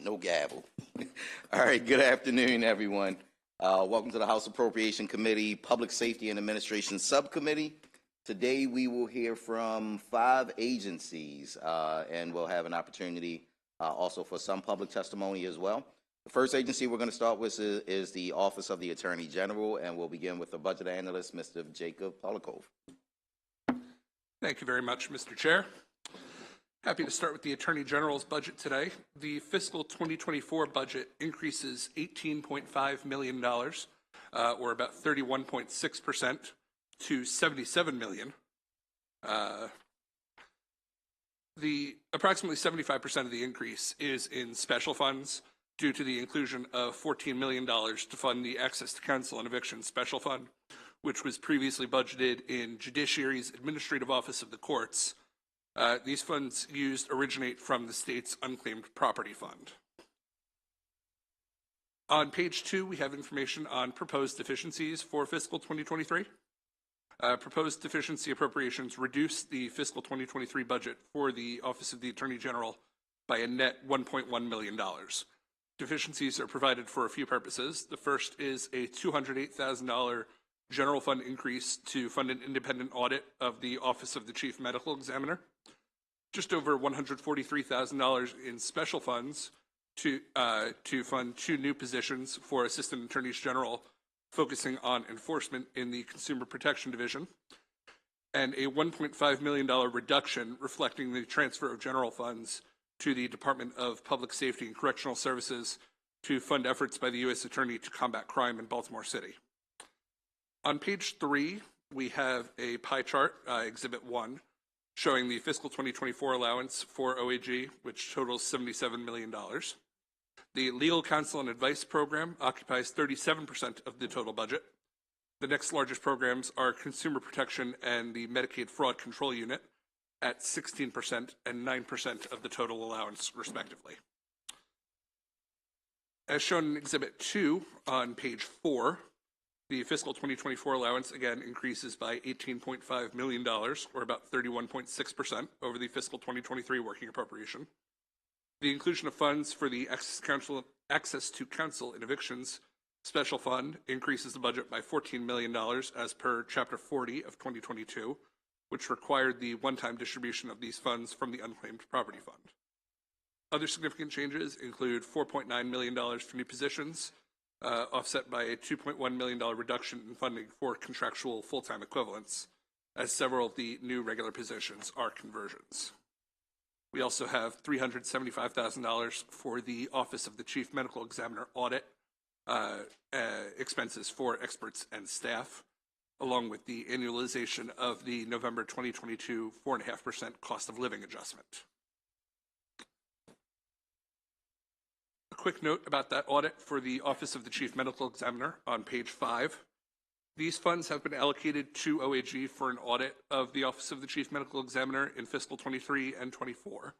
No gavel. All right, good afternoon, everyone. Welcome to the House Appropriation Committee, Public Safety and Administration Subcommittee. Today we will hear from 5 agencies, and we'll have an opportunity also for some public testimony as well. The first agency we're going to start with is the Office of the Attorney General, and we'll begin with the budget analyst, Mr. Jacob Polikov. Thank you very much, Mr. Chair. Happy to start with the Attorney General's budget today. The fiscal 2024 budget increases $18.5 million, or about 31.6%, to $77 million. The approximately 75% of the increase is in special funds due to the inclusion of $14 million to fund the Access to Counsel and Eviction Special Fund, which was previously budgeted in Judiciary's Administrative Office of the Courts. These funds used originate from the state's Unclaimed Property Fund. On page 2, we have information on proposed deficiencies for fiscal 2023. Proposed deficiency appropriations reduce the fiscal 2023 budget for the Office of the Attorney General by a net $1.1 million. Deficiencies are provided for a few purposes. The first is a $208,000 general fund increase to fund an independent audit of the Office of the Chief Medical Examiner. Just over $143,000 in special funds to fund 2 new positions for Assistant Attorneys General focusing on enforcement in the Consumer Protection Division, and a $1.5 million reduction reflecting the transfer of general funds to the Department of Public Safety and Correctional Services to fund efforts by the U.S. Attorney to combat crime in Baltimore City. On page 3, we have a pie chart, Exhibit 1, showing the fiscal 2024 allowance for OAG, which totals $77 million. The Legal Counsel and Advice Program occupies 37% of the total budget. The next largest programs are Consumer Protection and the Medicaid Fraud Control Unit at 16% and 9% of the total allowance, respectively. As shown in Exhibit 2 on page 4, the fiscal 2024 allowance again increases by $18.5 million, or about 31.6% over the fiscal 2023 working appropriation. The inclusion of funds for the Access to Counsel and Evictions Special Fund increases the budget by $14 million as per Chapter 40 of 2022, which required the one-time distribution of these funds from the Unclaimed Property Fund. Other significant changes include $4.9 million for new positions, offset by a $2.1 million reduction in funding for contractual full-time equivalents, as several of the new regular positions are conversions. We also have $375,000 for the Office of the Chief Medical Examiner audit expenses for experts and staff, along with the annualization of the November 2022 4.5% cost of living adjustment. A quick note about that audit for the Office of the Chief Medical Examiner on page 5. These funds have been allocated to OAG for an audit of the Office of the Chief Medical Examiner in fiscal 23 and 24.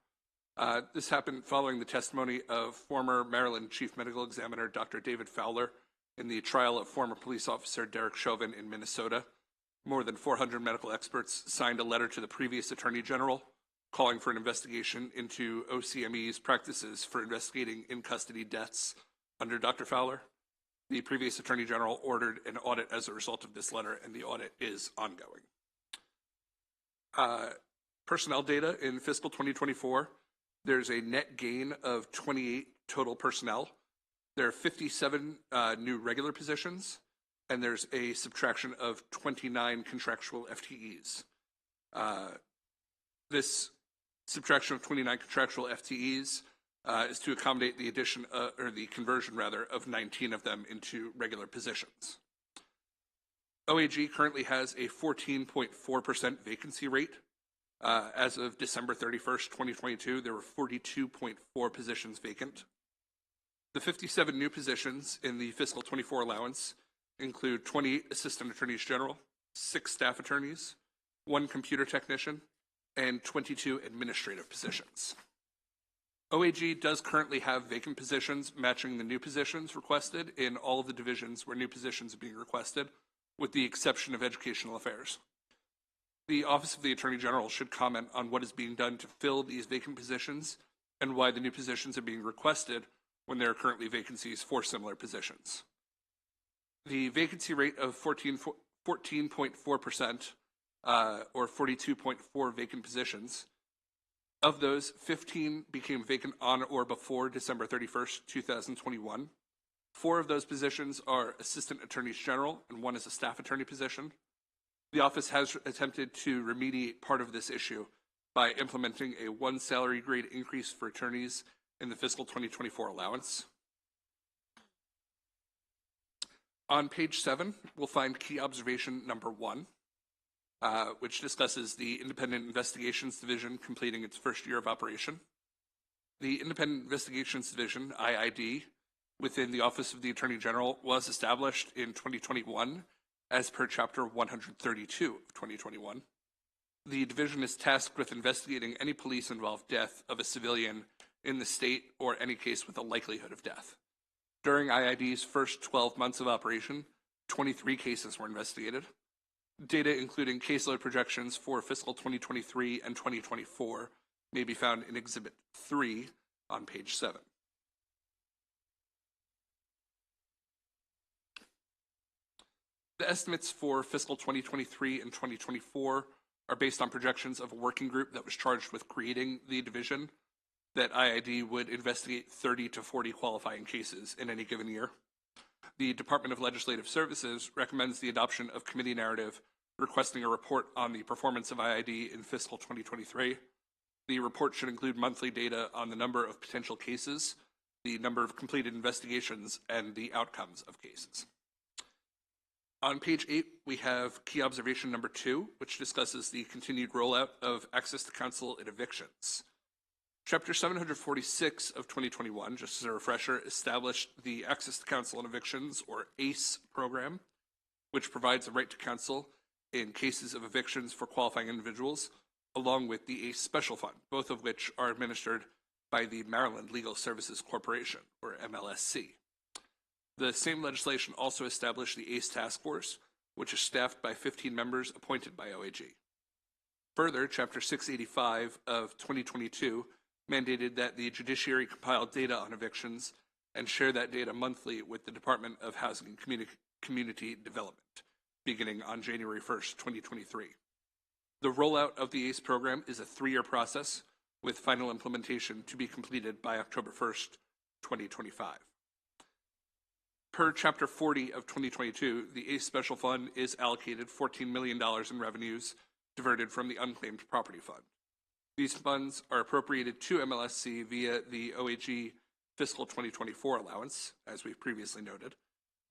This happened following the testimony of former Maryland Chief Medical Examiner Dr. David Fowler in the trial of former police officer Derek Chauvin in Minnesota. More than 400 medical experts signed a letter to the previous Attorney General calling for an investigation into OCME's practices for investigating in-custody deaths under Dr. Fowler. The previous Attorney General ordered an audit as a result of this letter, and the audit is ongoing. Personnel data in fiscal 2024, there's a net gain of 28 total personnel. There are 57 new regular positions, and there's a subtraction of 29 contractual FTEs. This subtraction of 29 contractual FTEs is to accommodate the addition, or the conversion rather, of 19 of them into regular positions. OAG currently has a 14.4% vacancy rate. As of December 31st, 2022, there were 42.4 positions vacant. The 57 new positions in the fiscal 24 allowance include 28 Assistant Attorneys General, 6 staff attorneys, 1 computer technician, and 22 administrative positions. OAG does currently have vacant positions matching the new positions requested in all of the divisions where new positions are being requested, with the exception of Educational Affairs. The Office of the Attorney General should comment on what is being done to fill these vacant positions and why the new positions are being requested when there are currently vacancies for similar positions. The vacancy rate of 14.4%, or 42.4 vacant positions. Of those, 15 became vacant on or before December 31st, 2021. 4 of those positions are Assistant Attorneys General, and 1 is a staff attorney position. The office has attempted to remediate part of this issue by implementing a 1 salary grade increase for attorneys in the fiscal 2024 allowance. On page 7, we'll find key observation number 1, which discusses the Independent Investigations Division completing its first year of operation. The Independent Investigations Division, IID, within the Office of the Attorney General was established in 2021 as per Chapter 132 of 2021. The division is tasked with investigating any police-involved death of a civilian in the state or any case with a likelihood of death. During IID's first 12 months of operation, 23 cases were investigated. Data including caseload projections for fiscal 2023 and 2024 may be found in Exhibit 3 on page 7. The estimates for fiscal 2023 and 2024 are based on projections of a working group that was charged with creating the division that IID would investigate 30 to 40 qualifying cases in any given year. The Department of Legislative Services recommends the adoption of committee narrative requesting a report on the performance of IID in fiscal 2023. The report should include monthly data on the number of potential cases, the number of completed investigations, and the outcomes of cases. On page 8, we have key observation number 2, which discusses the continued rollout of access to counsel in evictions. Chapter 746 of 2021, just as a refresher, established the Access to Counsel in Evictions, or ACE program, which provides a right to counsel in cases of evictions for qualifying individuals, along with the ACE Special Fund, both of which are administered by the Maryland Legal Services Corporation, or MLSC. The same legislation also established the ACE Task Force, which is staffed by 15 members appointed by OAG. Further, Chapter 685 of 2022 mandated that the judiciary compile data on evictions and share that data monthly with the Department of Housing and Community Development, beginning on January 1st, 2023. The rollout of the ACE program is a 3-year process, with final implementation to be completed by October 1st, 2025. Per Chapter 40 of 2022, the ACE Special Fund is allocated $14 million in revenues diverted from the Unclaimed Property Fund. These funds are appropriated to MLSC via the OAG fiscal 2024 allowance, as we've previously noted.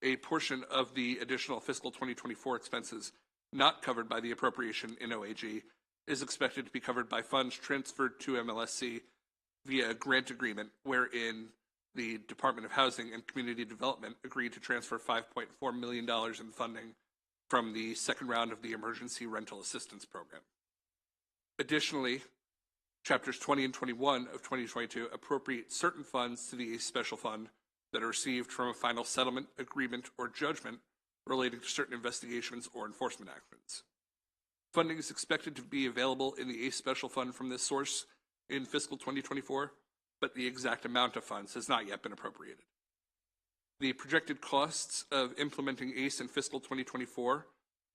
A portion of the additional fiscal 2024 expenses not covered by the appropriation in OAG is expected to be covered by funds transferred to MLSC via a grant agreement wherein the Department of Housing and Community Development agreed to transfer $5.4 million in funding from the second round of the Emergency Rental Assistance Program. Additionally, Chapters 20 and 21 of 2022 appropriate certain funds to the ACE Special Fund that are received from a final settlement, agreement, or judgment relating to certain investigations or enforcement actions. Funding is expected to be available in the ACE Special Fund from this source in fiscal 2024, but the exact amount of funds has not yet been appropriated. The projected costs of implementing ACE in fiscal 2024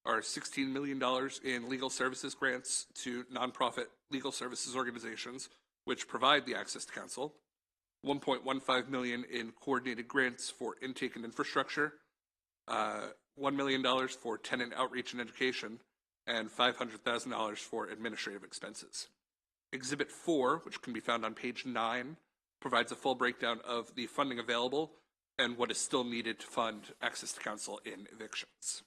are $16 million in legal services grants to nonprofit legal services organizations which provide the access to counsel, $1.15 million in coordinated grants for intake and infrastructure, $1 million for tenant outreach and education, and $500,000 for administrative expenses. Exhibit 4, which can be found on page 9, provides a full breakdown of the funding available and what is still needed to fund access to counsel in evictions.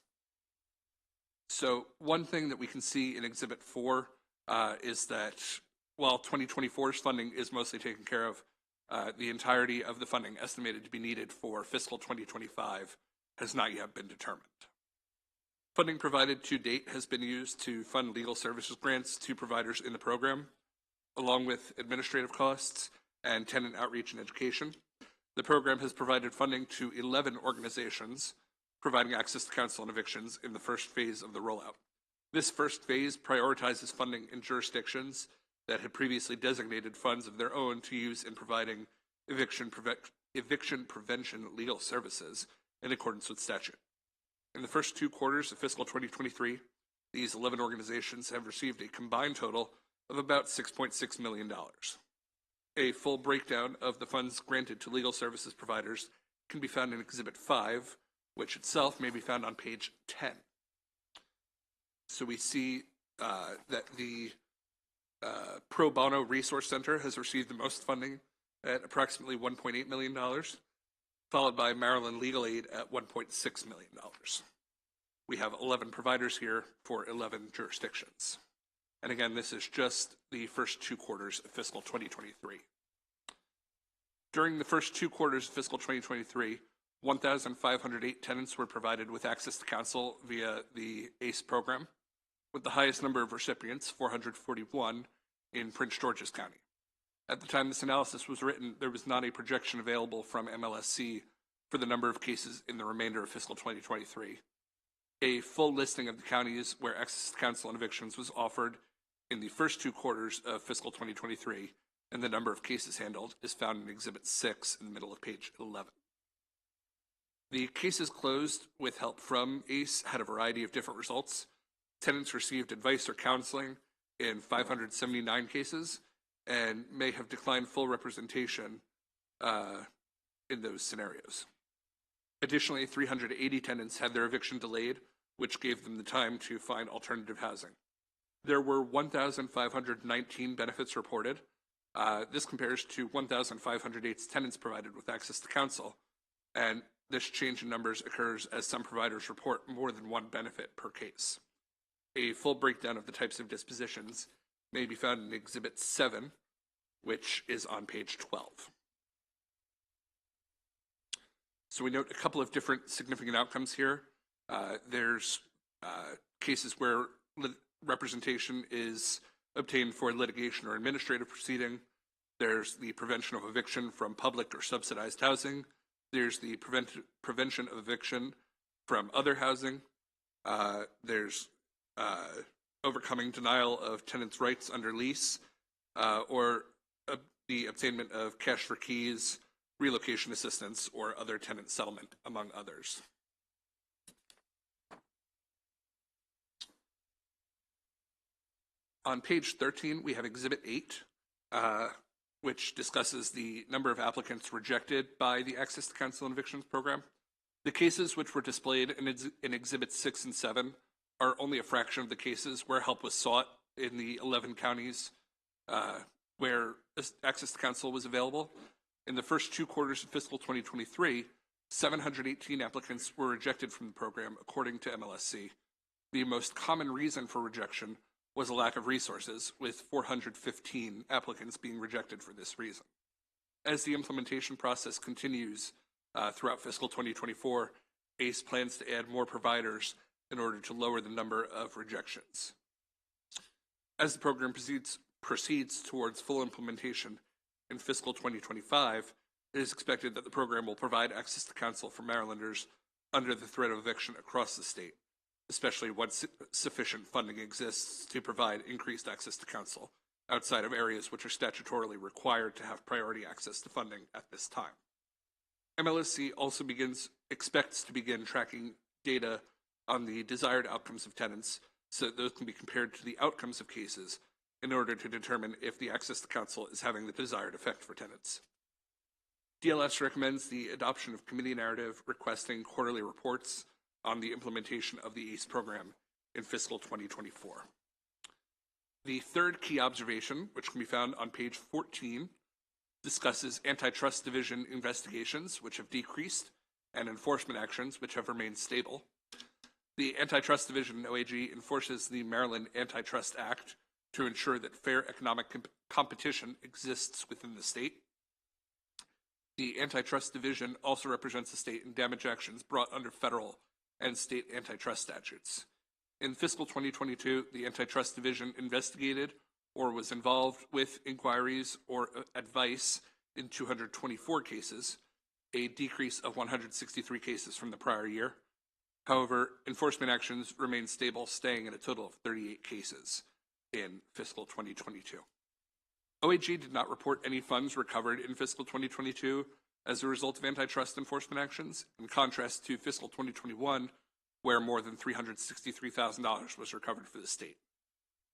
So one thing that we can see in Exhibit 4 is that while 2024's funding is mostly taken care of, the entirety of the funding estimated to be needed for fiscal 2025 has not yet been determined. Funding provided to date has been used to fund legal services grants to providers in the program, along with administrative costs and tenant outreach and education. The program has provided funding to 11 organizations providing access to counsel and evictions in the first phase of the rollout. This first phase prioritizes funding in jurisdictions that had previously designated funds of their own to use in providing eviction prevention legal services in accordance with statute. In the first 2 quarters of fiscal 2023, these 11 organizations have received a combined total of about $6.6 million. A full breakdown of the funds granted to legal services providers can be found in Exhibit 5, which itself may be found on page 10. So we see that the Pro Bono Resource Center has received the most funding at approximately $1.8 million, followed by Maryland Legal Aid at $1.6 million. We have 11 providers here for 11 jurisdictions. And again, this is just the first 2 quarters of fiscal 2023. During the first 2 quarters of fiscal 2023, 1,508 tenants were provided with access to counsel via the ACE program, with the highest number of recipients, 441, in Prince George's County. At the time this analysis was written, there was not a projection available from MLSC for the number of cases in the remainder of fiscal 2023. A full listing of the counties where access to counsel and evictions was offered in the first 2 quarters of fiscal 2023, and the number of cases handled is found in Exhibit 6 in the middle of page 11. The cases closed with help from ACE had a variety of different results. Tenants received advice or counseling in 579 cases and may have declined full representation in those scenarios. Additionally, 380 tenants had their eviction delayed, which gave them the time to find alternative housing. There were 1,519 benefits reported. This compares to 1,508 tenants provided with access to counsel, and this change in numbers occurs as some providers report more than one benefit per case. A full breakdown of the types of dispositions may be found in Exhibit 7, which is on page 12. So we note a couple of different significant outcomes here. There's cases where representation is obtained for litigation or administrative proceeding. There's the prevention of eviction from public or subsidized housing. There's the prevention of eviction from other housing. There's overcoming denial of tenants' rights under lease, or the obtainment of cash for keys, relocation assistance, or other tenant settlement, among others. On page 13, we have Exhibit 8, which discusses the number of applicants rejected by the Access to Counsel and Evictions program. The cases which were displayed in Exhibits 6 and 7 are only a fraction of the cases where help was sought in the 11 counties where access to counsel was available. In the first 2 quarters of fiscal 2023, 718 applicants were rejected from the program, according to MLSC. The most common reason for rejection was a lack of resources, with 415 applicants being rejected for this reason. As the implementation process continues throughout fiscal 2024, ACE plans to add more providers in order to lower the number of rejections. As the program proceeds towards full implementation in fiscal 2025, it is expected that the program will provide access to counsel for Marylanders under the threat of eviction across the state, especially once sufficient funding exists to provide increased access to counsel outside of areas which are statutorily required to have priority access to funding at this time. MLSC also expects to begin tracking data on the desired outcomes of tenants so that those can be compared to the outcomes of cases in order to determine if the access to counsel is having the desired effect for tenants. DLS recommends the adoption of committee narrative requesting quarterly reports on the implementation of the ACE program in fiscal 2024. The third key observation, which can be found on page 14, discusses antitrust division investigations, which have decreased, and enforcement actions, which have remained stable. The Antitrust Division OAG enforces the Maryland Antitrust Act to ensure that fair economic competition exists within the state. The Antitrust Division also represents the state in damage actions brought under federal and state antitrust statutes. In fiscal 2022, the Antitrust Division investigated or was involved with inquiries or advice in 224 cases, a decrease of 163 cases from the prior year. However, enforcement actions remain stable, staying at a total of 38 cases in fiscal 2022. OAG did not report any funds recovered in fiscal 2022 as a result of antitrust enforcement actions, in contrast to fiscal 2021, where more than $363,000 was recovered for the state.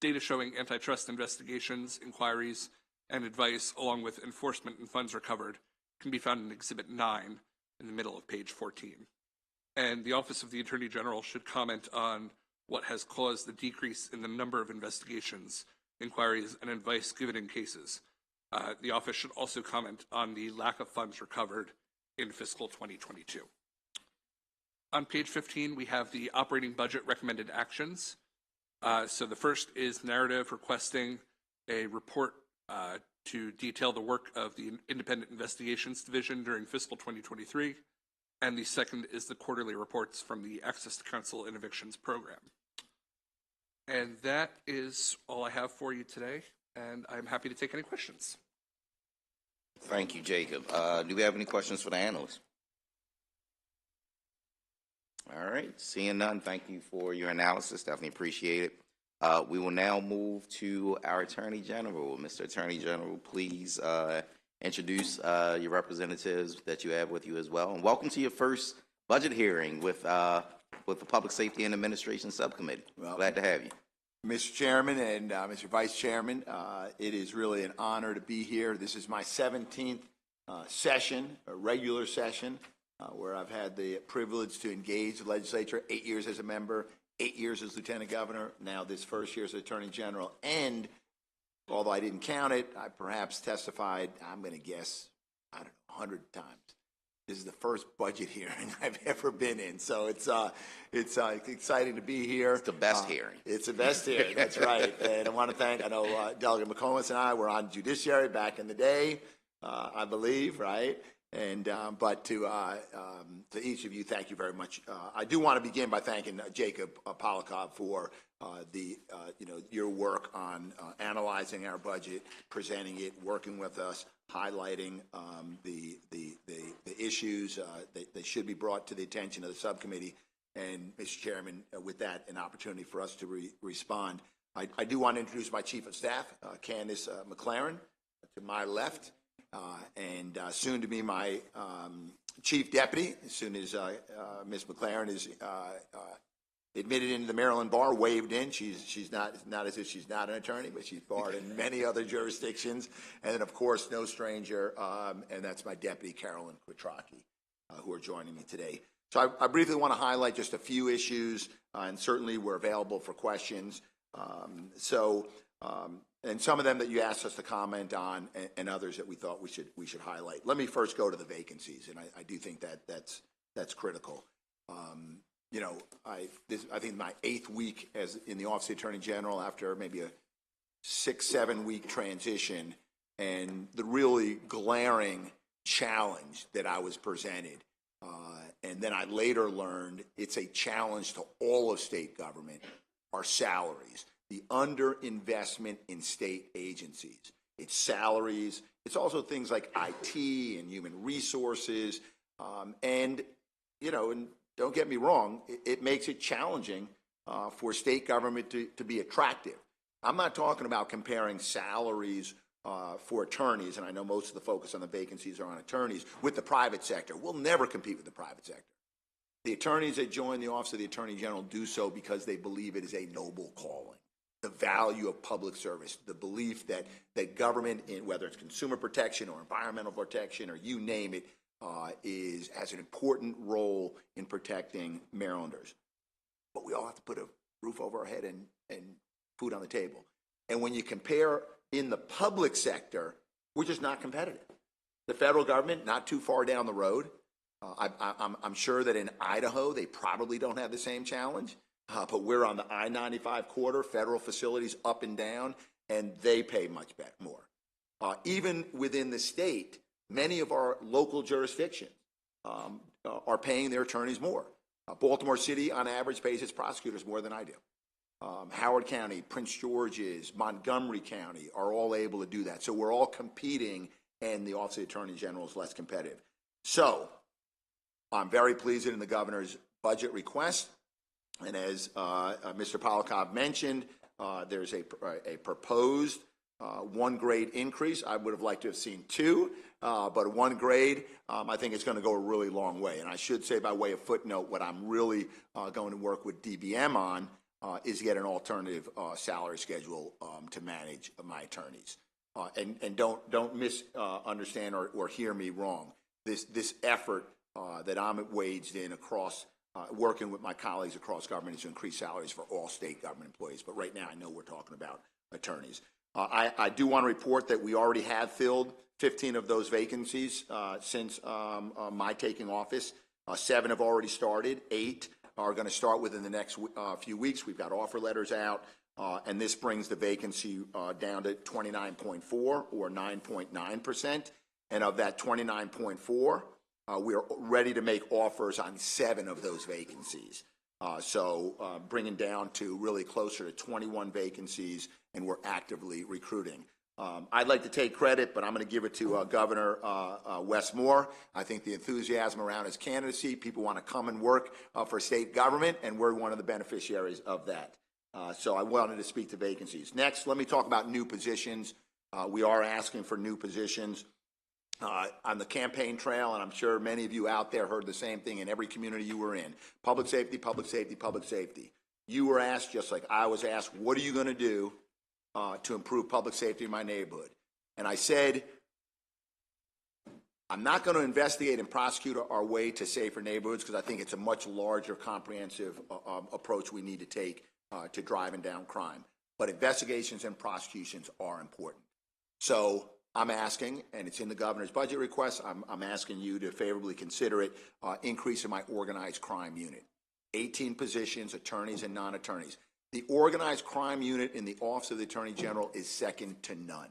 Data showing antitrust investigations, inquiries, and advice, along with enforcement and funds recovered, can be found in Exhibit 9 in the middle of page 14. And the Office of the Attorney General should comment on what has caused the decrease in the number of investigations, inquiries, and advice given in cases. The office should also comment on the lack of funds recovered in fiscal 2022. On page 15, we have the operating budget recommended actions. So the first is narrative requesting a report to detail the work of the Independent Investigations Division during fiscal 2023. And the second is the quarterly reports from the Access to Counsel and Evictions program. And that is all I have for you today, and I'm happy to take any questions. Thank you, Jacob. Do we have any questions for the analysts? All right, seeing none, thank you for your analysis. Definitely appreciate it. We will now move to our Attorney General. Mr. Attorney General, please introduce your representatives that you have with you as well. And welcome to your first budget hearing with the Public Safety and Administration Subcommittee. Well, glad to have you. Mr. Chairman and Mr. Vice Chairman, it is really an honor to be here. This is my 17th session, a regular session, where I've had the privilege to engage the legislature, 8 years as a member, 8 years as Lieutenant Governor, now this first year as Attorney General. And although I didn't count it, I perhaps testified, I'm going to guess, 100 times. This is the first budget hearing I've ever been in, so it's exciting to be here. It's the best hearing. It's the best hearing, that's right. And I want to thank, I know Delegate McComas and I were on Judiciary back in the day, I believe, right? And but to each of you, thank you very much. I do want to begin by thanking Jacob Polakov for your work on analyzing our budget, presenting it, working with us, highlighting the issues that should be brought to the attention of the subcommittee. And Mr. Chairman, with that, an opportunity for us to respond. I do want to introduce my Chief of Staff, Candace McLaren, to my left. And soon to be my Chief Deputy, as soon as Ms. McLaren is admitted into the Maryland bar, waived in. She's not as if she's not an attorney, but she's barred in many other jurisdictions. And then, of course, no stranger, and that's my Deputy, Carolyn Quattrocchi, who are joining me today. So I briefly want to highlight just a few issues, and certainly we're available for questions. And some of them that you asked us to comment on, and others that we thought we should highlight. Let me first go to the vacancies, and I do think that's critical. I think my 8th week as in the Office of the Attorney General after maybe a 6-7 week transition, and the really glaring challenge that I was presented, and then I later learned it's a challenge to all of state government, are salaries. The underinvestment in state agencies. It's salaries. It's also things like IT and human resources. And don't get me wrong, it makes it challenging for state government to be attractive. I'm not talking about comparing salaries for attorneys, and I know most of the focus on the vacancies are on attorneys, with the private sector. We'll never compete with the private sector. The attorneys that join the Office of the Attorney General do so because they believe it is a noble calling. The value of public service, the belief that government, whether it's consumer protection or environmental protection or you name it, has an important role in protecting Marylanders. But we all have to put a roof over our head and food on the table. And when you compare in the public sector, we're just not competitive. The federal government, not too far down the road. I'm sure that in Idaho, they probably don't have the same challenge. But we're on the I-95 corridor, federal facilities up and down, and they pay much more. Even within the state, many of our local jurisdictions are paying their attorneys more. Baltimore City, on average, pays its prosecutors more than I do. Howard County, Prince George's, Montgomery County are all able to do that. So we're all competing, and the Office of the Attorney General is less competitive. So I'm very pleased in the governor's budget request. And as Mr. Polakov mentioned, there's a proposed one grade increase. I would have liked to have seen two, but one grade, I think it's going to go a really long way. And I should say, by way of footnote, what I'm really going to work with DBM on is get an alternative salary schedule to manage my attorneys. And don't misunderstand or hear me wrong. This effort that I'm waged in across working with my colleagues across government is to increase salaries for all state government employees. But right now, I know we're talking about attorneys. I do want to report that we already have filled 15 of those vacancies since my taking office. 7 have already started. 8 are going to start within the next few weeks. We've got offer letters out, and this brings the vacancy down to 29.4 or 9.9%. And of that 29.4, we're ready to make offers on 7 of those vacancies. So bringing down to really closer to 21 vacancies, and we're actively recruiting. I'd like to take credit, but I'm going to give it to Governor Wes Moore. I think the enthusiasm around his candidacy, people want to come and work for state government, and we're one of the beneficiaries of that. So I wanted to speak to vacancies. Next, let me talk about new positions. We are asking for new positions. On the campaign trail, and I'm sure many of you out there heard the same thing in every community you were in. Public safety, public safety, public safety. You were asked, just like I was asked, what are you going to do to improve public safety in my neighborhood? And I said, I'm not going to investigate and prosecute our way to safer neighborhoods, because I think it's a much larger, comprehensive approach we need to take to driving down crime. But investigations and prosecutions are important. So I'm asking, and it's in the governor's budget request, I'm asking you to favorably consider it, increase in my organized crime unit. 18 positions, attorneys and non-attorneys. The organized crime unit in the Office of the Attorney General is second to none.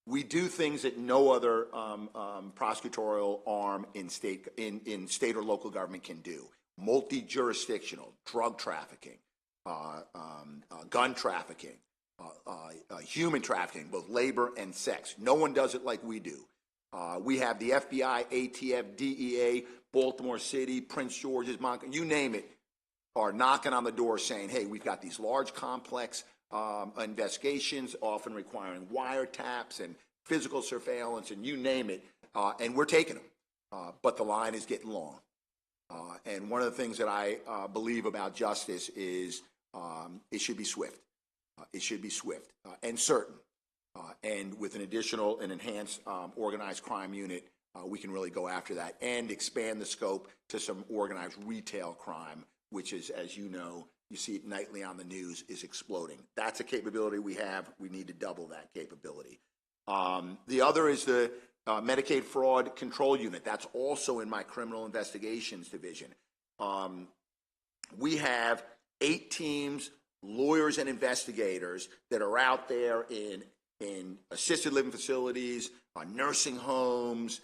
We do things that no other prosecutorial arm in state or local government can do. Multi-jurisdictional, drug trafficking, gun trafficking, human trafficking, both labor and sex. No one does it like we do. We have the FBI, ATF, DEA, Baltimore City, Prince George's, Montgomery, you name it, are knocking on the door saying, hey, we've got these large, complex investigations, often requiring wiretaps and physical surveillance, and you name it, and we're taking them. But the line is getting long. And one of the things that I believe about justice is it should be swift. It should be swift and certain. And with an additional and enhanced organized crime unit, we can really go after that and expand the scope to some organized retail crime, which is, as you know, you see it nightly on the news, is exploding. That's a capability we have. We need to double that capability. The other is the Medicaid Fraud Control Unit. That's also in my Criminal Investigations Division. We have 8 teams, lawyers and investigators that are out there in assisted living facilities, nursing homes,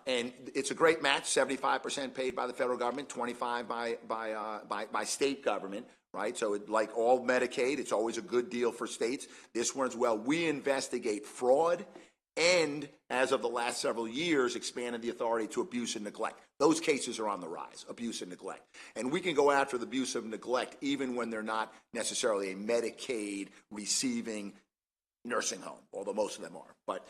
and it's a great match. 75% paid by the federal government, 25% by state government, right? So like all Medicaid, it's always a good deal for states. This one as well. We investigate fraud and, as of the last several years, expanded the authority to abuse and neglect. Those cases are on the rise, abuse and neglect. And we can go after the abuse and neglect even when they're not necessarily a Medicaid receiving nursing home, although most of them are. But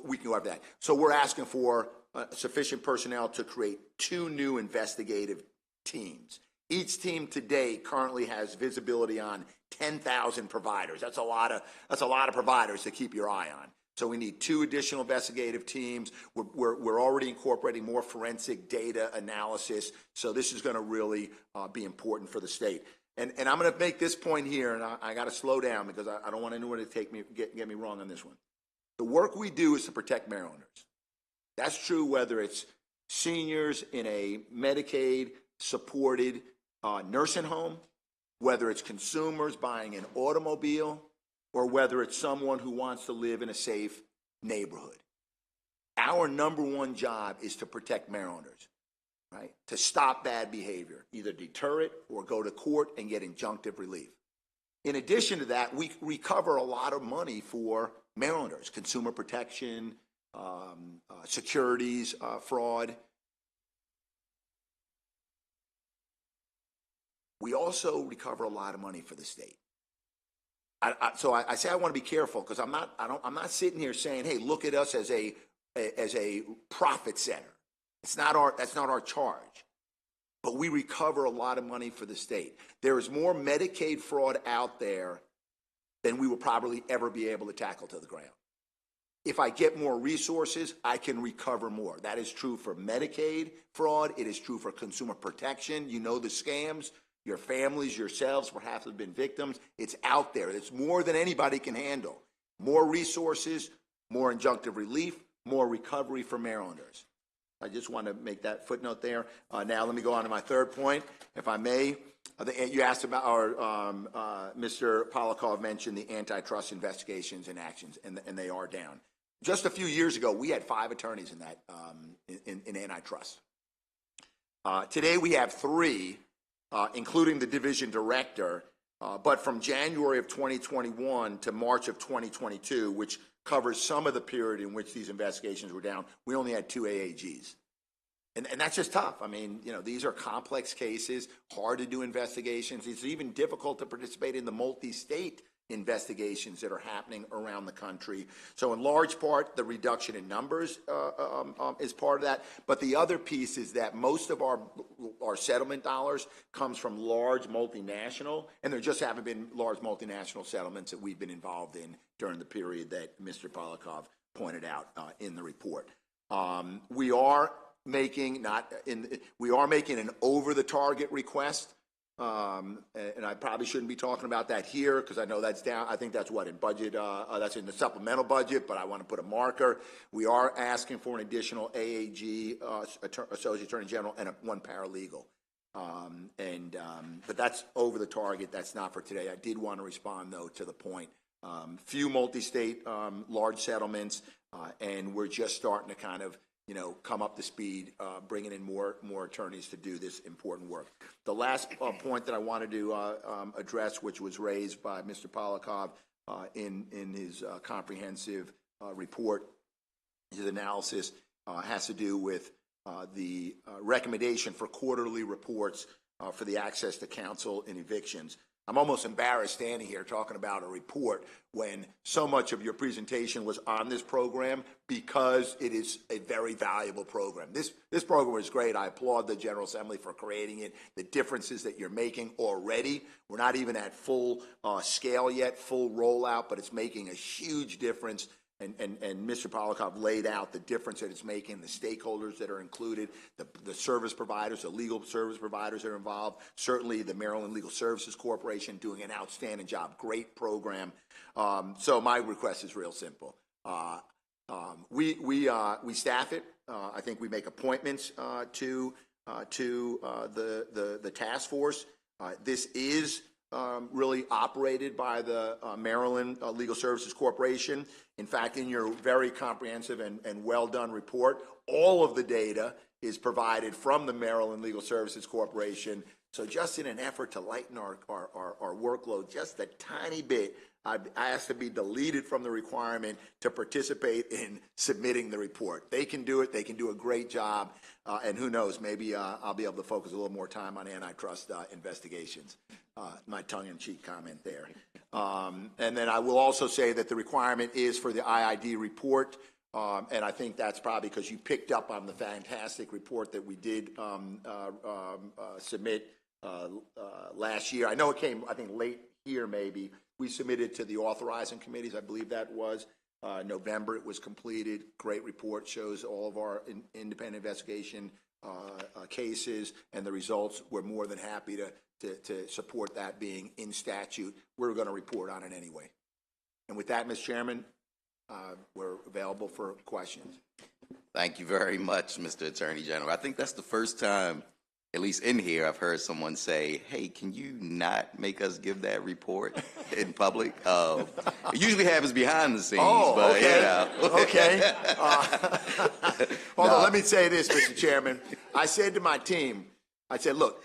we can go after that. So we're asking for sufficient personnel to create 2 new investigative teams. Each team today currently has visibility on 10,000 providers. That's a lot of providers to keep your eye on. So we need 2 additional investigative teams. We're already incorporating more forensic data analysis. So this is going to really be important for the state. And I'm going to make this point here, and I got to slow down because I don't want anyone to get me wrong on this one. The work we do is to protect Marylanders. That's true whether it's seniors in a Medicaid-supported nursing home, whether it's consumers buying an automobile, or whether it's someone who wants to live in a safe neighborhood. Our number one job is to protect Marylanders, right? To stop bad behavior, either deter it or go to court and get injunctive relief. In addition to that, we recover a lot of money for Marylanders, consumer protection, securities, fraud. We also recover a lot of money for the state. So I say I want to be careful because I'm not sitting here saying, hey, look at us as a profit center. That's not our charge. But we recover a lot of money for the state. There is more Medicaid fraud out there than we will probably ever be able to tackle to the ground. If I get more resources, I can recover more. That is true for Medicaid fraud. It is true for consumer protection. You know the scams. Your families, yourselves, perhaps have been victims. It's out there. It's more than anybody can handle. More resources, more injunctive relief, more recovery for Marylanders. I just want to make that footnote there. Now let me go on to my third point, if I may. You asked about Mr. Polakov mentioned the antitrust investigations and actions, and they are down. Just a few years ago, we had 5 attorneys in that in antitrust. Today we have 3. Including the division director, but from January of 2021 to March of 2022, which covers some of the period in which these investigations were down, we only had 2 AAGs. And that's just tough. I mean, these are complex cases, hard to do investigations. It's even difficult to participate in the multi-state investigations that are happening around the country. So in large part, the reduction in numbers is part of that. But the other piece is that most of our settlement dollars comes from large multinational, and there just haven't been large multinational settlements that we've been involved in during the period that Mr. Polakov pointed out in the report. We are making an over-the-target request. And I probably shouldn't be talking about that here because I know that's down. I think that's in budget. That's in the supplemental budget, but I want to put a marker. We are asking for an additional AAG, Associate Attorney General, and 1 paralegal. But that's over the target. That's not for today. I did want to respond, though, to the point. Few multi-state large settlements, and we're just starting to kind of come up to speed, bringing in more attorneys to do this important work. The last point that I wanted to address, which was raised by Mr. Polakov in his comprehensive report, his analysis, has to do with the recommendation for quarterly reports for the access to counsel in evictions. I'm almost embarrassed standing here talking about a report when so much of your presentation was on this program because it is a very valuable program. This program is great. I applaud the General Assembly for creating it. The differences that you're making already, we're not even at full scale yet, full rollout, but it's making a huge difference. And Mr. Polakov laid out the difference that it's making, the stakeholders that are included, the service providers, the legal service providers that are involved, certainly the Maryland Legal Services Corporation doing an outstanding job. Great program. So my request is real simple. We staff it. I think we make appointments to the task force. This is really operated by the Maryland Legal Services Corporation. In fact, in your very comprehensive and well-done report, all of the data is provided from the Maryland Legal Services Corporation. So just in an effort to lighten our workload just a tiny bit, I asked to be deleted from the requirement to participate in submitting the report. They can do it. They can do a great job. And who knows, maybe I'll be able to focus a little more time on antitrust investigations. My tongue-in-cheek comment there. And then I will also say that the requirement is for the IID report. And I think that's probably because you picked up on the fantastic report that we did submit last year. I know it came, I think, late here maybe. We submitted to the authorizing committees. I believe that was November. It was completed. Great report. Shows all of our independent investigation cases and the results. We're more than happy to support that being in statute. We're going to report on it anyway. And with that, Mr. Chairman, we're available for questions. Thank you very much, Mr. Attorney General. I think that's the first time, at least in here, I've heard someone say, hey, can you not make us give that report in public? It usually happens behind the scenes. But, okay. Okay. Although, No. let me say this, Mr. Chairman. I said to my team, I said, look,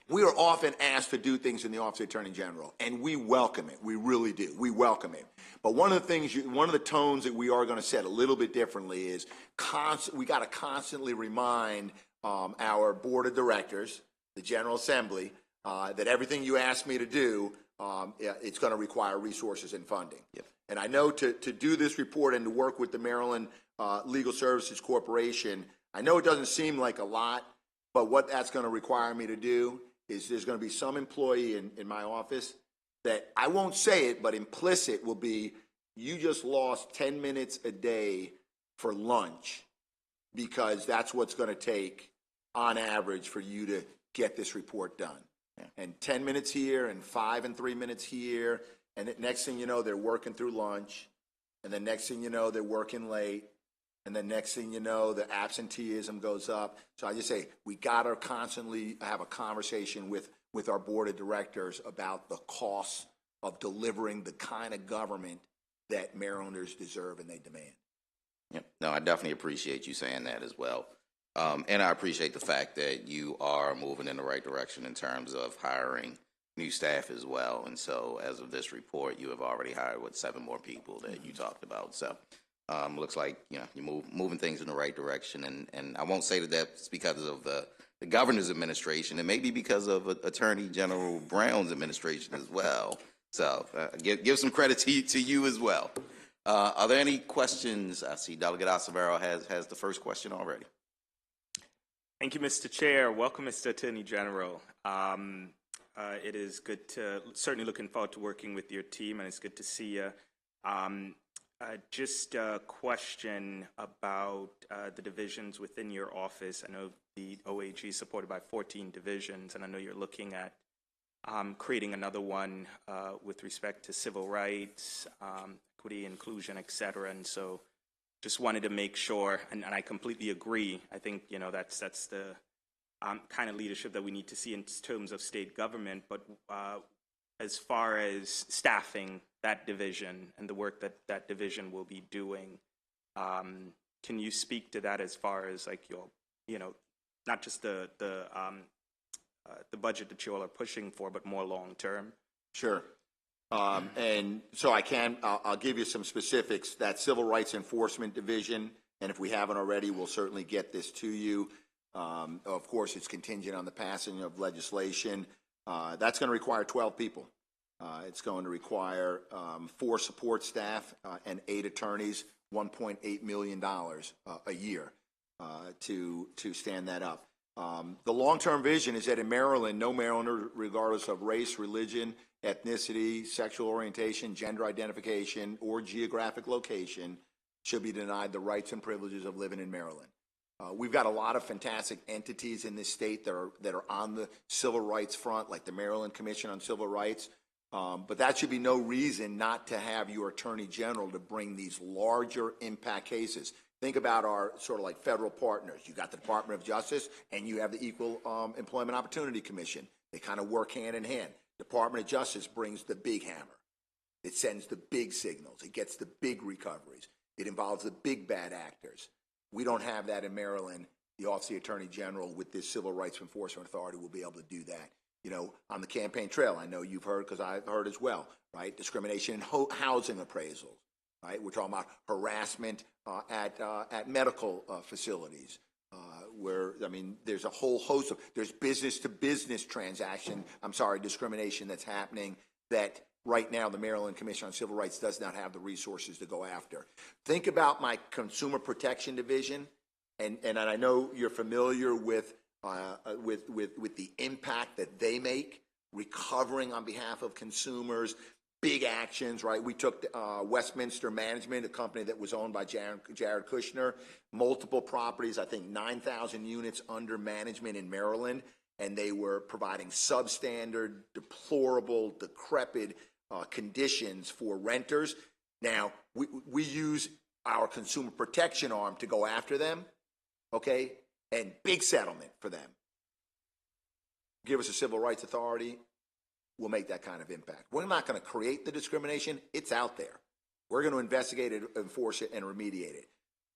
we are often asked to do things in the Office of the Attorney General, and we welcome it. We really do. We welcome it. But one of the things, one of the tones that we are going to set a little bit differently is we got to constantly remind our board of directors, the General Assembly, that everything you ask me to do, it's going to require resources and funding. Yep. And I know to do this report and to work with the Maryland Legal Services Corporation, I know it doesn't seem like a lot, but what that's going to require me to do is there's going to be some employee in my office that I won't say it, but implicit will be, you just lost 10 minutes a day for lunch because that's what's going to take on average for you to get this report done. Yeah. And 10 minutes here and 5 and 3 minutes here. And the next thing you know, they're working through lunch. And the next thing you know, they're working late. And the next thing you know, the absenteeism goes up. So I just say, we got to constantly have a conversation with our board of directors about the costs of delivering the kind of government that Marylanders deserve and they demand. Yep. No, I definitely appreciate you saying that as well. And I appreciate the fact that you are moving in the right direction in terms of hiring new staff as well. And so as of this report, you have already hired, 7 more people that you talked about. So looks like, you're moving things in the right direction. And I won't say that that's because of the governor's administration. It may be because of Attorney General Brown's administration as well. So give some credit to you as well. Are there any questions? I see Delegate Acevedo has the first question already. Thank you, Mr. Chair. Welcome, Mr. Attorney General. It is good to, certainly looking forward to working with your team, and it's good to see you. Just a question about the divisions within your office. I know the OAG is supported by 14 divisions, and I know you're looking at creating another one with respect to civil rights, equity, inclusion, et cetera. And so just wanted to make sure, and I completely agree. I think, that's the kind of leadership that we need to see in terms of state government. But as far as staffing that division and the work that that division will be doing, can you speak to that as far as like your, not just the budget that you all are pushing for, but more long term? Sure. And so I'll give you some specifics. That Civil Rights Enforcement Division, and if we haven't already, we'll certainly get this to you. Of course, it's contingent on the passing of legislation. That's going to require 12 people. It's going to require 4 support staff and 8 attorneys, $1.8 million a year to stand that up. The long-term vision is that in Maryland, no Marylander, regardless of race, religion, ethnicity, sexual orientation, gender identification, or geographic location, should be denied the rights and privileges of living in Maryland. We've got a lot of fantastic entities in this state that are on the civil rights front, like the Maryland Commission on Civil Rights. But that should be no reason not to have your Attorney General to bring these larger impact cases. Think about our sort of like federal partners. You got the Department of Justice and you have the Equal Employment Opportunity Commission. They kind of work hand in hand. Department of Justice brings the big hammer. It sends the big signals. It gets the big recoveries. It involves the big bad actors. We don't have that in Maryland. The Office of the Attorney General with this Civil Rights Enforcement Authority will be able to do that. On the campaign trail, I know you've heard, because I've heard as well, right? Discrimination in housing appraisals, right? We're talking about harassment at medical facilities, where, there's a whole host of, there's business-to-business discrimination that's happening that right now the Maryland Commission on Civil Rights does not have the resources to go after. Think about my Consumer Protection Division, and I know you're familiar with the impact that they make, recovering on behalf of consumers, big actions, right? We took Westminster Management, a company that was owned by Jared Kushner, multiple properties, I think 9,000 units under management in Maryland, and they were providing substandard, deplorable, decrepit conditions for renters. Now, we use our consumer protection arm to go after them, okay? And big settlement for them. Give us a civil rights authority, we'll make that kind of impact. We're not going to create the discrimination. It's out there. We're going to investigate it, enforce it, and remediate it.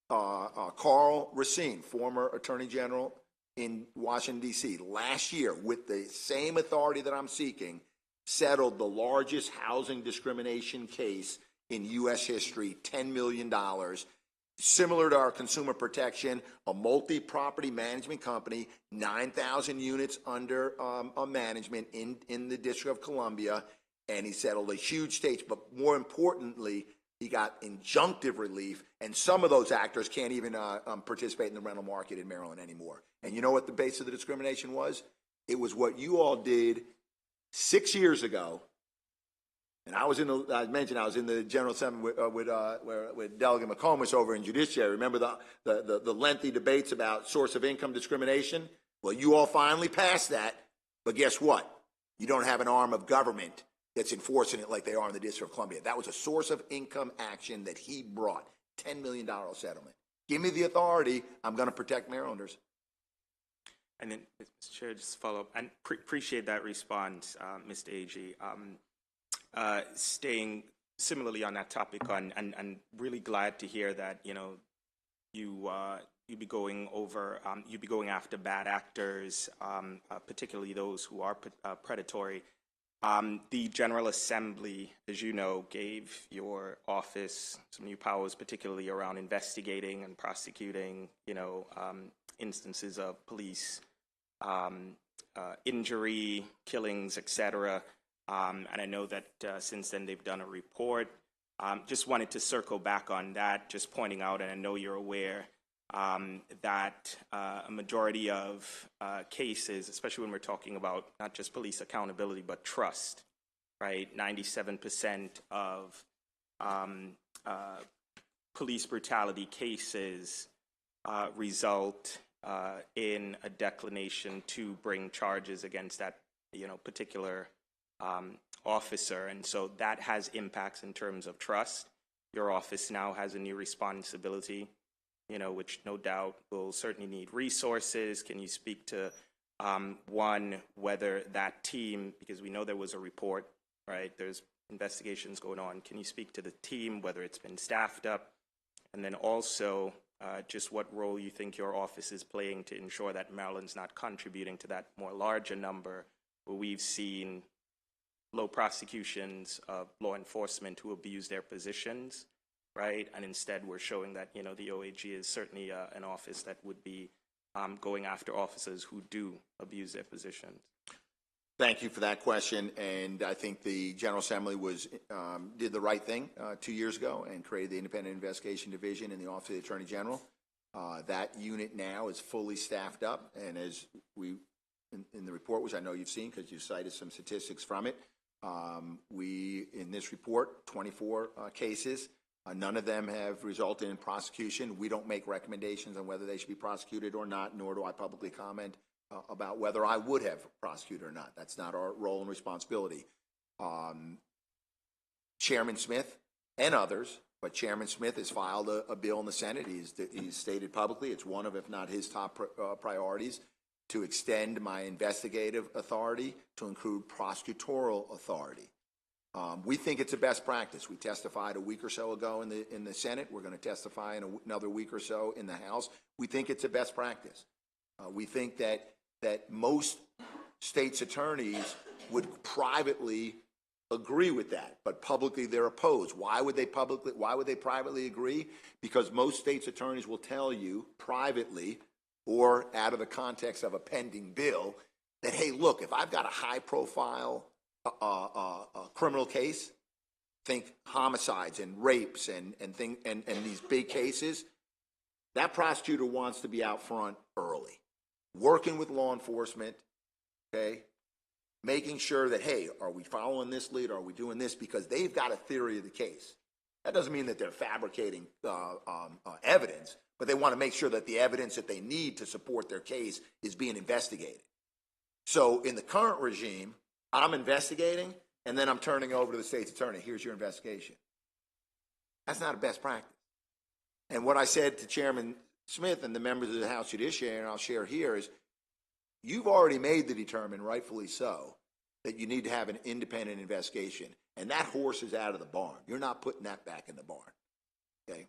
Carl Racine, former Attorney General in Washington, D.C., last year, with the same authority that I'm seeking, settled the largest housing discrimination case in U.S. history, $10 million. Similar to our consumer protection, a multi-property management company, 9,000 units under management in the District of Columbia, and he settled a huge stage, but more importantly, he got injunctive relief, and some of those actors can't even participate in the rental market in Maryland anymore. And you know what the base of the discrimination was? It was what you all did 6 years ago. And I mentioned I was in the General Assembly with Delegate McComas over in Judiciary. Remember the lengthy debates about source of income discrimination? Well, you all finally passed that, but guess what? You don't have an arm of government that's enforcing it like they are in the District of Columbia. That was a source of income action that he brought, $10 million settlement. Give me the authority, I'm going to protect Marylanders. And then, Mr. Chair, just follow up, and appreciate that response, Mr. Agee. Staying similarly on that topic, and really glad to hear that, you know, you'd be going after bad actors, particularly those who are predatory. The General Assembly, as you know, gave your office some new powers, particularly around investigating and prosecuting, you know, instances of police injury, killings, etc. And I know that since then they've done a report. Just wanted to circle back on that, just pointing out, and I know you're aware, that a majority of cases, especially when we're talking about not just police accountability, but trust, right? 97% of police brutality cases result in a declination to bring charges against that, you know, particular officer. And so that has impacts in terms of trust. Your office now has a new responsibility, you know, which no doubt will certainly need resources. Can you speak to, one, whether that team, because we know there was a report, right? There's investigations going on. Can you speak to the team, whether it's been staffed up? And then also, just what role you think your office is playing to ensure that Maryland's not contributing to that more larger number where we've seen low prosecutions of law enforcement who abuse their positions, right? And instead we're showing that, you know, the OAG is certainly an office that would be going after officers who do abuse their positions. Thank you for that question, and I think the General Assembly did the right thing 2 years ago and created the Independent Investigation Division in the Office of the Attorney General. That unit now is fully staffed up, and as we, in the report, which I know you've seen because you cited some statistics from it, we, in this report, 24 cases. None of them have resulted in prosecution. We don't make recommendations on whether they should be prosecuted or not, nor do I publicly comment about whether I would have prosecuted or not. That's not our role and responsibility. Chairman Smith and others, but Chairman Smith has filed a bill in the Senate. He's stated publicly it's one of, if not his top priorities, to extend my investigative authority to include prosecutorial authority. We think it's a best practice. We testified a week or so ago in the Senate. We're going to testify in another week or so in the House. We think it's a best practice. We think that most states' attorneys would privately agree with that, but publicly they're opposed. Why would they privately agree? Because most states' attorneys will tell you privately or out of the context of a pending bill that, hey, look, if I've got a high-profile criminal case, think homicides and rapes and these big cases, that prosecutor wants to be out front early, working with law enforcement, okay, making sure that, hey, are we following this lead? Are we doing this? Because they've got a theory of the case. That doesn't mean that they're fabricating evidence, but they want to make sure that the evidence that they need to support their case is being investigated. So in the current regime, I'm investigating, and then I'm turning over to the state's attorney. Here's your investigation. That's not a best practice. And what I said to Chairman Smith and the members of the House Judiciary, and I'll share here, is you've already made the determination, rightfully so, that you need to have an independent investigation. And that horse is out of the barn. You're not putting that back in the barn, okay?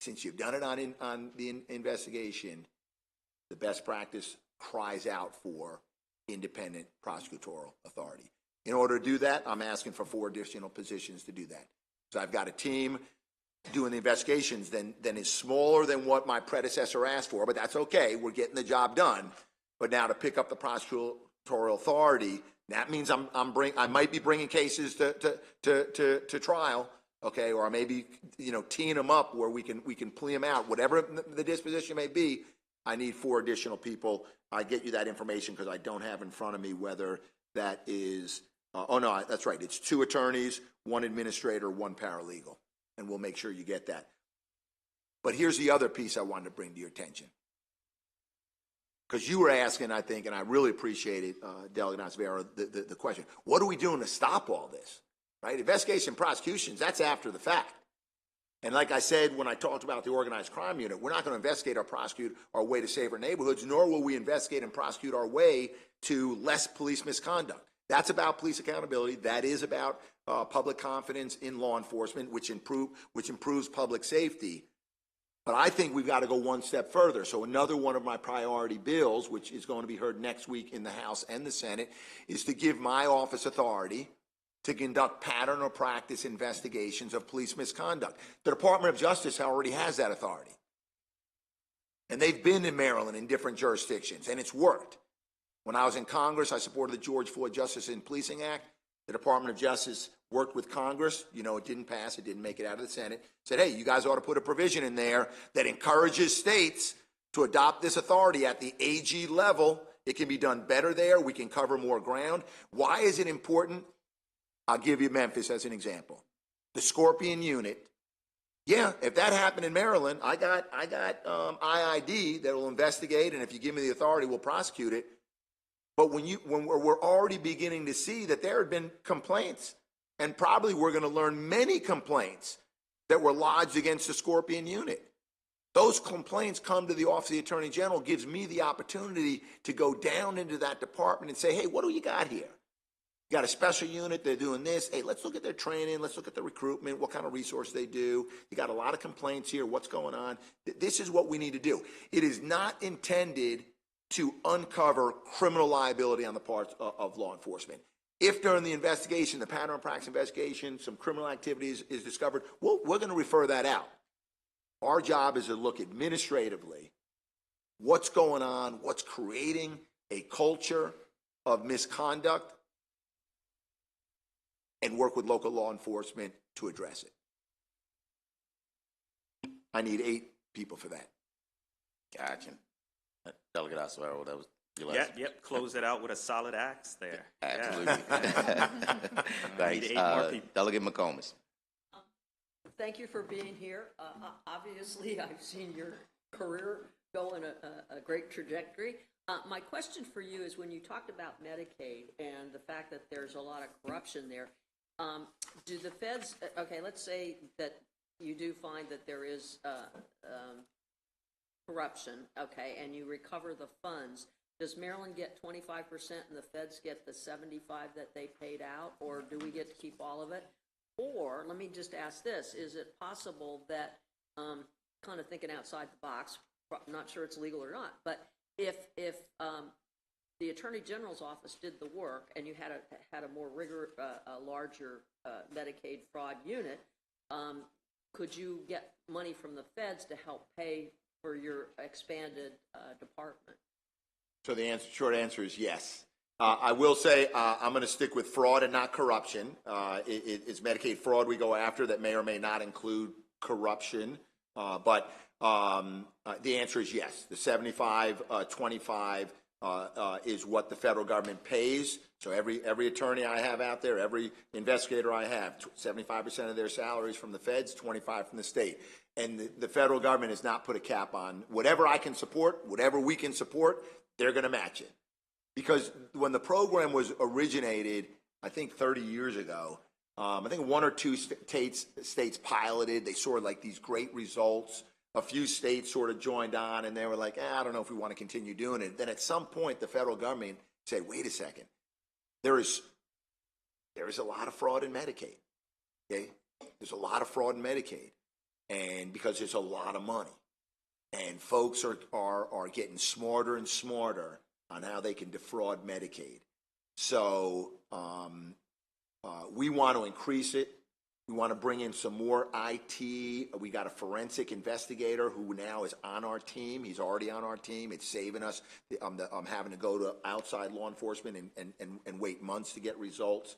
Since you've done it on the investigation, the best practice cries out for independent prosecutorial authority. In order to do that, I'm asking for 4 additional positions to do that. So I've got a team doing the investigations then is smaller than what my predecessor asked for, but that's okay. We're getting the job done. But now to pick up the prosecutorial authority, That means I might be bringing cases to trial, okay, or I may be, teeing them up where we can plea them out. Whatever the disposition may be, I need 4 additional people. I get you that information because I don't have in front of me whether that is. Oh no, that's right. It's 2 attorneys, 1 administrator, 1 paralegal, and we'll make sure you get that. But here's the other piece I wanted to bring to your attention. Because you were asking, I think, and I really appreciate it, Delegate Acevedo, the question, what are we doing to stop all this, right? Investigation prosecutions, that's after the fact. And like I said when I talked about the organized crime unit, we're not going to investigate or prosecute our way to safer neighborhoods, nor will we investigate and prosecute our way to less police misconduct. That's about police accountability. That is about public confidence in law enforcement, which improves public safety. But I think we've got to go one step further. So another one of my priority bills, which is going to be heard next week in the House and the Senate, is to give my office authority to conduct pattern or practice investigations of police misconduct. The Department of Justice already has that authority. And they've been in Maryland in different jurisdictions, and it's worked. When I was in Congress, I supported the George Floyd Justice in Policing Act. The Department of Justice worked with Congress. It didn't pass. It didn't make it out of the Senate. Said, hey, you guys ought to put a provision in there that encourages states to adopt this authority at the AG level. It can be done better there. We can cover more ground. Why is it important? I'll give you Memphis as an example. The Scorpion Unit. Yeah, if that happened in Maryland, I got IID that will investigate, and if you give me the authority, we'll prosecute it. But when we're already beginning to see that there have been complaints, and probably we're going to learn many complaints that were lodged against the Scorpion Unit. Those complaints come to the Office of the Attorney General, gives me the opportunity to go down into that department and say, hey, what do you got here? You got a special unit, they're doing this. Hey, let's look at their training, let's look at the recruitment, what kind of resource they do. You got a lot of complaints here, what's going on? This is what we need to do. It is not intended to uncover criminal liability on the part of law enforcement. If during the investigation, the pattern of practice investigation, some criminal activities is discovered, we're going to refer that out. Our job is to look administratively what's going on, what's creating a culture of misconduct, and work with local law enforcement to address it. I need 8 people for that. Gotcha. Delegate Acevedo, that was your last. Yep. Close it out with a solid axe there. Absolutely. Yeah. Thanks. Need 8 more people. Delegate McComas. Thank you for being here. Obviously, I've seen your career go in a great trajectory. My question for you is, when you talked about Medicaid and the fact that there's a lot of corruption there, do the feds, okay, let's say that you do find that there is corruption, okay, and you recover the funds, does Maryland get 25% and the feds get the 75 that they paid out, or do we get to keep all of it? Or, let me just ask this, is it possible that, kind of thinking outside the box, I'm not sure it's legal or not, but if the Attorney General's office did the work and you had a more a larger Medicaid fraud unit, could you get money from the feds to help pay for your expanded department? So the short answer is yes. I will say I'm going to stick with fraud and not corruption. It's Medicaid fraud we go after that may or may not include corruption. But the answer is yes. The 75-25 is what the federal government pays. So every attorney I have out there, every investigator I have, 75% of their salaries from the feds, 25 from the state. And the federal government has not put a cap on whatever I can support, whatever we can support, they're going to match it. Because when the program was originated, I think 30 years ago, I think 1 or 2 states piloted. They saw like these great results. A few states sort of joined on, and they were like, I don't know if we want to continue doing it. Then at some point, the federal government said, wait a second. There is a lot of fraud in Medicaid. Okay? There's a lot of fraud in Medicaid. And because there's a lot of money. And folks are getting smarter and smarter on how they can defraud Medicaid. So we want to increase it. We want to bring in some more IT. We got a forensic investigator who now is on our team. He's already on our team. It's saving us. I'm having to go to outside law enforcement and wait months to get results.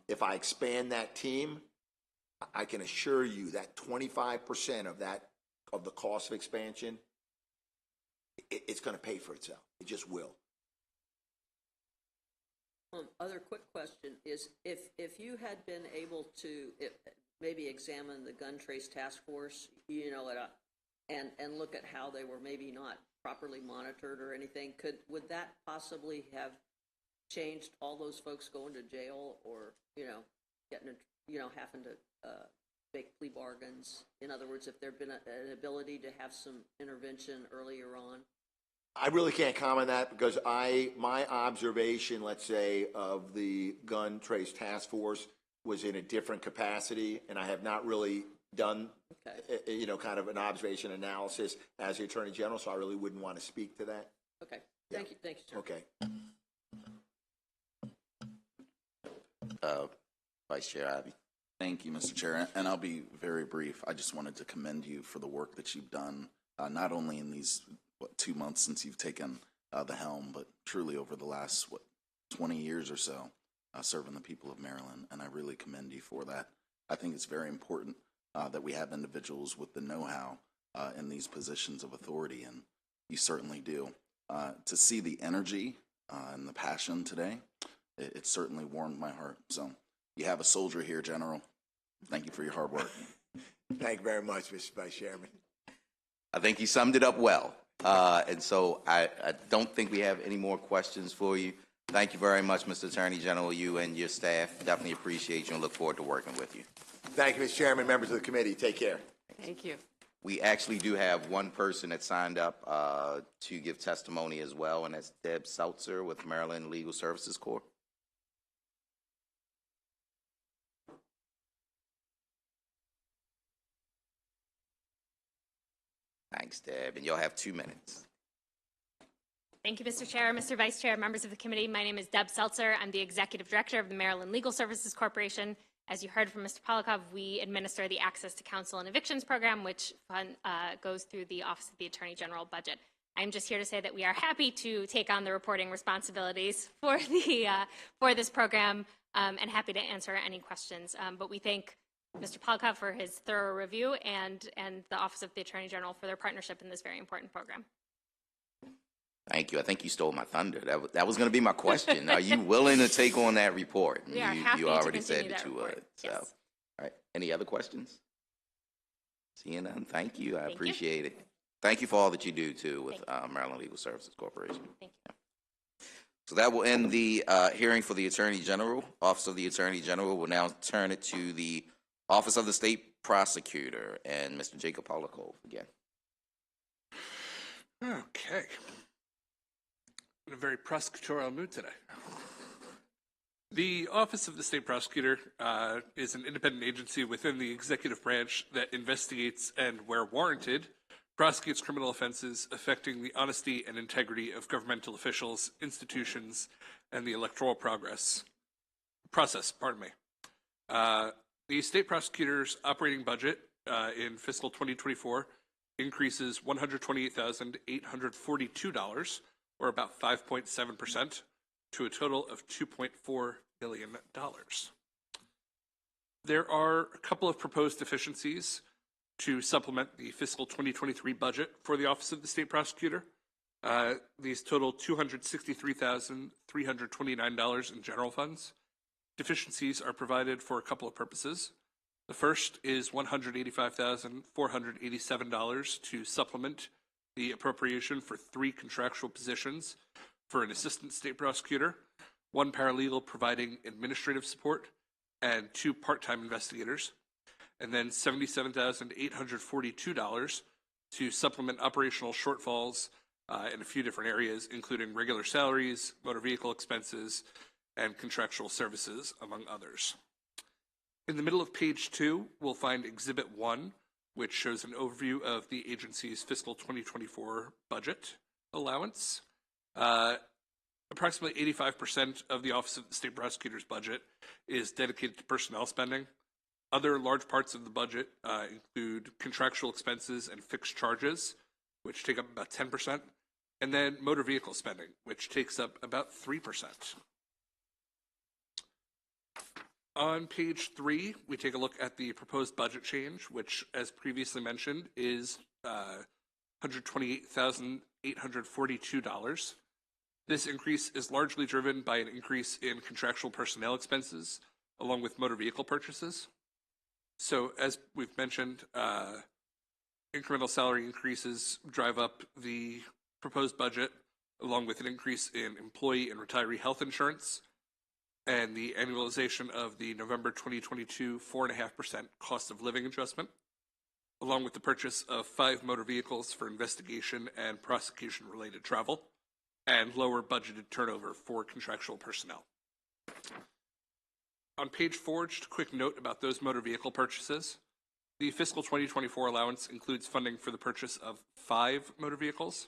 If I expand that team, I can assure you that 25% of the cost of expansion, it's going to pay for itself. It just will. Other quick question is, if you had been able to maybe examine the gun trace task force, and look at how they were maybe not properly monitored or anything, would that possibly have changed all those folks going to jail, or getting having to make plea bargains? In other words, if there'd been an ability to have some intervention earlier on. I really can't comment on that because my observation, let's say, of the gun trace task force was in a different capacity, and I have not really done, kind of an observation analysis as the Attorney General, so I really wouldn't want to speak to that. Okay. Thank you, sir. Okay. Vice Chair Ivey. Thank you, Mr. Chair, and I'll be very brief. I just wanted to commend you for the work that you've done, not only in these 2 months since you've taken the helm, but truly over the last 20 years or so, serving the people of Maryland, and I really commend you for that. I think it's very important that we have individuals with the know-how in these positions of authority, and you certainly do. To see the energy and the passion today, it certainly warmed my heart. So you have a soldier here, General. Thank you for your hard work. Thank you very much, Mr. Vice Chairman. I think you summed it up well. And so I don't think we have any more questions for you. Thank you very much, Mr. Attorney General. You and your staff definitely appreciate you and look forward to working with you. Thank you, Mr. Chairman, members of the committee. Take care. Thank you. We actually do have one person that signed up to give testimony as well, and that's Deb Seltzer with Maryland Legal Services Corp. Thanks, Deb. And you'll have 2 minutes. Thank you, Mr. Chair, Mr. Vice Chair, members of the committee. My name is Deb Seltzer. I'm the Executive Director of the Maryland Legal Services Corporation. As you heard from Mr. Polakov, we administer the Access to Counsel and Evictions Program, which goes through the Office of the Attorney General budget. I'm just here to say that we are happy to take on the reporting responsibilities for this program and happy to answer any questions. But we thank Mr. Polakov for his thorough review and the Office of the Attorney General for their partnership in this very important program. Thank you. I think you stole my thunder. That was going to be my question. Are you willing to take on that report? We are happy you already to said continue that you would. So, yes. all right. Any other questions? Seeing none. Thank you. I Thank appreciate it. Thank you for all that you do too with Maryland Legal Services Corporation. Thank you. So that will end the hearing for the Attorney General. Office of the Attorney General will now turn it to the Office of the State Prosecutor and Mr. Jacob Polakov again. Okay. In a very prosecutorial mood today. The Office of the State Prosecutor is an independent agency within the executive branch that investigates and, where warranted, prosecutes criminal offenses affecting the honesty and integrity of governmental officials, institutions, and the electoral process. The state prosecutor's operating budget in fiscal 2024 increases $128,842, or about 5.7%, to a total of $2.4 billion. There are a couple of proposed deficiencies to supplement the fiscal 2023 budget for the Office of the State Prosecutor. These total $263,329 in general funds. Deficiencies are provided for a couple of purposes. The first is $185,487 to supplement the appropriation for 3 contractual positions for an assistant state prosecutor, 1 paralegal providing administrative support, and 2 part-time investigators, and then $77,842 to supplement operational shortfalls in a few different areas, including regular salaries, motor vehicle expenses, and contractual services, among others. In the middle of page 2, we'll find Exhibit 1, which shows an overview of the agency's fiscal 2024 budget allowance. Approximately 85% of the Office of the State Prosecutor's budget is dedicated to personnel spending. Other large parts of the budget include contractual expenses and fixed charges, which take up about 10%, and then motor vehicle spending, which takes up about 3%. On page 3, we take a look at the proposed budget change, which, as previously mentioned, is $128,842. This increase is largely driven by an increase in contractual personnel expenses, along with motor vehicle purchases. So, as we've mentioned, incremental salary increases drive up the proposed budget, along with an increase in employee and retiree health insurance, and the annualization of the November 2022 4.5% cost of living adjustment, along with the purchase of 5 motor vehicles for investigation and prosecution-related travel, and lower budgeted turnover for contractual personnel. On page 4, just a quick note about those motor vehicle purchases. The fiscal 2024 allowance includes funding for the purchase of 5 motor vehicles.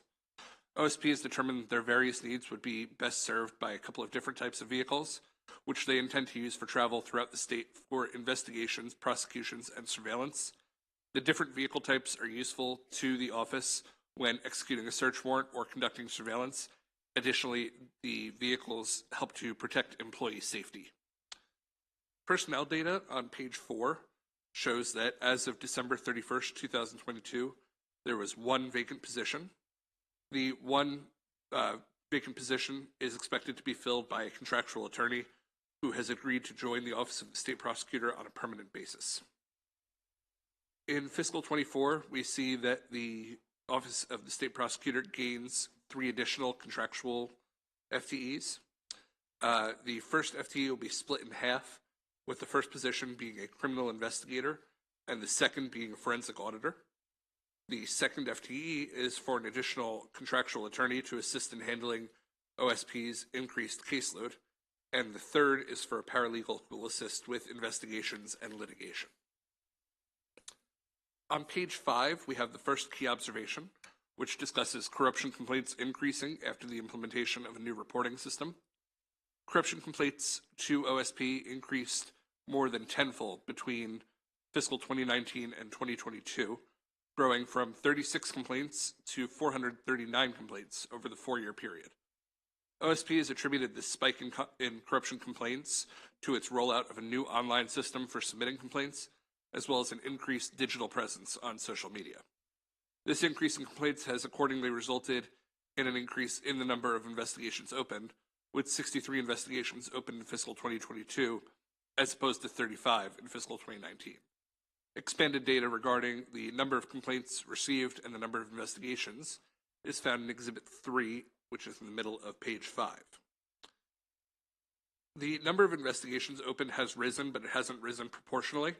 OSP has determined that their various needs would be best served by a couple of different types of vehicles, which they intend to use for travel throughout the state for investigations, prosecutions, and surveillance. The different vehicle types are useful to the office when executing a search warrant or conducting surveillance. Additionally, the vehicles help to protect employee safety. Personnel data on page 4 shows that as of December 31st, 2022, there was 1 vacant position. The 1 vacant position is expected to be filled by a contractual attorney who has agreed to join the Office of the State Prosecutor on a permanent basis. In fiscal 24, we see that the Office of the State Prosecutor gains 3 additional contractual FTEs. The first FTE will be split in half, with the first position being a criminal investigator and the second being a forensic auditor. The second FTE is for an additional contractual attorney to assist in handling OSP's increased caseload, and the third is for a paralegal who will assist with investigations and litigation. On page 5, we have the first key observation, which discusses corruption complaints increasing after the implementation of a new reporting system. Corruption complaints to OSP increased more than tenfold between fiscal 2019 and 2022, growing from 36 complaints to 439 complaints over the 4-year period. OSP has attributed this spike in corruption complaints to its rollout of a new online system for submitting complaints, as well as an increased digital presence on social media. This increase in complaints has accordingly resulted in an increase in the number of investigations opened, with 63 investigations opened in fiscal 2022, as opposed to 35 in fiscal 2019. Expanded data regarding the number of complaints received and the number of investigations is found in Exhibit 3, which is in the middle of page 5. The number of investigations opened has risen, but it hasn't risen proportionally.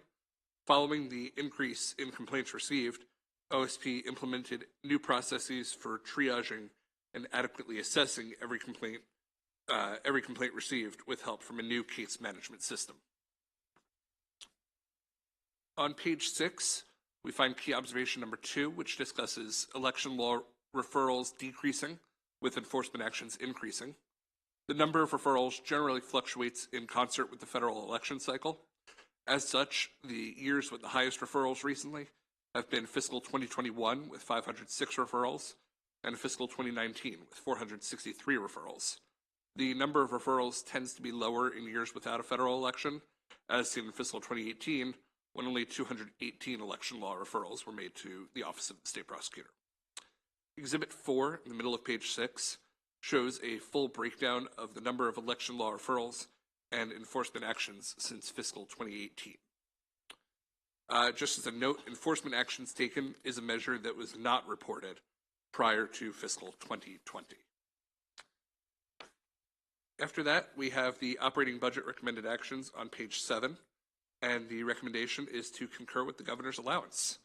Following the increase in complaints received, OSP implemented new processes for triaging and adequately assessing every complaint received with help from a new case management system. On page 6, we find key observation number 2, which discusses election law referrals decreasing with enforcement actions increasing. The number of referrals generally fluctuates in concert with the federal election cycle. As such, the years with the highest referrals recently have been fiscal 2021 with 506 referrals and fiscal 2019 with 463 referrals. The number of referrals tends to be lower in years without a federal election, as seen in fiscal 2018, when only 218 election law referrals were made to the Office of the State Prosecutor. Exhibit 4, in the middle of page 6, shows a full breakdown of the number of election law referrals and enforcement actions since fiscal 2018. Just as a note, enforcement actions taken is a measure that was not reported prior to fiscal 2020. After that, we have the operating budget recommended actions on page 7, and the recommendation is to concur with the governor's allowance.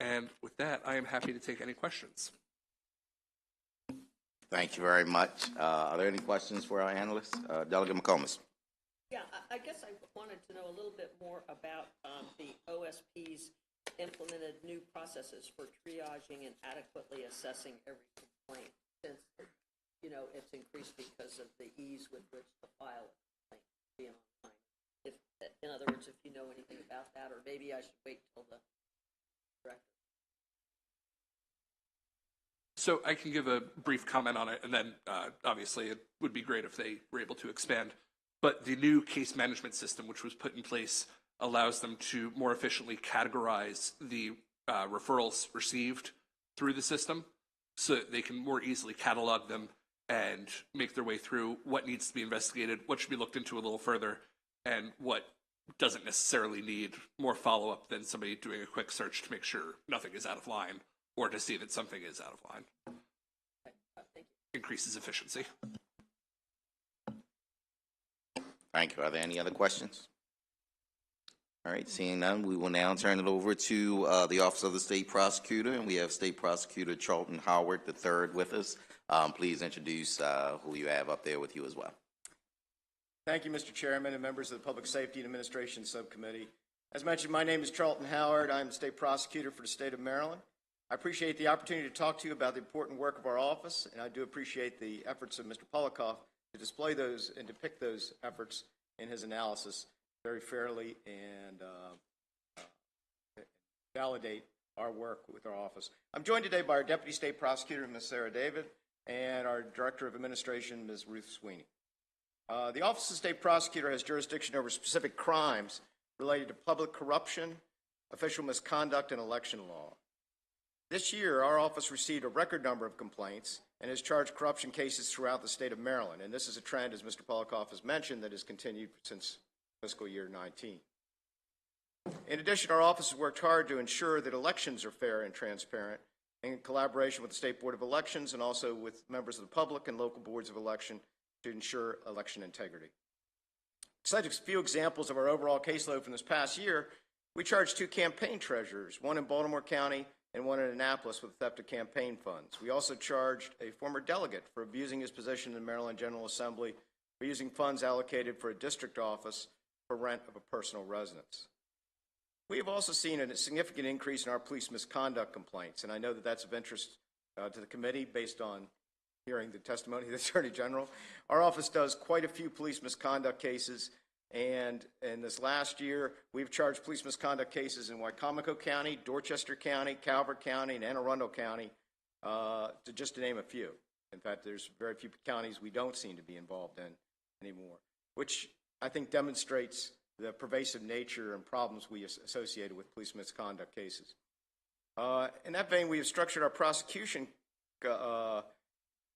And with that, I am happy to take any questions. Thank you very much. Are there any questions for our analysts? Delegate McComas. Yeah, I guess I wanted to know a little bit more about the OSP's implemented new processes for triaging and adequately assessing every complaint, since, you know, it's increased because of the ease with which to file a complaint being online. In other words, if you know know anything about that, or maybe I should wait till the director. So I can give a brief comment on it, and then obviously it would be great if they were able to expand. But the new case management system, which was put in place, allows them to more efficiently categorize the referrals received through the system so that they can more easily catalog them and make their way through what needs to be investigated, what should be looked into a little further, and what doesn't necessarily need more follow-up than somebody doing a quick search to make sure nothing is out of line or to see that something is out of line. Thank you. Increases efficiency. Thank you. Are there any other questions? All right, seeing none, we will now turn it over to the Office of the State Prosecutor, and we have State Prosecutor Charlton Howard III with us. Please introduce who you have up there with you as well. Thank you, Mr. Chairman, and members of the Public Safety and Administration Subcommittee. As mentioned, my name is Charlton Howard. I'm the State Prosecutor for the State of Maryland. I appreciate the opportunity to talk to you about the important work of our office, and I do appreciate the efforts of Mr. Polikoff to display those and depict those efforts in his analysis very fairly and validate our work with our office. I'm joined today by our Deputy State Prosecutor, Ms. Sarah David, and our Director of Administration, Ms. Ruth Sweeney. The Office of the State Prosecutor has jurisdiction over specific crimes related to public corruption, official misconduct, and election law. This year, our office received a record number of complaints and has charged corruption cases throughout the state of Maryland. And this is a trend, as Mr. Polikoff has mentioned, that has continued since fiscal year 19. In addition, our office has worked hard to ensure that elections are fair and transparent in collaboration with the State Board of Elections and also with members of the public and local boards of election to ensure election integrity. To cite a few examples of our overall caseload from this past year, we charged 2 campaign treasurers, one in Baltimore County and one in Annapolis with theft of campaign funds. We also charged a former delegate for abusing his position in the Maryland General Assembly for using funds allocated for a district office for rent of a personal residence. We have also seen a significant increase in our police misconduct complaints, and I know that that's of interest to the committee based on hearing the testimony of the Attorney General. Our office does quite a few police misconduct cases, and in this last year, we've charged police misconduct cases in Wycomico County, Dorchester County, Calvert County, and Anne Arundel County, just to name a few. In fact, there's very few counties we don't seem to be involved in anymore, which I think demonstrates the pervasive nature and problems we associated with police misconduct cases. In that vein, we have structured our prosecution.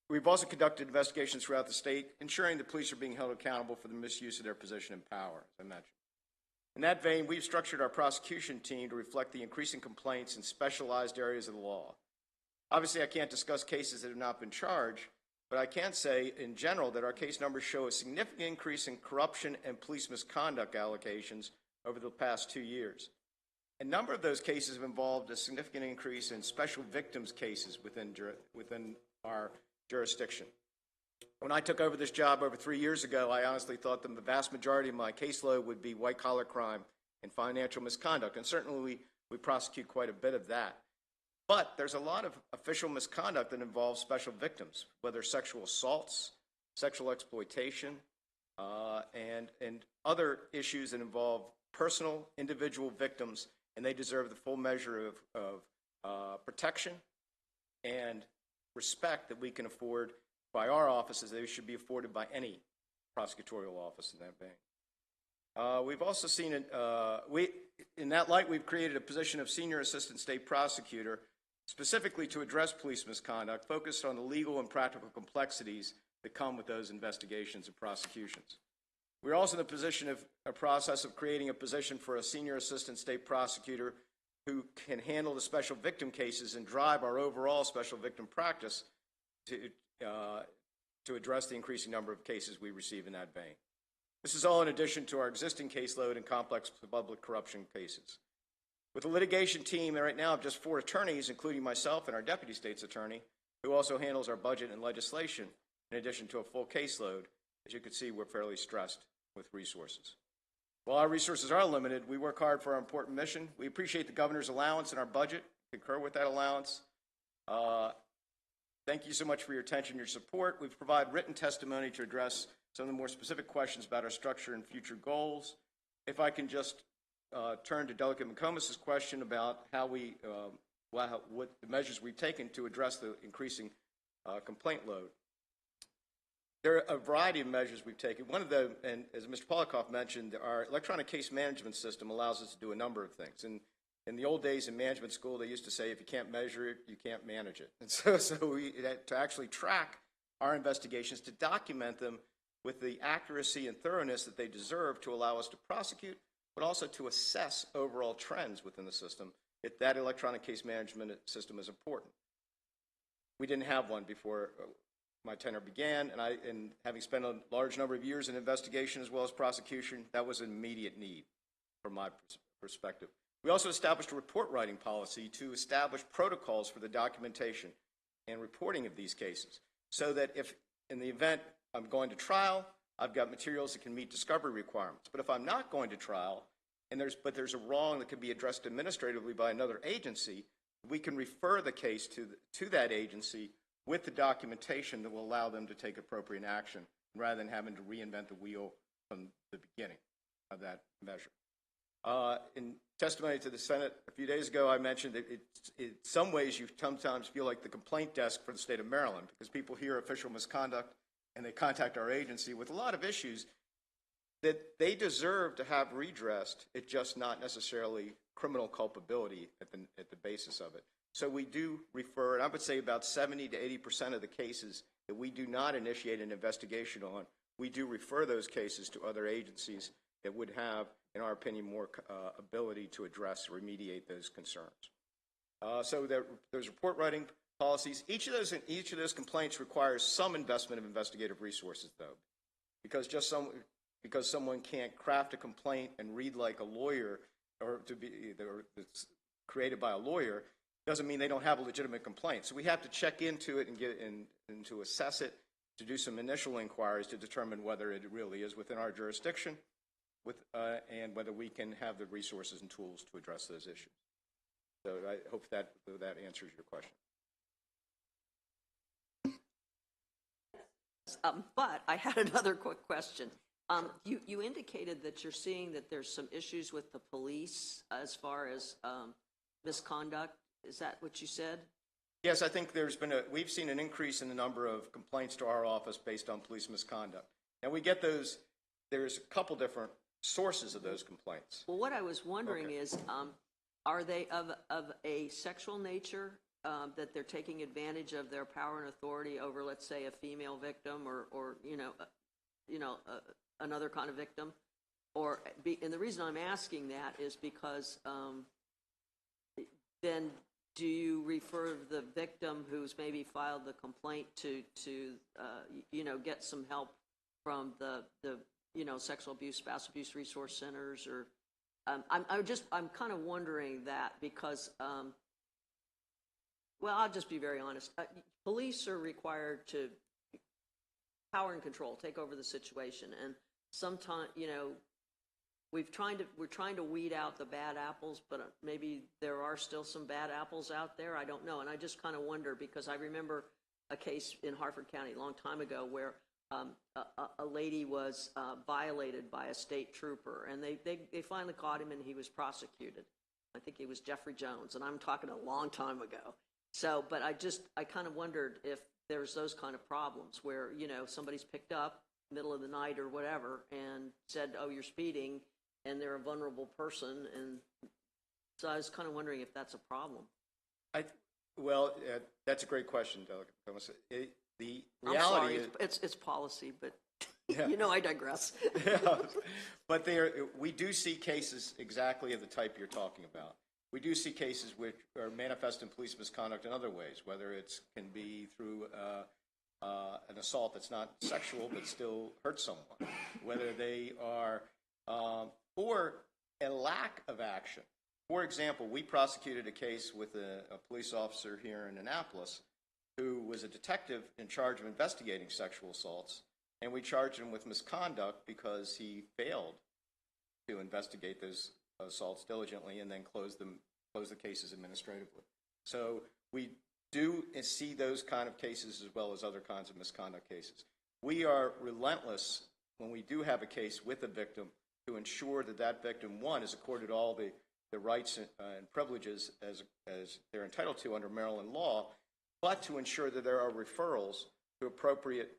We've also conducted investigations throughout the state, ensuring the police are being held accountable for the misuse of their position and power, as I mentioned. In that vein, we've structured our prosecution team to reflect the increasing complaints in specialized areas of the law. Obviously, I can't discuss cases that have not been charged, but I can say in general that our case numbers show a significant increase in corruption and police misconduct allocations over the past 2 years. A number of those cases have involved a significant increase in special victims cases within our jurisdiction. When I took over this job over 3 years ago, I honestly thought the vast majority of my caseload would be white-collar crime and financial misconduct, and certainly we prosecute quite a bit of that. But there's a lot of official misconduct that involves special victims, whether sexual assaults, sexual exploitation, and other issues that involve personal, individual victims, and they deserve the full measure of protection and respect that we can afford by our offices. They should be afforded by any prosecutorial office in that vein. We've also seen, in that light, we've created a position of Senior Assistant State Prosecutor specifically to address police misconduct, focused on the legal and practical complexities that come with those investigations and prosecutions. We're also in the position of a process of creating a position for a Senior Assistant State Prosecutor who can handle the special victim cases and drive our overall special victim practice to address the increasing number of cases we receive in that vein. This is all in addition to our existing caseload and complex public corruption cases. With a litigation team right now of just 4 attorneys, including myself and our Deputy State's Attorney, who also handles our budget and legislation, in addition to a full caseload, as you can see, we're fairly stressed with resources. While our resources are limited, we work hard for our important mission. We appreciate the governor's allowance in our budget, concur with that allowance. Thank you so much for your attention and your support. We've provided written testimony to address some of the more specific questions about our structure and future goals. If I can just turn to Delegate McComas' question about how what the measures we've taken to address the increasing complaint load. There are a variety of measures we've taken. One of them, and as Mr. Polikoff mentioned, our electronic case management system allows us to do a number of things. And in the old days in management school, they used to say, if you can't measure it, you can't manage it. And so we had to actually track our investigations, to document them with the accuracy and thoroughness that they deserve to allow us to prosecute, but also to assess overall trends within the system. That electronic case management system is important. We didn't have one before my tenure began, and having spent a large number of years in investigation as well as prosecution, that was an immediate need from my perspective. We also established a report writing policy to establish protocols for the documentation and reporting of these cases, so that if in the event I'm going to trial, I've got materials that can meet discovery requirements. But if I'm not going to trial, but there's a wrong that can be addressed administratively by another agency, we can refer the case to that agency with the documentation that will allow them to take appropriate action, rather than having to reinvent the wheel from the beginning of that measure. In testimony to the Senate a few days ago, I mentioned that in some ways you sometimes feel like the complaint desk for the state of Maryland, because people hear official misconduct and they contact our agency with a lot of issues that they deserve to have redressed. It's just not necessarily criminal culpability at the basis of it. So we do refer, and I would say about 70 to 80% of the cases that we do not initiate an investigation on, we do refer those cases to other agencies that would have, in our opinion, more ability to address or remediate those concerns. So there's report writing policies. Each of those complaints requires some investment of investigative resources, though, because someone can't craft a complaint and read like a lawyer, or it's created by a lawyer, doesn't mean they don't have a legitimate complaint. So we have to check into it and and to assess it, to do some initial inquiries to determine whether it really is within our jurisdiction, and whether we can have the resources and tools to address those issues. So I hope that answers your question. But I had another quick question. You indicated that you're seeing that there's some issues with the police as far as misconduct. Is that what you said? Yes, I think we've seen an increase in the number of complaints to our office based on police misconduct. And we get those, there's a couple different sources of those complaints. Well, what I was wondering is, are they of a sexual nature, that they're taking advantage of their power and authority over, let's say, a female victim or another kind of victim? And the reason I'm asking that is because then do you refer the victim who's maybe filed the complaint to get some help from the sexual abuse, spouse abuse resource centers? Or I'm kind of wondering that because, I'll just be very honest. Police are required to power and control, take over the situation, and sometimes we're trying to weed out the bad apples, but maybe there are still some bad apples out there. I don't know, and I just kind of wonder, because I remember a case in Harford County a long time ago where a lady was violated by a state trooper, and they finally caught him and he was prosecuted. I think he was Jeffrey Jones, and I'm talking a long time ago. So, but I kind of wondered if there's those kind of problems where somebody's picked up middle of the night or whatever and said, "Oh, you're speeding," and they're a vulnerable person, and so I was kind of wondering if that's a problem. That's a great question, Delegate. The I'm reality sorry, it's policy, but Yeah. I digress. Yeah. But we do see cases exactly of the type you're talking about. We do see cases which are manifest in police misconduct in other ways, whether it can be through an assault that's not sexual but still hurts someone, whether they are, or a lack of action. For example, we prosecuted a case with a police officer here in Annapolis who was a detective in charge of investigating sexual assaults, and we charged him with misconduct because he failed to investigate those assaults diligently and then close the cases administratively. So we do see those kind of cases as well as other kinds of misconduct cases. We are relentless when we do have a case with a victim to ensure that that victim, one, is accorded all the rights and privileges as they're entitled to under Maryland law, but to ensure that there are referrals to appropriate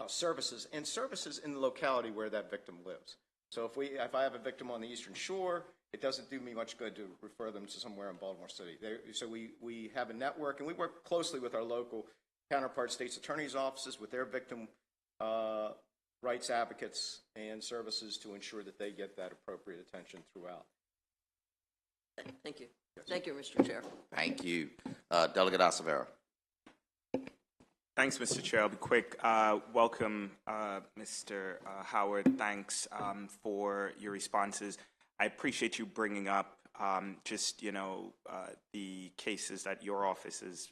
services and services in the locality where that victim lives. So if I have a victim on the Eastern Shore, it doesn't do me much good to refer them to somewhere in Baltimore City. So we have a network, and we work closely with our local counterpart state's attorney's offices with their victim rights advocates and services to ensure that they get that appropriate attention throughout. Thank you. Thank you, Mr. Chair. Thank you. Delegate Acevera. Thanks, Mr. Chair. I'll be quick. Welcome, Mr. Howard. Thanks for your responses. I appreciate you bringing up the cases that your office has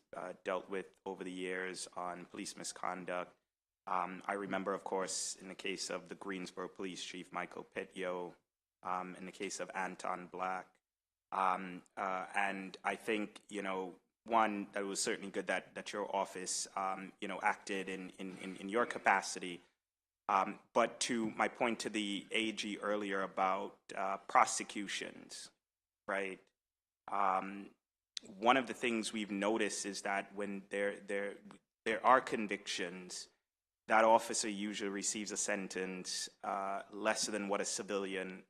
dealt with over the years on police misconduct. I remember, of course, in the case of the Greensboro Police Chief, Michael Petio, in the case of Anton Black. And I think, one, that was certainly good that your office, acted in your capacity. But to my point to the AG earlier about prosecutions, right? One of the things we've noticed is that when there are convictions, that officer usually receives a sentence lesser than what a civilian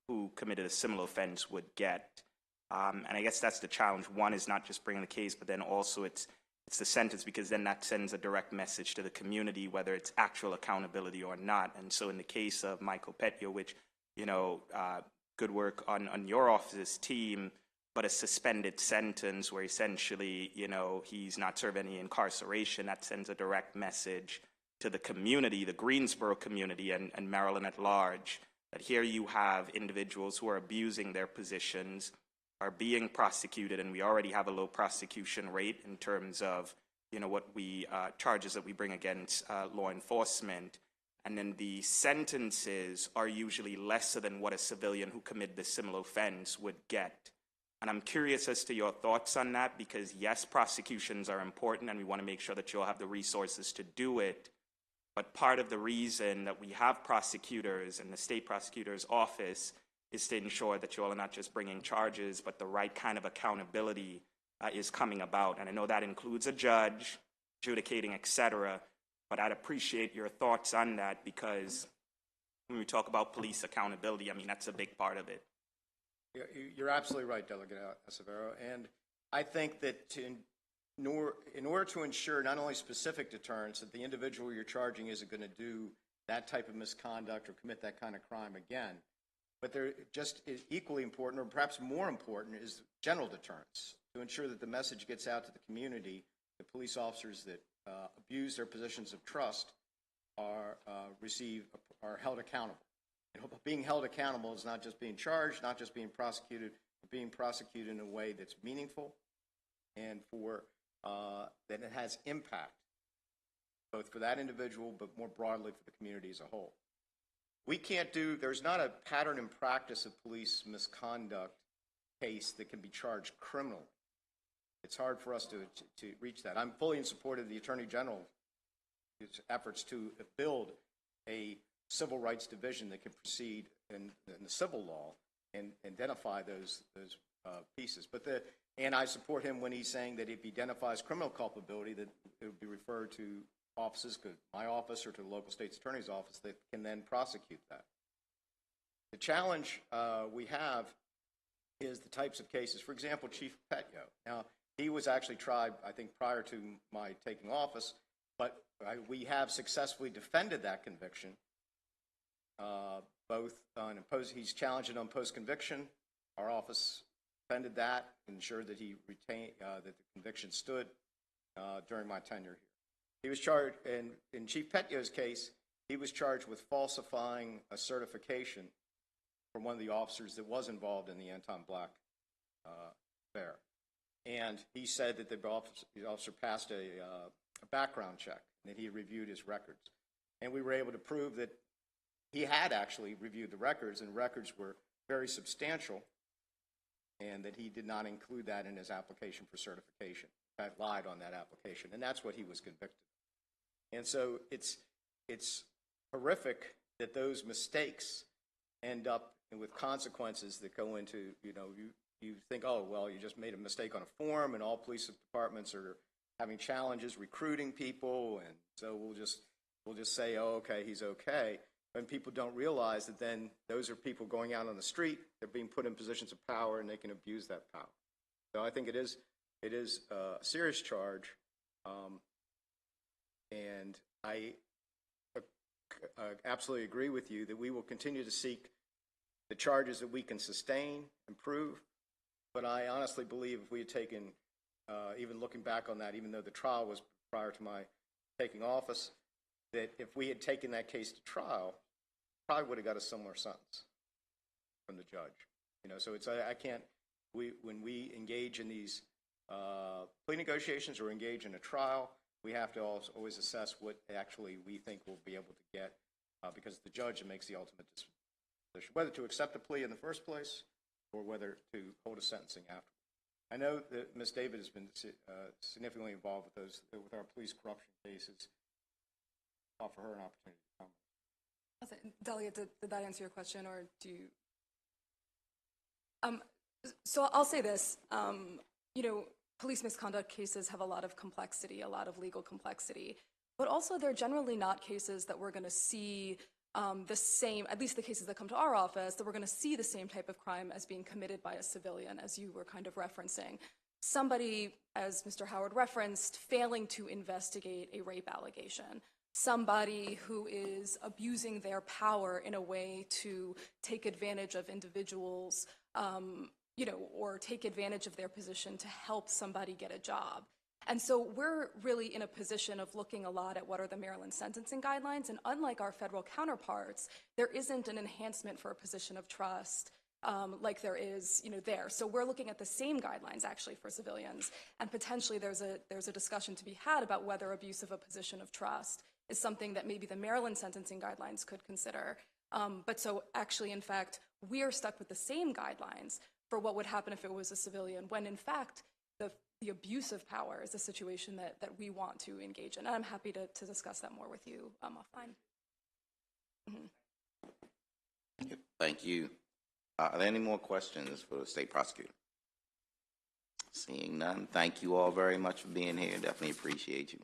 who committed a similar offense would get. And I guess that's the challenge. One is not just bringing the case, but then also it's the sentence, because then that sends a direct message to the community, whether it's actual accountability or not. And so in the case of Michael Petio, which, good work on your office's team, but a suspended sentence where essentially, he's not serving any incarceration, that sends a direct message to the community, the Greensboro community and Maryland at large, that here you have individuals who are abusing their positions, are being prosecuted, and we already have a low prosecution rate in terms of, what we, charges that we bring against law enforcement. And then the sentences are usually lesser than what a civilian who committed a similar offense would get. And I'm curious as to your thoughts on that, because yes, prosecutions are important and we want to make sure that you'll have the resources to do it. But part of the reason that we have prosecutors and the state prosecutor's office is to ensure that you all are not just bringing charges, but the right kind of accountability is coming about. And I know that includes a judge, adjudicating, et cetera. But I'd appreciate your thoughts on that, because when we talk about police accountability, I mean, that's a big part of it. You're absolutely right, Delegate Acevero. And I think that in order to ensure not only specific deterrence, that the individual you're charging isn't going to do that type of misconduct or commit that kind of crime again, but they're just equally important, or perhaps more important, is general deterrence, to ensure that the message gets out to the community, the police officers that abuse their positions of trust are held accountable. And being held accountable is not just being charged, not just being prosecuted, but being prosecuted in a way that's meaningful and that it has impact, both for that individual, but more broadly for the community as a whole. There's not a pattern and practice of police misconduct case that can be charged criminally. It's hard for us to reach that. I'm fully in support of the Attorney General's efforts to build a civil rights division that can proceed in the civil law and identify those pieces. And I support him when he's saying that if he identifies criminal culpability, that it would be referred to offices, my office or to the local state's attorney's office, that can then prosecute that. The challenge we have is the types of cases. For example, Chief Petio. Now, he was actually tried, I think, prior to my taking office, but we have successfully defended that conviction, both on he's challenged it on post-conviction. Our office defended that, ensured that he retained, that the conviction stood during my tenure here. He was charged, in Chief Petio's case, he was charged with falsifying a certification from one of the officers that was involved in the Anton Black affair. And he said that the officer passed a background check, and that he reviewed his records. And we were able to prove that he had actually reviewed the records, and records were very substantial, and that he did not include that in his application for certification. I lied on that application, and that's what he was convicted of. And so it's horrific that those mistakes end up with consequences that go into, you think, oh, well, you just made a mistake on a form, and all police departments are having challenges recruiting people, and so we'll just say, oh, okay, he's okay. And people don't realize that then those are people going out on the street, they're being put in positions of power, and they can abuse that power. So I think it is a serious charge, and I absolutely agree with you that we will continue to seek the charges that we can sustain and prove. But I honestly believe if we had taken, even looking back on that, even though the trial was prior to my taking office, that if we had taken that case to trial, probably would have got a similar sentence from the judge. So it's when we engage in these plea negotiations or engage in a trial, we have to always assess what actually we think we'll be able to get, because it's the judge that makes the ultimate decision, whether to accept the plea in the first place or whether to hold a sentencing after. I know that Ms. David has been significantly involved with our police corruption cases. I'll offer her an opportunity to comment. Delia, did that answer your question, or do you? So I'll say this. Police misconduct cases have a lot of complexity, a lot of legal complexity, but also they're generally not cases that we're going to see the same, at least the cases that come to our office, that we're going to see the same type of crime as being committed by a civilian, as you were kind of referencing. Somebody, as Mr. Howard referenced, failing to investigate a rape allegation. Somebody who is abusing their power in a way to take advantage of individuals, or take advantage of their position to help somebody get a job. And so we're really in a position of looking a lot at what are the Maryland sentencing guidelines, and unlike our federal counterparts, there isn't an enhancement for a position of trust like there is, there. So we're looking at the same guidelines actually for civilians, and potentially there's a discussion to be had about whether abuse of a position of trust is something that maybe the Maryland sentencing guidelines could consider. But so actually, in fact, we are stuck with the same guidelines for what would happen if it was a civilian, when in fact, the abuse of power is a situation that we want to engage in. And I'm happy to discuss that more with you offline. Mm-hmm. Thank you. Are there any more questions for the state prosecutor? Seeing none, thank you all very much for being here. Definitely appreciate you.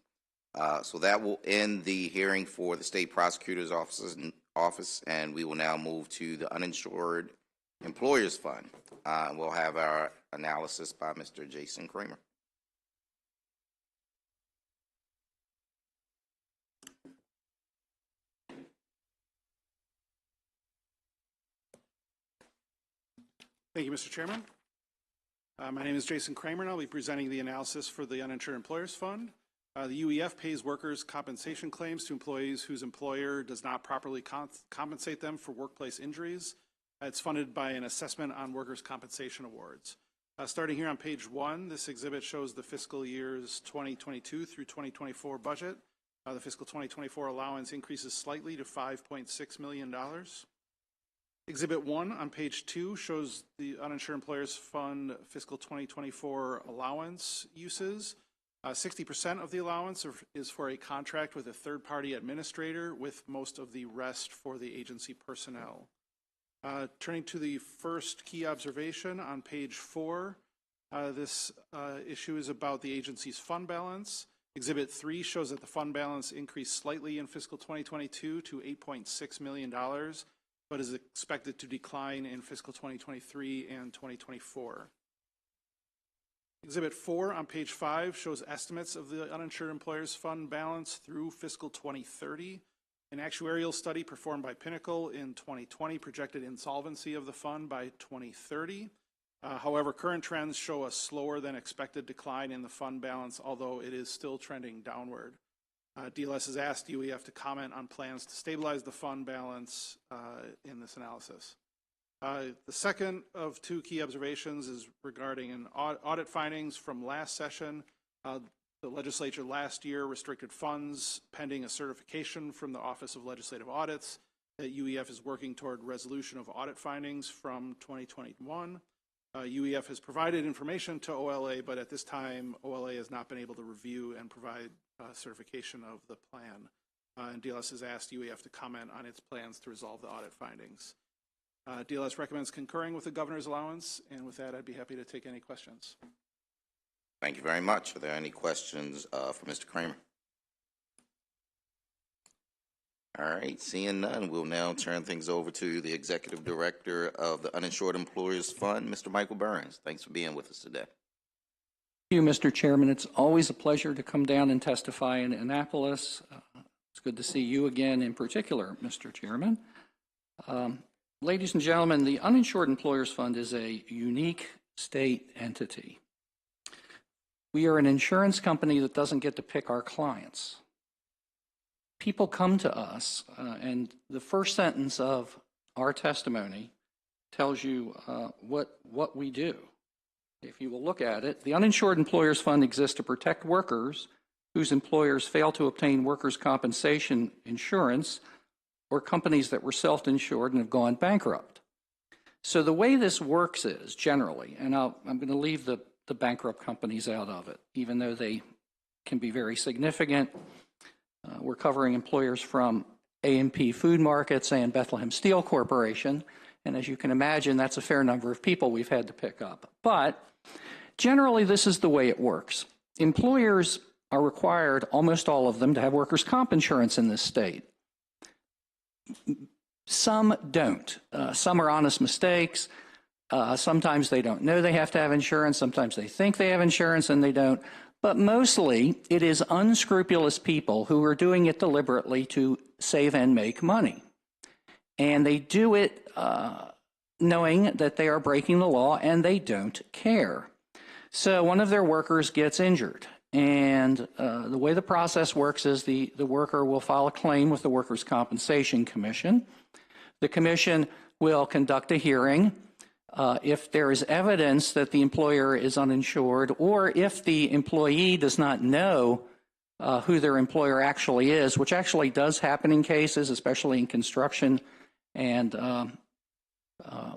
So that will end the hearing for the state prosecutor's office, and we will now move to the uninsured employers fund. We'll have our analysis by Mr. Jason Kramer. Thank you, Mr. Chairman. My name is Jason Kramer, and I'll be presenting the analysis for the Uninsured Employers Fund. The UEF pays workers' compensation claims to employees whose employer does not properly compensate them for workplace injuries. It's funded by an assessment on workers' compensation awards. Starting here on page 1, this exhibit shows the fiscal years 2022 through 2024 budget. The fiscal 2024 allowance increases slightly to $5.6 million. Exhibit 1 on page 2 shows the Uninsured Employers Fund fiscal 2024 allowance uses. 60% of the allowance is for a contract with a third-party administrator, with most of the rest for the agency personnel. Turning to the first key observation on page 4, this issue is about the agency's fund balance. Exhibit 3 shows that the fund balance increased slightly in fiscal 2022 to $8.6 million, but is expected to decline in fiscal 2023 and 2024. Exhibit 4 on page 5 shows estimates of the Uninsured Employers Fund balance through fiscal 2030. An actuarial study performed by Pinnacle in 2020 projected insolvency of the fund by 2030. However, current trends show a slower than expected decline in the fund balance, although it is still trending downward. DLS has asked UEF to comment on plans to stabilize the fund balance in this analysis. The second of 2 key observations is regarding an audit findings from last session. The legislature last year restricted funds pending a certification from the Office of Legislative Audits that UEF is working toward resolution of audit findings from 2021. UEF has provided information to OLA, but at this time, OLA has not been able to review and provide certification of the plan. And DLS has asked UEF to comment on its plans to resolve the audit findings. DLS recommends concurring with the governor's allowance, and with that, I'd be happy to take any questions. Thank you very much. Are there any questions for Mr. Kramer? All right, seeing none, we'll now turn things over to the Executive Director of the Uninsured Employers Fund, Mr. Michael Burns. Thanks for being with us today. Thank you, Mr. Chairman. It's always a pleasure to come down and testify in Annapolis. It's good to see you again in particular, Mr. Chairman. Ladies and gentlemen, the Uninsured Employers Fund is a unique state entity. We are an insurance company that doesn't get to pick our clients. People come to us, and the first sentence of our testimony tells you what we do. If you will look at it, the Uninsured Employers Fund exists to protect workers whose employers fail to obtain workers' compensation insurance, or companies that were self-insured and have gone bankrupt. So the way this works is, generally, and I'm going to leave the bankrupt companies out of it, even though they can be very significant. We're covering employers from A&P Food Markets and Bethlehem Steel Corporation, and as you can imagine, that's a fair number of people we've had to pick up. But generally, this is the way it works. Employers are required, almost all of them, to have workers' comp insurance in this state. Some don't. Some are honest mistakes. Sometimes they don't know they have to have insurance. Sometimes they think they have insurance and they don't. But mostly, it is unscrupulous people who are doing it deliberately to save and make money. And they do it knowing that they are breaking the law, and they don't care. So one of their workers gets injured. And the way the process works is the worker will file a claim with the Workers' Compensation Commission. The commission will conduct a hearing. If there is evidence that the employer is uninsured, or if the employee does not know who their employer actually is, which actually does happen in cases, especially in construction and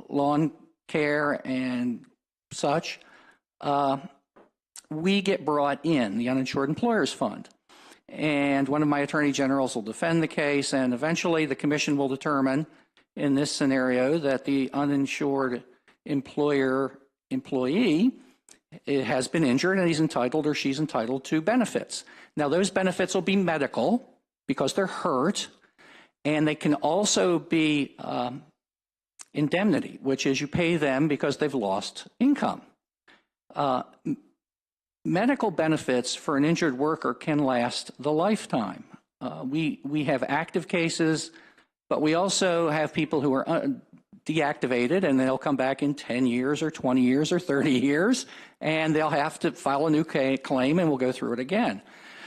lawn care and such, we get brought in, the Uninsured Employers Fund. And one of my attorney generals will defend the case, and eventually the commission will determine, in this scenario, that the uninsured employee has been injured and he's entitled or she's entitled to benefits. Now, those benefits will be medical because they're hurt, and they can also be indemnity, which is you pay them because they've lost income. Medical benefits for an injured worker can last the lifetime. We have active cases, but we also have people who are deactivated, and they'll come back in 10 years or 20 years or 30 years, and they'll have to file a new claim, and we'll go through it again.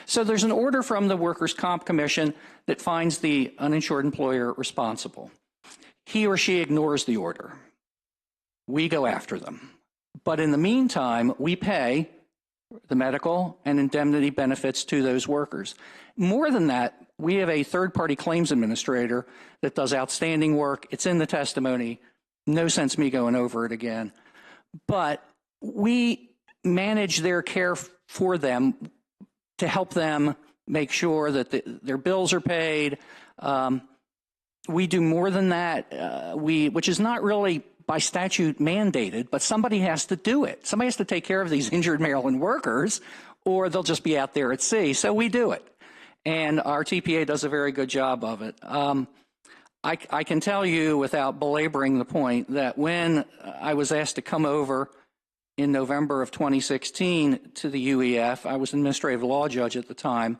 So there's an order from the Workers' Comp Commission that finds the uninsured employer responsible. He or she ignores the order. We go after them. But in the meantime, we pay the medical and indemnity benefits to those workers. More than that, we have a third-party claims administrator that does outstanding work. It's in the testimony. No sense me going over it again. But we manage their care for them to help them make sure that their bills are paid. We do more than that, which is not really by statute mandated, but somebody has to do it. Somebody has to take care of these injured Maryland workers, or they'll just be out there at sea. So we do it. And our TPA does a very good job of it. I can tell you, without belaboring the point, that when I was asked to come over in November of 2016 to the UEF, I was an administrative law judge at the time,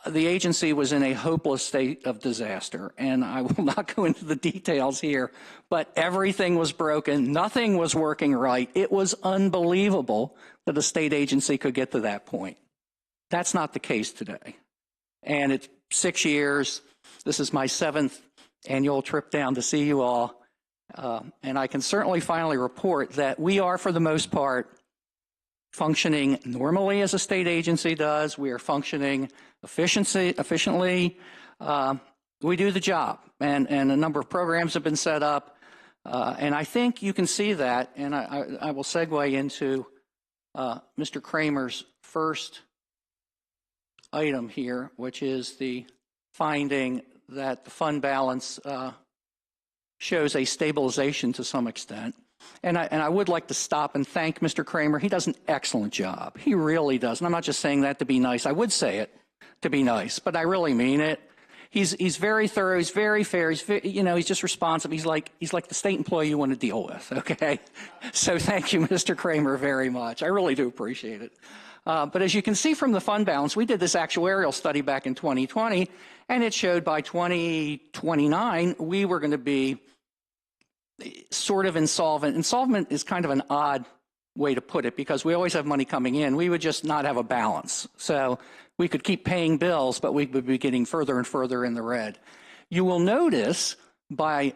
the agency was in a hopeless state of disaster. And I will not go into the details here, but everything was broken. Nothing was working right. It was unbelievable that a state agency could get to that point. That's not the case today. And it's 6 years. This is my 7th annual trip down to see you all. And I can certainly finally report that we are, for the most part, functioning normally as a state agency does. We are functioning efficiently. We do the job, and a number of programs have been set up. And I think you can see that, and I will segue into Mr. Kramer's first item here, which is the finding that the fund balance shows a stabilization to some extent. And I would like to stop and thank Mr. Kramer. He does an excellent job. He really does. And I'm not just saying that to be nice. I would say it to be nice, but I really mean it. He's very thorough. He's very fair. He's just responsive. He's like the state employee you want to deal with. Okay. So thank you, Mr. Kramer, very much. I really do appreciate it. But as you can see from the fund balance, we did this actuarial study back in 2020, and it showed by 2029 we were going to be sort of insolvent. Insolvent is kind of an odd way to put it because we always have money coming in. We would just not have a balance. So we could keep paying bills, but we would be getting further and further in the red. You will notice by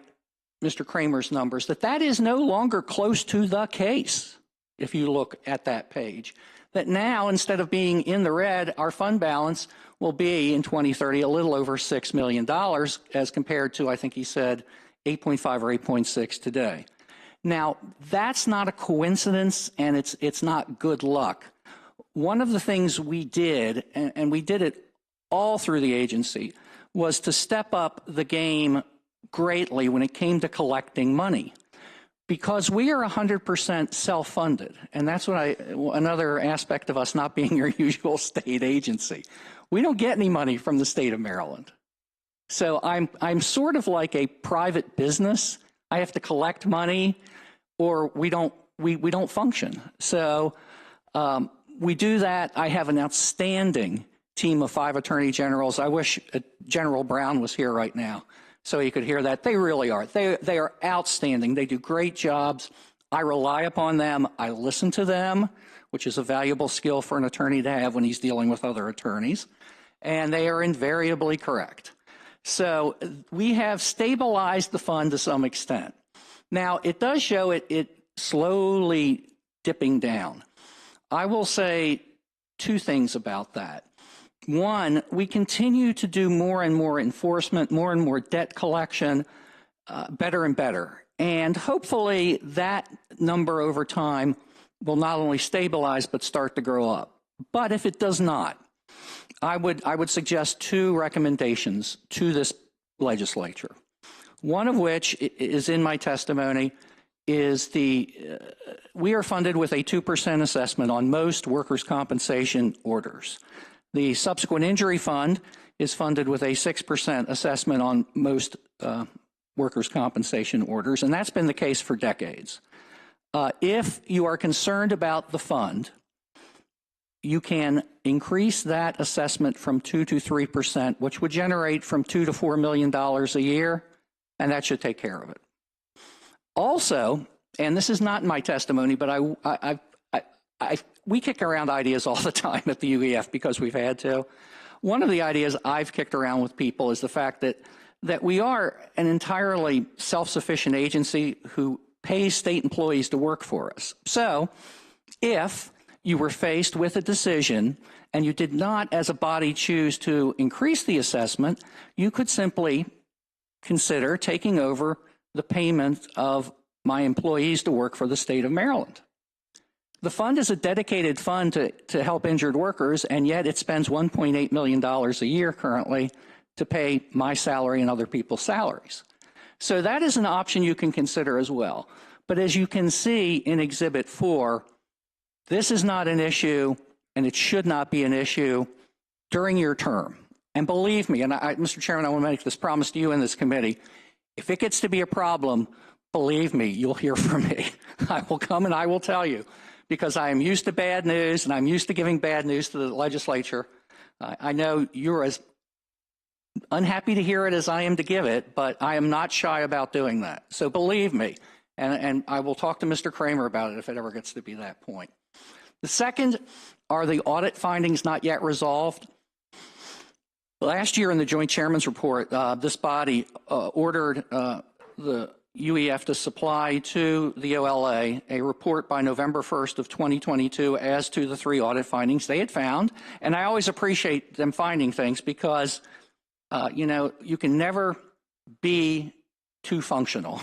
Mr. Kramer's numbers that is no longer close to the case if you look at that page. That now, instead of being in the red, our fund balance will be in 2030 a little over $6 million as compared to, I think he said, 8.5 or 8.6 today. Now, that's not a coincidence, and it's not good luck. One of the things we did, and we did it all through the agency, was to step up the game greatly when it came to collecting money. Because we are 100% self-funded, and that's what another aspect of us not being your usual state agency. We don't get any money from the state of Maryland. So I'm sort of like a private business. I have to collect money, or we don't function. So we do that. I have an outstanding team of 5 attorney generals. I wish General Brown was here right now so he could hear that. They really are. They are outstanding. They do great jobs. I rely upon them. I listen to them, which is a valuable skill for an attorney to have when he's dealing with other attorneys. And they are invariably correct. So we have stabilized the fund to some extent. Now, it does show it slowly dipping down. I will say 2 things about that. One, we continue to do more and more enforcement, more and more debt collection, better and better. And hopefully that number over time will not only stabilize but start to grow up. But if it does not, I would suggest 2 recommendations to this legislature. One of which is in my testimony is we are funded with a 2% assessment on most workers' compensation orders. The subsequent injury fund is funded with a 6% assessment on most workers' compensation orders, and that's been the case for decades. If you are concerned about the fund, you can increase that assessment from 2 to 3%, which would generate from $2 to $4 million a year, and that should take care of it. Also, and this is not in my testimony, but we kick around ideas all the time at the UEF because we've had to. One of the ideas I've kicked around with people is the fact that we are an entirely self-sufficient agency who pays state employees to work for us. So if you were faced with a decision and you did not, as a body, choose to increase the assessment, you could simply consider taking over the payment of my employees to work for the state of Maryland. The fund is a dedicated fund to help injured workers, and yet it spends $1.8 million a year currently to pay my salary and other people's salaries. So that is an option you can consider as well. But as you can see in Exhibit 4, this is not an issue, and it should not be an issue during your term. And believe me, and Mr. Chairman, I want to make this promise to you and this committee, if it gets to be a problem, believe me, you'll hear from me. I will come and I will tell you, because I am used to bad news, and I'm used to giving bad news to the legislature. I know you're as unhappy to hear it as I am to give it, but I am not shy about doing that. So believe me, and I will talk to Mr. Kramer about it if it ever gets to be that point. The second are the audit findings not yet resolved. Last year in the Joint Chairman's Report, this body ordered the UEF to supply to the OLA a report by November 1st of 2022 as to the 3 audit findings they had found. And I always appreciate them finding things because, you can never be too functional.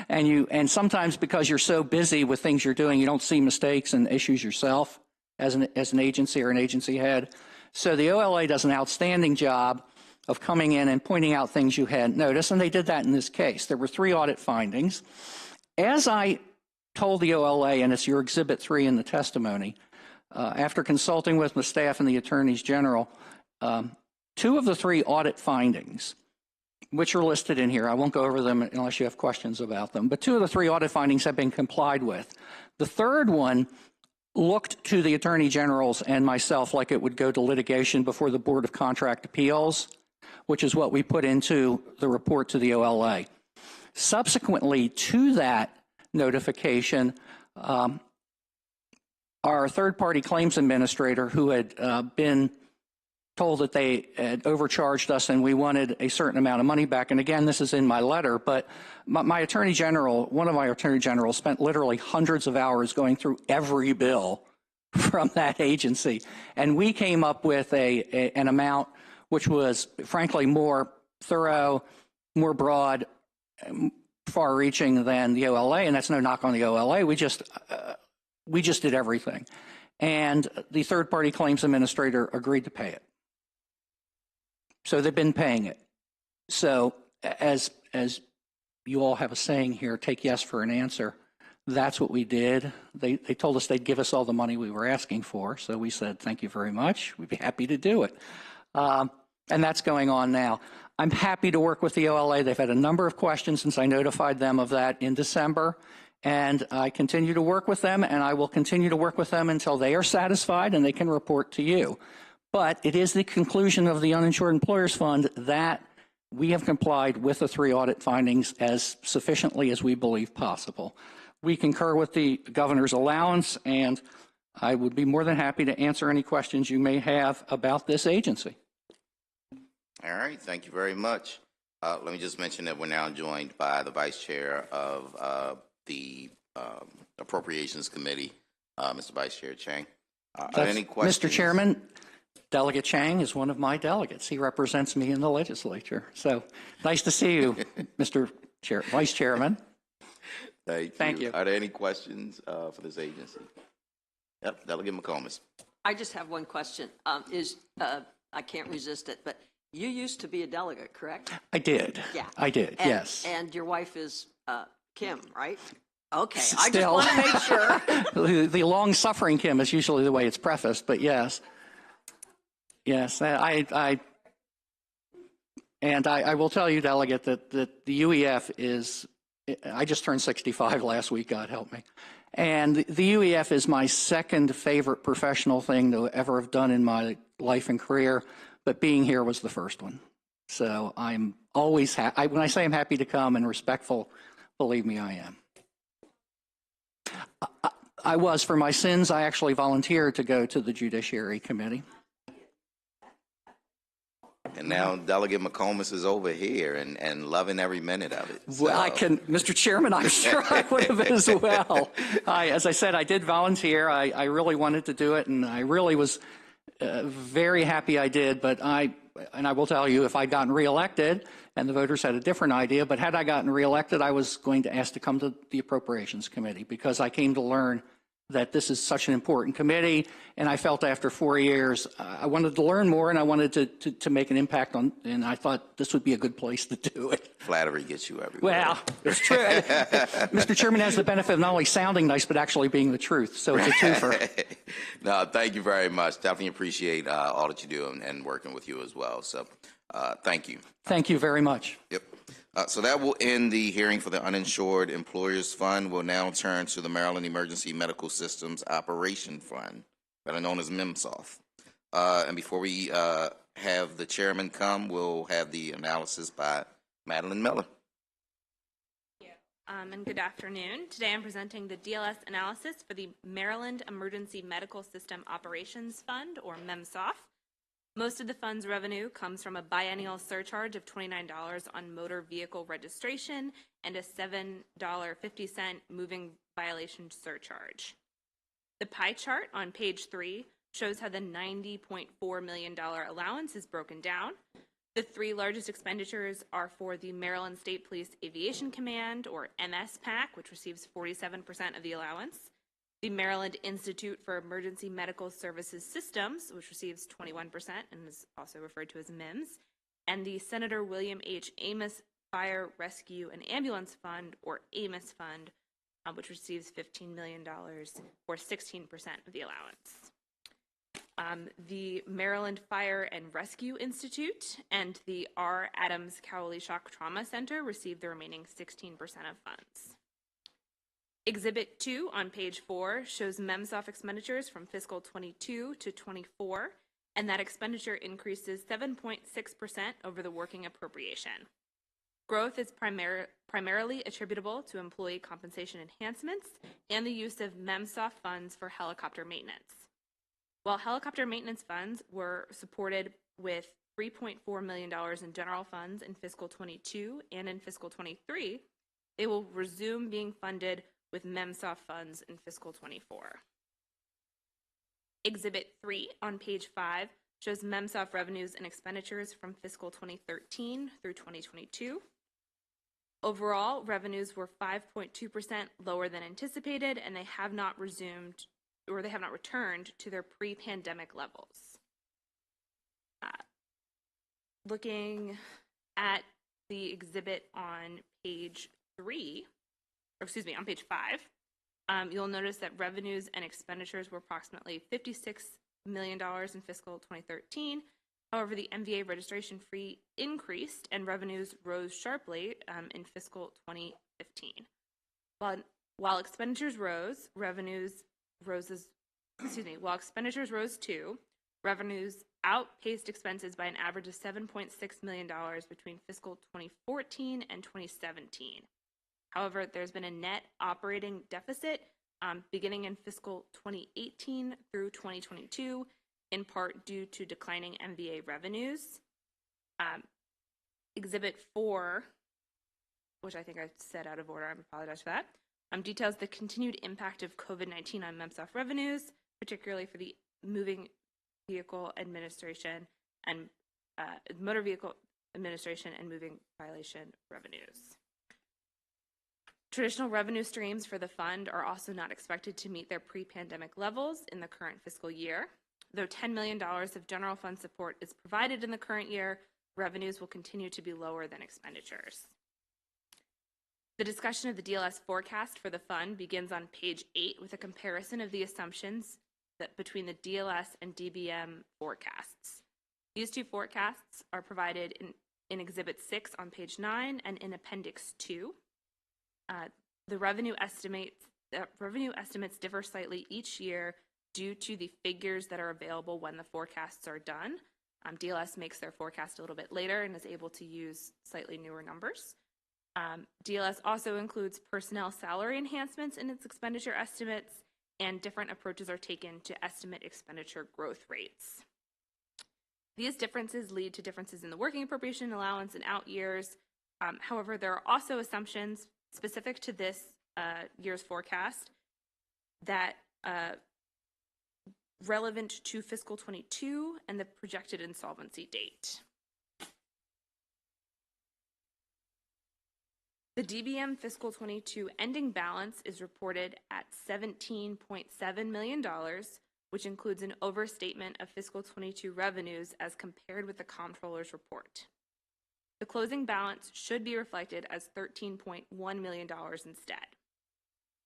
and sometimes because you're so busy with things you're doing, you don't see mistakes and issues yourself as an agency or an agency head. So the OLA does an outstanding job of coming in and pointing out things you hadn't noticed, and they did that in this case. There were 3 audit findings. As I told the OLA, and it's your Exhibit 3 in the testimony, after consulting with the staff and the attorneys general, 2 of the 3 audit findings, which are listed in here, I won't go over them unless you have questions about them, but 2 of the 3 audit findings have been complied with. The third one looked to the attorney generals and myself like it would go to litigation before the Board of Contract Appeals, which is what we put into the report to the OLA. Subsequently to that notification, our third-party claims administrator, who had been told that they had overcharged us and we wanted a certain amount of money back, and again, this is in my letter, but my attorney general, one of my attorney generals, spent literally hundreds of hours going through every bill from that agency, and we came up with an amount which was, frankly, more thorough, more broad, far-reaching than the OLA, and that's no knock on the OLA. We just did everything, and the third-party claims administrator agreed to pay it. So they've been paying it. So as you all have a saying here, take yes for an answer. That's what we did. They told us they'd give us all the money we were asking for. So we said, thank you very much. We'd be happy to do it. And that's going on now. I'm happy to work with the OLA. They've had a number of questions since I notified them of that in December. And I continue to work with them, and I will continue to work with them until they are satisfied and they can report to you. But it is the conclusion of the Uninsured Employers Fund that we have complied with the 3 audit findings as sufficiently as we believe possible. We concur with the governor's allowance, and I would be more than happy to answer any questions you may have about this agency. All right, thank you very much. Let me just mention that we're now joined by the Vice Chair of the Appropriations Committee, Mr. Vice Chair Chang. Are there any questions? Mr. Chairman, Delegate Chang is one of my delegates. He represents me in the legislature. So nice to see you, Mr. Vice Chairman. Thank you. Are there any questions for this agency? Yep, Delegate McComas. I just have one question. I can't resist it, but you used to be a delegate, correct? I did. Yeah. I did, yes. And your wife is Kim, right? Okay, Still. I just want to make sure. The long-suffering Kim is usually the way it's prefaced, but yes. Yes, I will tell you, Delegate, that the UEF is, I just turned 65 last week, God help me. And the UEF is my second favorite professional thing to ever have done in my life and career, but being here was the first one. So I'm always happy. When I say I'm happy to come and respectful, believe me, I am. I was, for my sins, I actually volunteered to go to the Judiciary Committee. And now Delegate McComas is over here and loving every minute of it. So. Well, Mr. Chairman, I'm sure I would have as well. As I said, I did volunteer. I really wanted to do it, and I really was very happy I did. But I will tell you, if I'd gotten reelected, and the voters had a different idea, but had I gotten reelected, I was going to ask to come to the Appropriations Committee because I came to learn that this is such an important committee, and I felt after 4 years I wanted to learn more and I wanted to make an impact on, and I thought this would be a good place to do it. Flattery gets you everywhere. Well, it's true. Mr. Chairman has the benefit of not only sounding nice, but actually being the truth, so it's a twofer. No, thank you very much. Definitely appreciate all that you do and working with you as well, so thank you. Thank you very much. Yep. So that will end the hearing for the Uninsured Employers Fund. We'll now turn to the Maryland Emergency Medical Systems Operation Fund, better known as MMSOF. And before we have the chairman come, we'll have the analysis by Madeline Miller. And good afternoon. Today I'm presenting the DLS analysis for the Maryland Emergency Medical System Operations Fund, or MEMSOF. Most of the fund's revenue comes from a biennial surcharge of $29 on motor vehicle registration and a $7.50 moving violation surcharge. The pie chart on page 3 shows how the $90.4 million allowance is broken down. The 3 largest expenditures are for the Maryland State Police Aviation Command, or MSPAC, which receives 47% of the allowance, the Maryland Institute for Emergency Medical Services Systems, which receives 21% and is also referred to as MIMS, and the Senator William H. Amos Fire, Rescue, and Ambulance Fund, or AMIS Fund, which receives $15 million, or 16% of the allowance. The Maryland Fire and Rescue Institute and the R. Adams Cowley Shock Trauma Center received the remaining 16% of funds. Exhibit 2 on page 4 shows MEMSOF expenditures from fiscal 22 to 24, and that expenditure increases 7.6% over the working appropriation. Growth is primarily attributable to employee compensation enhancements and the use of MEMSOF funds for helicopter maintenance. While helicopter maintenance funds were supported with $3.4 million in general funds in fiscal 22 and in fiscal 23, they will resume being funded with MEMSOF funds in fiscal 24. Exhibit 3 on page 5 shows MEMSOF revenues and expenditures from fiscal 2013 through 2022. Overall, revenues were 5.2% lower than anticipated, and they have not returned to their pre-pandemic levels. Looking at the exhibit on page 5, you'll notice that revenues and expenditures were approximately $56 million in fiscal 2013. However, the MVA registration fee increased and revenues rose sharply in fiscal 2015. While expenditures rose, while expenditures rose too, revenues outpaced expenses by an average of $7.6 million between fiscal 2014 and 2017. However, there's been a net operating deficit beginning in fiscal 2018 through 2022, in part due to declining MVA revenues. Exhibit 4, which I think I said out of order, I apologize for that, details the continued impact of COVID-19 on MEMSOF revenues, particularly for the moving vehicle administration and motor vehicle administration and moving violation revenues. Traditional revenue streams for the fund are also not expected to meet their pre-pandemic levels in the current fiscal year. Though $10 million of general fund support is provided in the current year, revenues will continue to be lower than expenditures. The discussion of the DLS forecast for the fund begins on page 8 with a comparison of the assumptions between the DLS and DBM forecasts. These two forecasts are provided in Exhibit 6 on page 9 and in Appendix 2. The revenue estimates differ slightly each year due to the figures that are available when the forecasts are done. DLS makes their forecast a little bit later and is able to use slightly newer numbers. DLS also includes personnel salary enhancements in its expenditure estimates, and different approaches are taken to estimate expenditure growth rates. These differences lead to differences in the working appropriation allowance in out years. However, there are also assumptions specific to this year's forecast that relevant to fiscal 22 and the projected insolvency date. The DBM fiscal 22 ending balance is reported at $17.7 million, which includes an overstatement of fiscal 22 revenues as compared with the comptroller's report. The closing balance should be reflected as $13.1 million instead.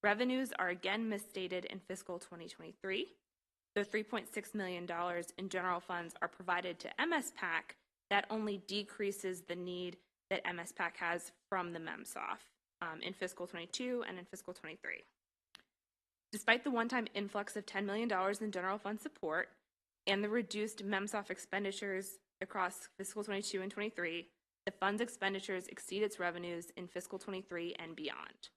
Revenues are again misstated in fiscal 2023. The $3.6 million in general funds are provided to MSPAC. That only decreases the need that MSPAC has from the MEMSOF in fiscal 22 and in fiscal 23. Despite the one-time influx of $10 million in general fund support and the reduced MEMSOF expenditures across fiscal 22 and 23, the fund's expenditures exceed its revenues in fiscal 23 and beyond.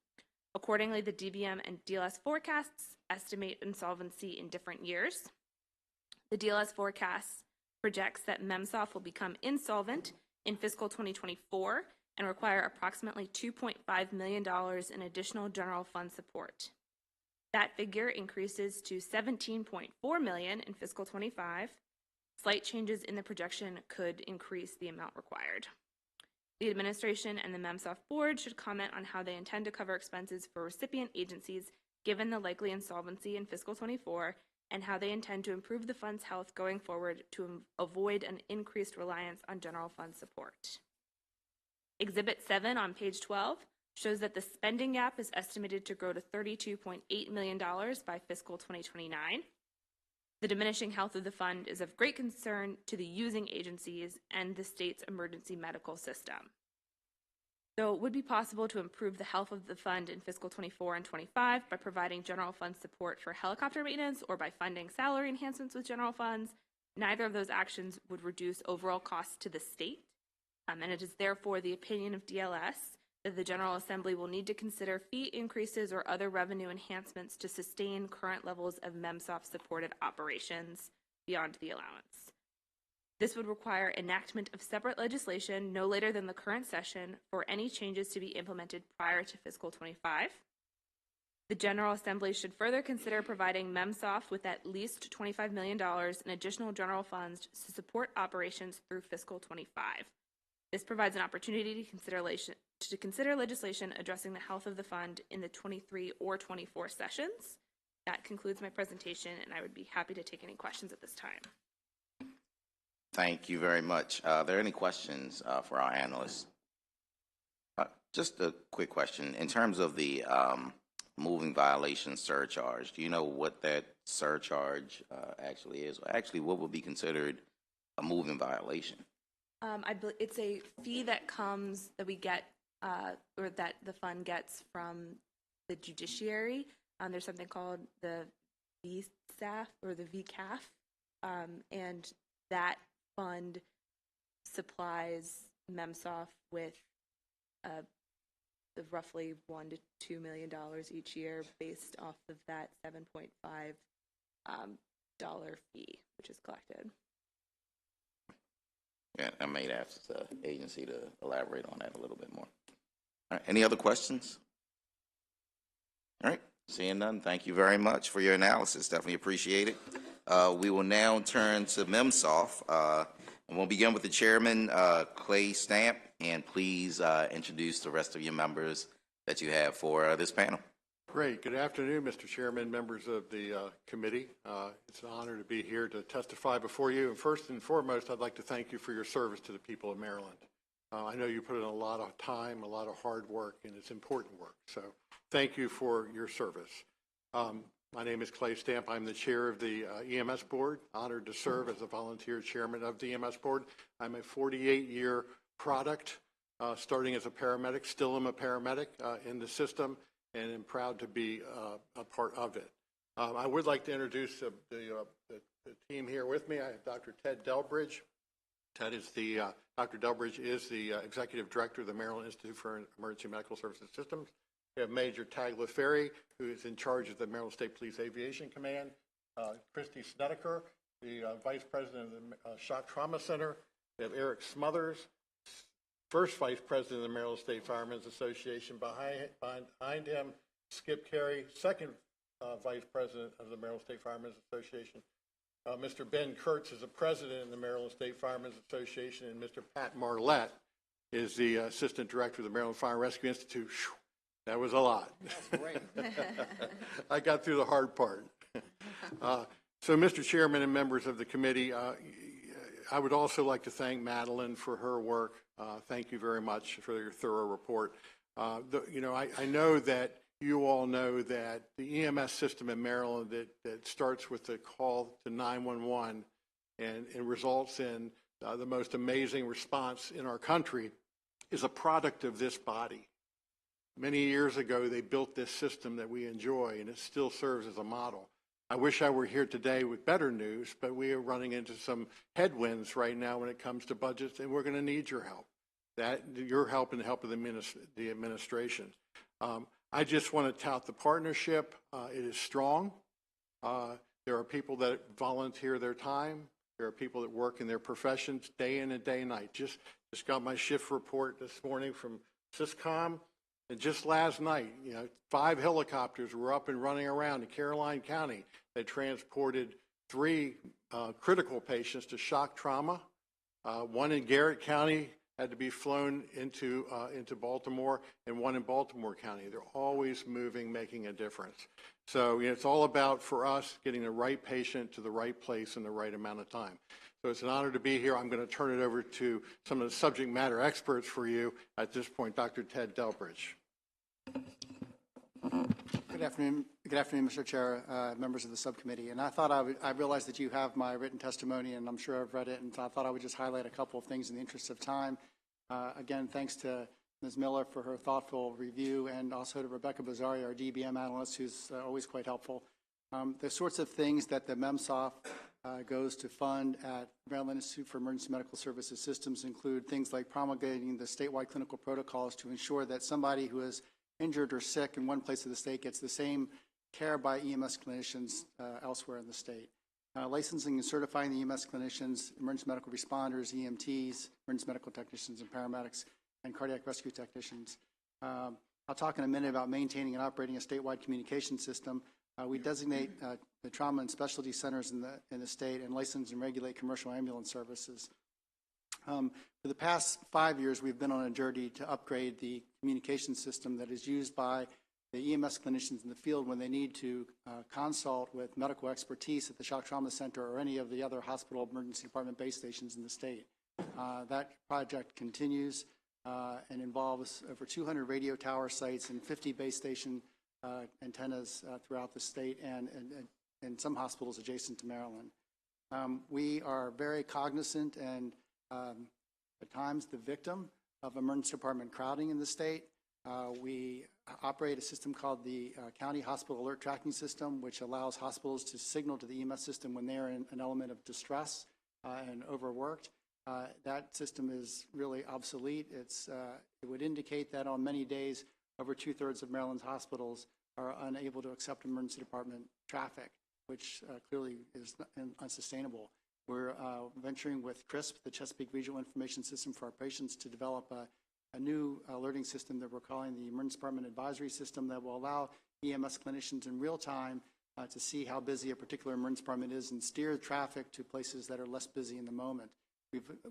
Accordingly, the DBM and DLS forecasts estimate insolvency in different years. The DLS forecast projects that MEMSOF will become insolvent in fiscal 2024 and require approximately $2.5 million in additional general fund support. That figure increases to $17.4 million in fiscal 25. Slight changes in the projection could increase the amount required. The administration and the MEMSOF board should comment on how they intend to cover expenses for recipient agencies given the likely insolvency in fiscal 24 and how they intend to improve the fund's health going forward to avoid an increased reliance on general fund support. Exhibit 7 on page 12 shows that the spending gap is estimated to grow to $32.8 million by fiscal 2029. The diminishing health of the fund is of great concern to the using agencies and the state's emergency medical system. Though it would be possible to improve the health of the fund in fiscal 24 and 25 by providing general fund support for helicopter maintenance or by funding salary enhancements with general funds, neither of those actions would reduce overall costs to the state. And it is therefore the opinion of DLS that the General Assembly will need to consider fee increases or other revenue enhancements to sustain current levels of MEMSOF-supported operations beyond the allowance. This would require enactment of separate legislation no later than the current session for any changes to be implemented prior to fiscal 25. The General Assembly should further consider providing MEMSOF with at least $25 million in additional general funds to support operations through fiscal 25. This provides an opportunity to consider legislation addressing the health of the fund in the 23 or 24 sessions. That concludes my presentation, and I would be happy to take any questions at this time. Thank you very much. Are there any questions for our analysts? Just a quick question. In terms of the moving violation surcharge, do you know what that surcharge actually is? Or actually, what would be considered a moving violation? It's a fee that we get, or that the fund gets from the judiciary. There's something called the VSAF or the VCAF, and that fund supplies MEMSOF with roughly $1 to $2 million each year based off of that $7.5 fee, which is collected. Yeah, I may ask the agency to elaborate on that a little bit more. All right, any other questions? All right, seeing none, thank you very much for your analysis. Definitely appreciate it. We will now turn to MEMSOF, and we'll begin with the chairman, Clay Stamp, and please introduce the rest of your members that you have for this panel. Great. Good afternoon, Mr. Chairman, members of the committee. It's an honor to be here to testify before you. And first and foremost, I'd like to thank you for your service to the people of Maryland. I know you put in a lot of time, a lot of hard work, and it's important work. So thank you for your service. My name is Clay Stamp. I'm the chair of the EMS board, honored to serve as a volunteer chairman of the EMS board. I'm a 48-year product, starting as a paramedic, still am a paramedic in the system, and am proud to be a part of it. I would like to introduce the team here with me. I have Dr. Ted Delbridge. Dr. Delbridge is the executive director of the Maryland Institute for Emergency Medical Services Systems. We have Major Tagliaferri, who is in charge of the Maryland State Police Aviation Command. Christy Snedeker, the vice president of the Shock Trauma Center. We have Eric Smothers, first vice president of the Maryland State Firemen's Association. Behind him, Skip Carey, second vice president of the Maryland State Firemen's Association. Mr. Ben Kurtz is the president of the Maryland State Firemen's Association, and Mr. Pat Marlette is the assistant director of the Maryland Fire and Rescue Institute. Whew, that was a lot. That's great. I got through the hard part. So, Mr. Chairman and members of the committee, I would also like to thank Madeline for her work. Thank you very much for your thorough report. I know that you all know that the EMS system in Maryland that starts with the call to 911 and results in the most amazing response in our country is a product of this body. Many years ago, they built this system that we enjoy, and it still serves as a model. I wish I were here today with better news, but we are running into some headwinds right now when it comes to budgets, and we're going to need your help. Your help and the help of the administration. I just want to tout the partnership. It is strong. There are people that volunteer their time. There are people that work in their professions day in and day and night. Just got my shift report this morning from Syscom. And just last night, 5 helicopters were up and running around in Caroline County. They transported 3 critical patients to shock trauma. One in Garrett County had to be flown into Baltimore, and one in Baltimore County. They're always moving, making a difference. So it's all about, for us, getting the right patient to the right place in the right amount of time. So it's an honor to be here. I'm going to turn it over to some of the subject matter experts for you. At this point, Dr. Ted Delbridge. Good afternoon, Mr. Chair, members of the subcommittee. And I realized that you have my written testimony, and I'm sure I've read it, and I thought I would just highlight a couple of things in the interest of time. Again, thanks to Ms. Miller for her thoughtful review, and also to Rebecca Bazzari, our DBM analyst, who's always quite helpful. The sorts of things that the MEMSOF goes to fund at Maryland Institute for Emergency Medical Services Systems include things like promulgating the statewide clinical protocols to ensure that somebody who is injured or sick in one place of the state gets the same care by EMS clinicians elsewhere in the state. Licensing and certifying the EMS clinicians, emergency medical responders, EMTs, emergency medical technicians and paramedics, and cardiac rescue technicians. I'll talk in a minute about maintaining and operating a statewide communication system. We designate the trauma and specialty centers in the state and license and regulate commercial ambulance services. For the past 5 years, we've been on a journey to upgrade the communication system that is used by the EMS clinicians in the field when they need to consult with medical expertise at the Shock Trauma Center or any of the other hospital emergency department base stations in the state. That project continues and involves over 200 radio tower sites and 50 base station antennas throughout the state and some hospitals adjacent to Maryland. We are very cognizant and at times the victim of emergency department crowding in the state. We operate a system called the County Hospital Alert Tracking System, which allows hospitals to signal to the EMS system when they're in an element of distress and overworked. That system is really obsolete. It would indicate that on many days, over 2/3 of Maryland's hospitals are unable to accept emergency department traffic, which clearly is unsustainable. We're venturing with CRISP, the Chesapeake Regional Information System for our patients, to develop a new alerting system that we're calling the Emergency Department Advisory System that will allow EMS clinicians in real time to see how busy a particular emergency department is and steer traffic to places that are less busy in the moment.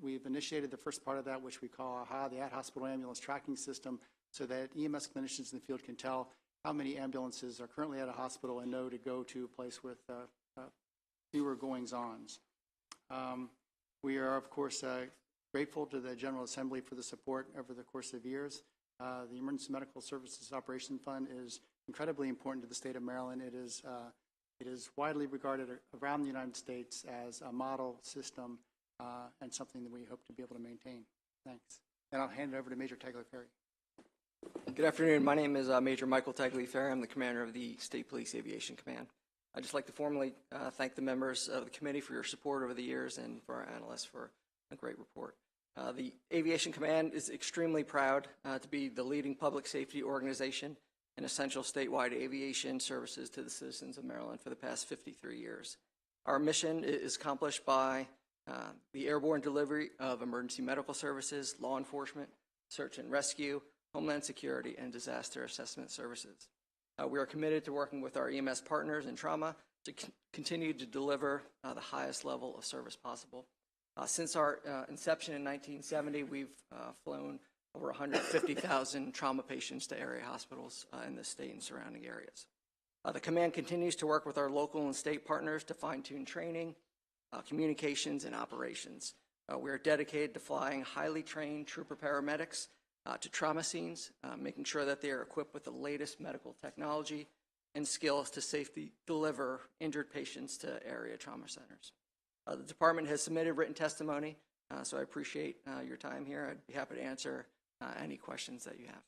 We've initiated the first part of that, which we call AHA, the At-Hospital Ambulance Tracking System, so that EMS clinicians in the field can tell how many ambulances are currently at a hospital and know to go to a place with fewer goings-ons. We are, of course, grateful to the General Assembly for the support over the course of years. The Emergency Medical Services Operation Fund is incredibly important to the state of Maryland. It is widely regarded around the United States as a model system and something that we hope to be able to maintain. Thanks. And I'll hand it over to Major Tagliaferri. Good afternoon. My name is Major Michael Tagliaferri. I'm the commander of the State Police Aviation Command. I'd just like to formally thank the members of the committee for your support over the years and for our analysts for a great report. The Aviation Command is extremely proud to be the leading public safety organization and essential statewide aviation services to the citizens of Maryland for the past 53 years. Our mission is accomplished by the airborne delivery of emergency medical services, law enforcement, search and rescue, homeland security, and disaster assessment services. We are committed to working with our EMS partners in trauma to continue to deliver the highest level of service possible. Since our inception in 1970, we've flown over 150,000 trauma patients to area hospitals in the state and surrounding areas. The command continues to work with our local and state partners to fine-tune training, communications, and operations. We are dedicated to flying highly trained trooper paramedics to trauma scenes, making sure that they are equipped with the latest medical technology and skills to safely deliver injured patients to area trauma centers. The department has submitted written testimony, so I appreciate your time here. I'd be happy to answer any questions that you have.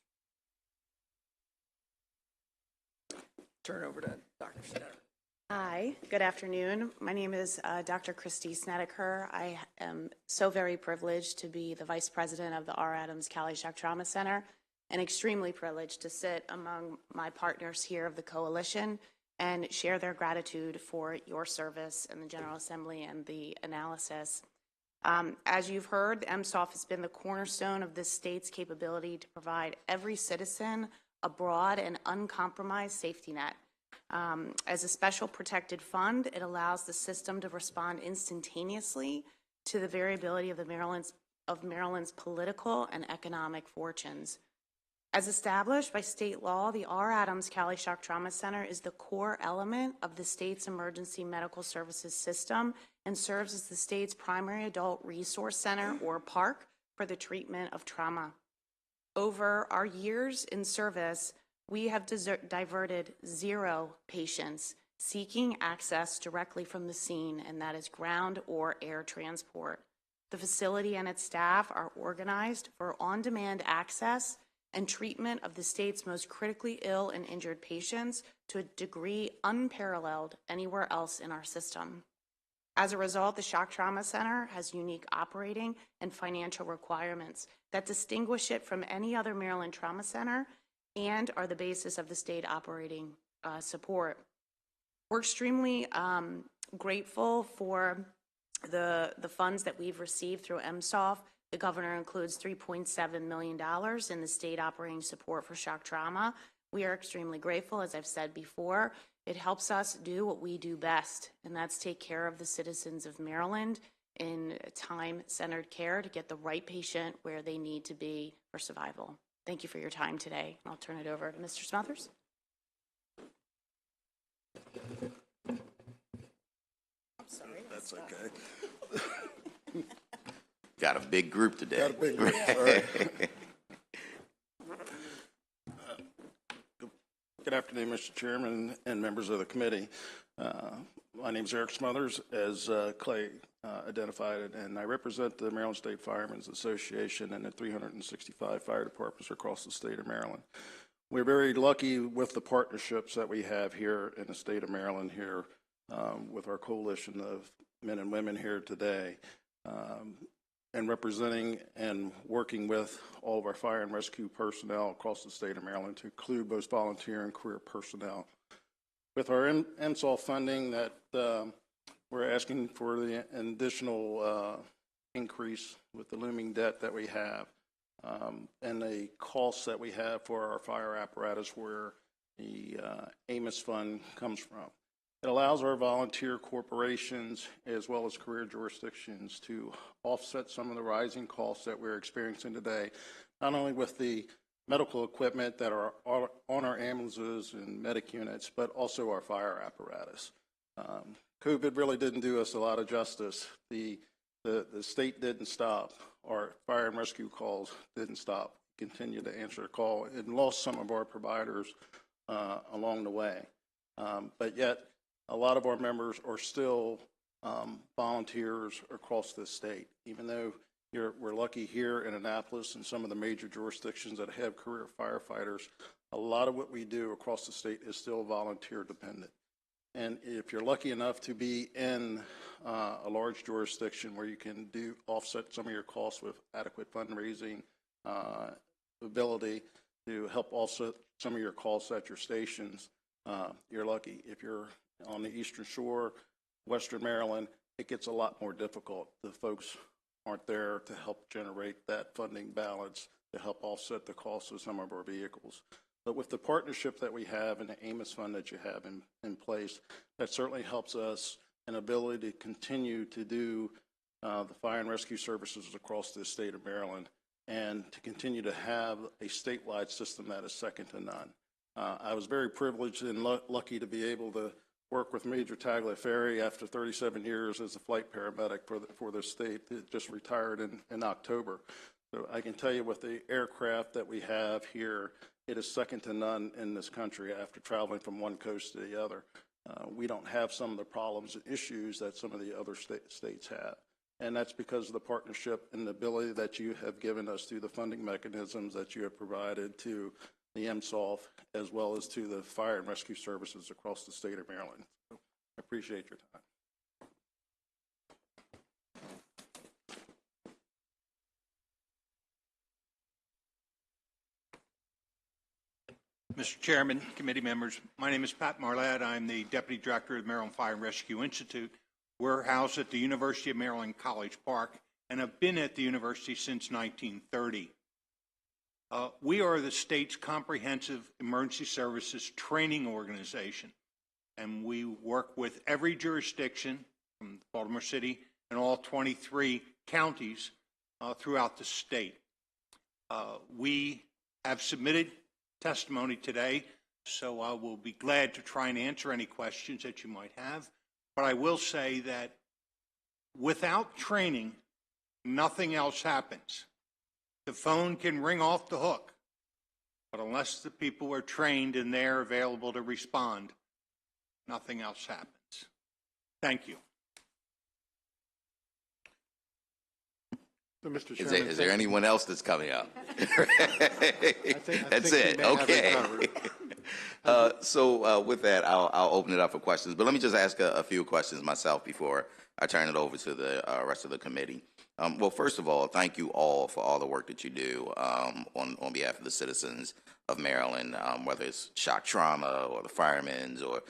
Turn it over to Dr. Snedeker. Hi, good afternoon. My name is Dr. Christy Snedeker. I am so very privileged to be the Vice President of the R. Adams Cali Shock Trauma Center and extremely privileged to sit among my partners here of the coalition and share their gratitude for your service in the General Assembly and the analysis. As you've heard, the MSOF has been the cornerstone of this state's capability to provide every citizen a broad and uncompromised safety net. As a special protected fund, it allows the system to respond instantaneously to the variability of the Maryland's of Maryland's political and economic fortunes. As established by state law, the R. Adams Cali Shock Trauma Center is the core element of the state's emergency medical services system and serves as the state's primary adult resource center, or PARC, for the treatment of trauma. Over our years in service, we have diverted 0 patients seeking access directly from the scene, and that is ground or air transport. The facility and its staff are organized for on-demand access and treatment of the state's most critically ill and injured patients to a degree unparalleled anywhere else in our system. As a result, the Shock Trauma Center has unique operating and financial requirements that distinguish it from any other Maryland trauma center and are the basis of the state operating support. We're extremely grateful for the funds that we've received through MSOF. The governor includes $3.7 million in the state operating support for shock trauma. We are extremely grateful, as I've said before. It helps us do what we do best, and that's take care of the citizens of Maryland in time-centered care to get the right patient where they need to be for survival. Thank you for your time today. I'll turn it over to Mr. Smothers. I'm sorry. That's okay. Got a big group today. Got a big group. All right. Good afternoon, Mr. Chairman and members of the committee. My name is Eric Smothers, as Clay identified it, and I represent the Maryland State Firemen's Association and the 365 fire departments across the state of Maryland. We're very lucky with the partnerships that we have here in the state of Maryland here with our coalition of men and women here today. And representing and working with all of our fire and rescue personnel across the state of Maryland to include both volunteer and career personnel. With our MSOL funding that we're asking for the additional increase with the looming debt that we have and the costs that we have for our fire apparatus where the AMIS fund comes from. It allows our volunteer corporations as well as career jurisdictions to offset some of the rising costs that we're experiencing today, not only with the medical equipment that are on our ambulances and medic units, but also our fire apparatus. COVID really didn't do us a lot of justice. The state didn't stop. Our fire and rescue calls didn't stop. Continue to answer the call and lost some of our providers along the way. But yet, a lot of our members are still volunteers across this state, even though we're lucky here in Annapolis and some of the major jurisdictions that have career firefighters. A lot of what we do across the state is still volunteer dependent. And if you're lucky enough to be in a large jurisdiction where you can offset some of your costs with adequate fundraising ability to help offset some of your costs at your stations, you're lucky. If you're on the Eastern Shore, Western Maryland, it gets a lot more difficult. The folks aren't there to help generate that funding balance to help offset the cost of some of our vehicles. But with the partnership that we have and the AMIS fund that you have in place, that certainly helps us an ability to continue to do the fire and rescue services across the state of Maryland and to continue to have a statewide system that is second to none. I was very privileged and lucky to be able to work with Major Tagliaferri after 37 years as a flight paramedic for the state. It just retired in October. So I can tell you with the aircraft that we have here, it is second to none in this country after traveling from one coast to the other. We don't have some of the problems and issues that some of the other states have. And that's because of the partnership and the ability that you have given us through the funding mechanisms that you have provided to the MSOF, as well as to the fire and rescue services across the state of Maryland. So I appreciate your time. Mr. Chairman, committee members, my name is Pat Marlette. I'm the Deputy Director of the Maryland Fire and Rescue Institute. We're housed at the University of Maryland College Park and have been at the university since 1930. We are the state's comprehensive emergency services training organization, and we work with every jurisdiction from Baltimore City and all 23 counties throughout the state. We have submitted testimony today, so I will be glad to try and answer any questions that you might have. But I will say that without training, nothing else happens. The phone can ring off the hook, but unless the people are trained and they're available to respond, nothing else happens. Thank you. So, Mr. Chairman, Is there anyone else that's coming up? That's think it. we may have Okay. it So with that, I'll open it up for questions. But let me just ask a few questions myself before I turn it over to the rest of the committee. Well, first of all, thank you all for all the work that you do on behalf of the citizens of Maryland, whether it's shock trauma or the firemen's or,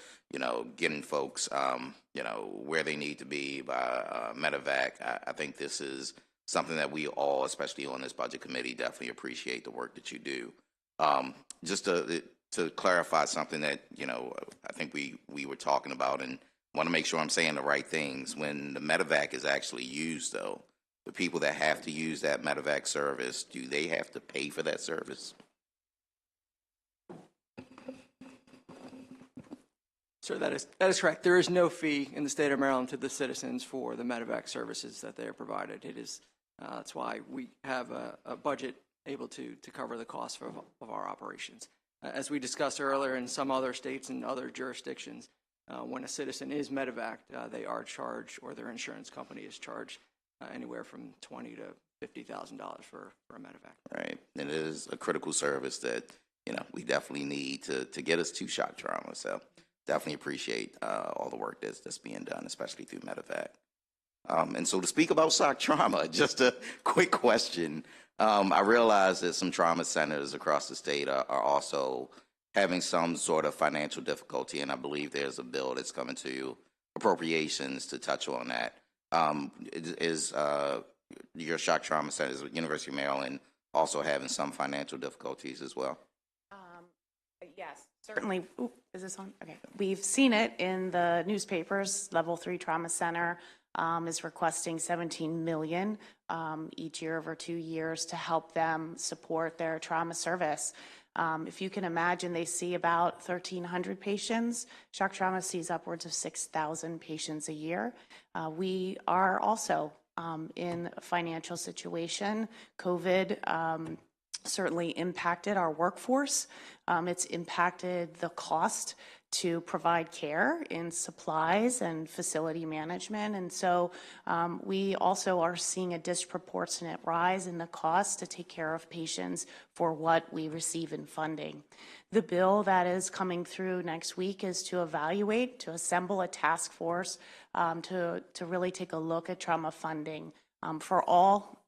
getting folks, where they need to be by medevac. I think this is something that we all, especially on this budget committee, definitely appreciate the work that you do. Just to clarify something that, I think we were talking about, and want to make sure I'm saying the right things. When the medevac is actually used, though, the people that have to use that medevac service, do they have to pay for that service? Sir, that is correct. There is no fee in the state of Maryland to the citizens for the medevac services that they are provided. It is that's why we have a budget able to cover the cost of our operations. As we discussed earlier, in some other states and other jurisdictions, when a citizen is medevac, they are charged, or their insurance company is charged, anywhere from $20,000 to $50,000 for a medevac. Right, and it is a critical service that we definitely need to get us to shock trauma. So definitely appreciate all the work that's being done, especially through medevac. And so to speak about shock trauma, just a quick question. I realize that some trauma centers across the state are also having some sort of financial difficulty, and I believe there's a bill that's coming to appropriations to touch on that. Is your shock trauma centers at University of Maryland also having some financial difficulties as well? Yes, certainly. Ooh, is this on? Okay. We've seen it in the newspapers. Level 3 Trauma Center is requesting $17 million each year over 2 years to help them support their trauma service. If you can imagine, they see about 1,300 patients. Shock trauma sees upwards of 6,000 patients a year. We are also in a financial situation. COVID certainly impacted our workforce. It's impacted the cost to provide care in supplies and facility management. And so we also are seeing a disproportionate rise in the cost to take care of patients for what we receive in funding. The bill that is coming through next week is to evaluate, to assemble a task force to really take a look at trauma funding for all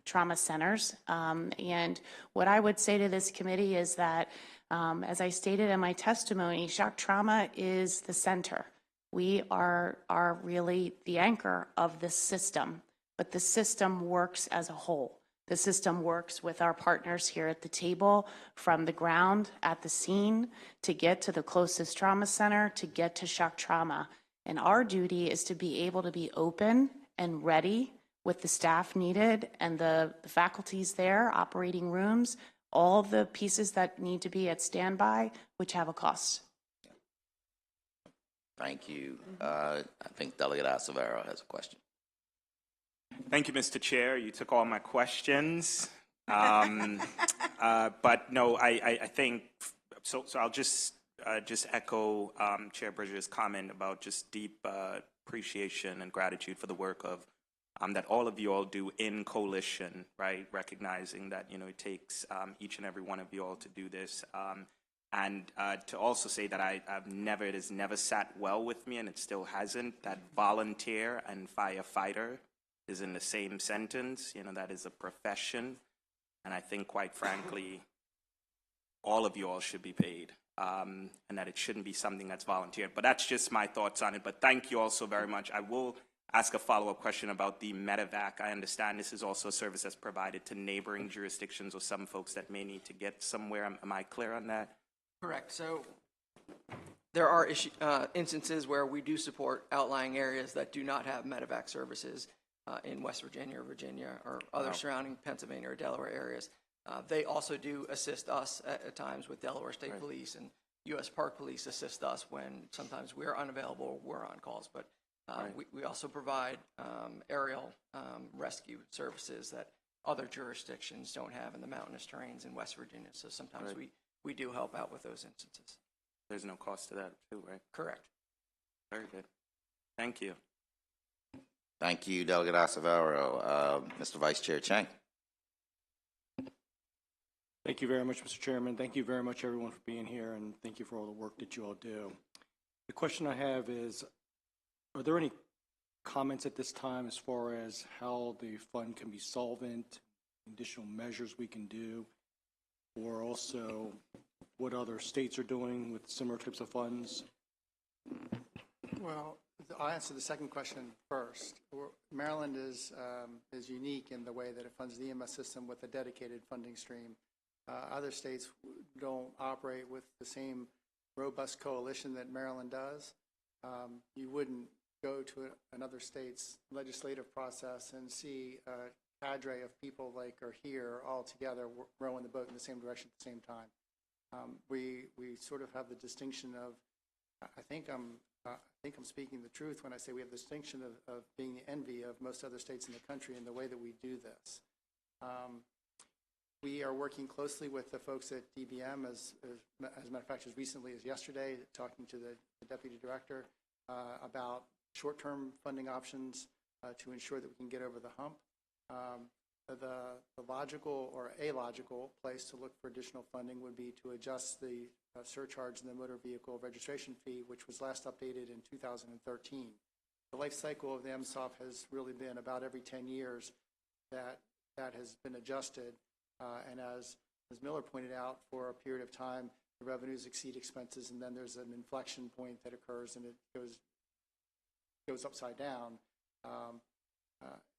trauma centers. And what I would say to this committee is that, as I stated in my testimony, shock trauma is the center. We are really the anchor of this system, but the system works as a whole. The system works with our partners here at the table, from the ground at the scene, to get to the closest trauma center, to get to shock trauma. And our duty is to be able to be open and ready with the staff needed and the faculties there, operating rooms, all the pieces that need to be at standby, which have a cost. Thank you. I think Delegate Acevedo has a question. Thank you, Mr. Chair. You took all my questions. But no, I think, so I'll just echo Chair Bridges' comment about just deep appreciation and gratitude for the work of that all of you all do in coalition, right? Recognizing that, it takes each and every one of you all to do this. And to also say that it has never sat well with me, and it still hasn't, that volunteer and firefighter is in the same sentence. That is a profession. And I think, quite frankly, all of you all should be paid, and that it shouldn't be something that's volunteered. But that's just my thoughts on it. But thank you all so very much. I will ask a follow-up question about the medevac. I understand this is also a service that's provided to neighboring jurisdictions or some folks that may need to get somewhere. Am I clear on that? Correct. So there are instances where we do support outlying areas that do not have medevac services. in West Virginia or Virginia or other surrounding Pennsylvania or Delaware areas. They also do assist us at times with Delaware State Police, and U.S. Park Police assist us when sometimes we're unavailable or we're on calls. But we also provide aerial rescue services that other jurisdictions don't have in the mountainous terrains in West Virginia. So sometimes we do help out with those instances. There's no cost to that too, right? Correct. Very good. Thank you. Thank you, Delegate Acevedo. Mr. Vice Chair Chang. Thank you very much, Mr. Chairman. Thank you very much, everyone, for being here, and thank you for all the work that you all do. The question I have is, are there any comments at this time as far as how the fund can be solvent, additional measures we can do, or also what other states are doing with similar types of funds? Well, I'll answer the second question first. Maryland is unique in the way that it funds the EMS system with a dedicated funding stream. Other states don't operate with the same robust coalition that Maryland does. You wouldn't go to another state's legislative process and see a cadre of people like are here all together rowing the boat in the same direction at the same time. We sort of have the distinction of, I think I'm speaking the truth when I say we have the distinction of being the envy of most other states in the country in the way that we do this. We are working closely with the folks at DBM, as a matter of fact, as recently as yesterday, talking to the Deputy Director about short-term funding options to ensure that we can get over the hump. The logical or illogical place to look for additional funding would be to adjust the surcharge in the motor vehicle registration fee, which was last updated in 2013. The life cycle of the MSOF has really been about every 10 years that has been adjusted. And as Miller pointed out, for a period of time, the revenues exceed expenses, and then there's an inflection point that occurs, and it goes upside down.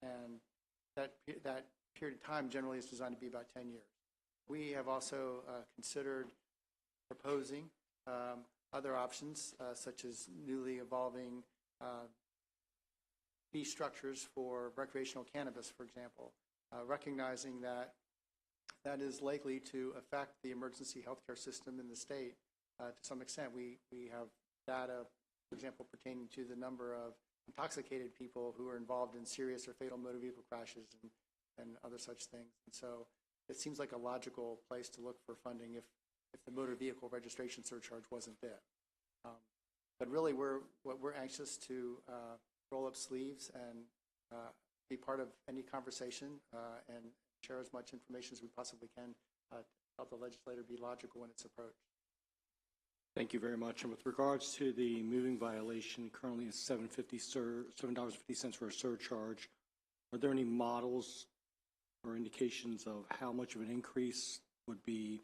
And that period of time generally is designed to be about 10 years. We have also considered proposing other options, such as newly evolving fee structures for recreational cannabis, for example, recognizing that is likely to affect the emergency healthcare system in the state to some extent. We have data, for example, pertaining to the number of intoxicated people who are involved in serious or fatal motor vehicle crashes and other such things. And so it seems like a logical place to look for funding if the motor vehicle registration surcharge wasn't there. But really, we're anxious to roll up sleeves and be part of any conversation and share as much information as we possibly can to help the legislator be logical in its approach. Thank you very much. And with regards to the moving violation, currently it's $7.50 for a surcharge. Are there any models or indications of how much of an increase would be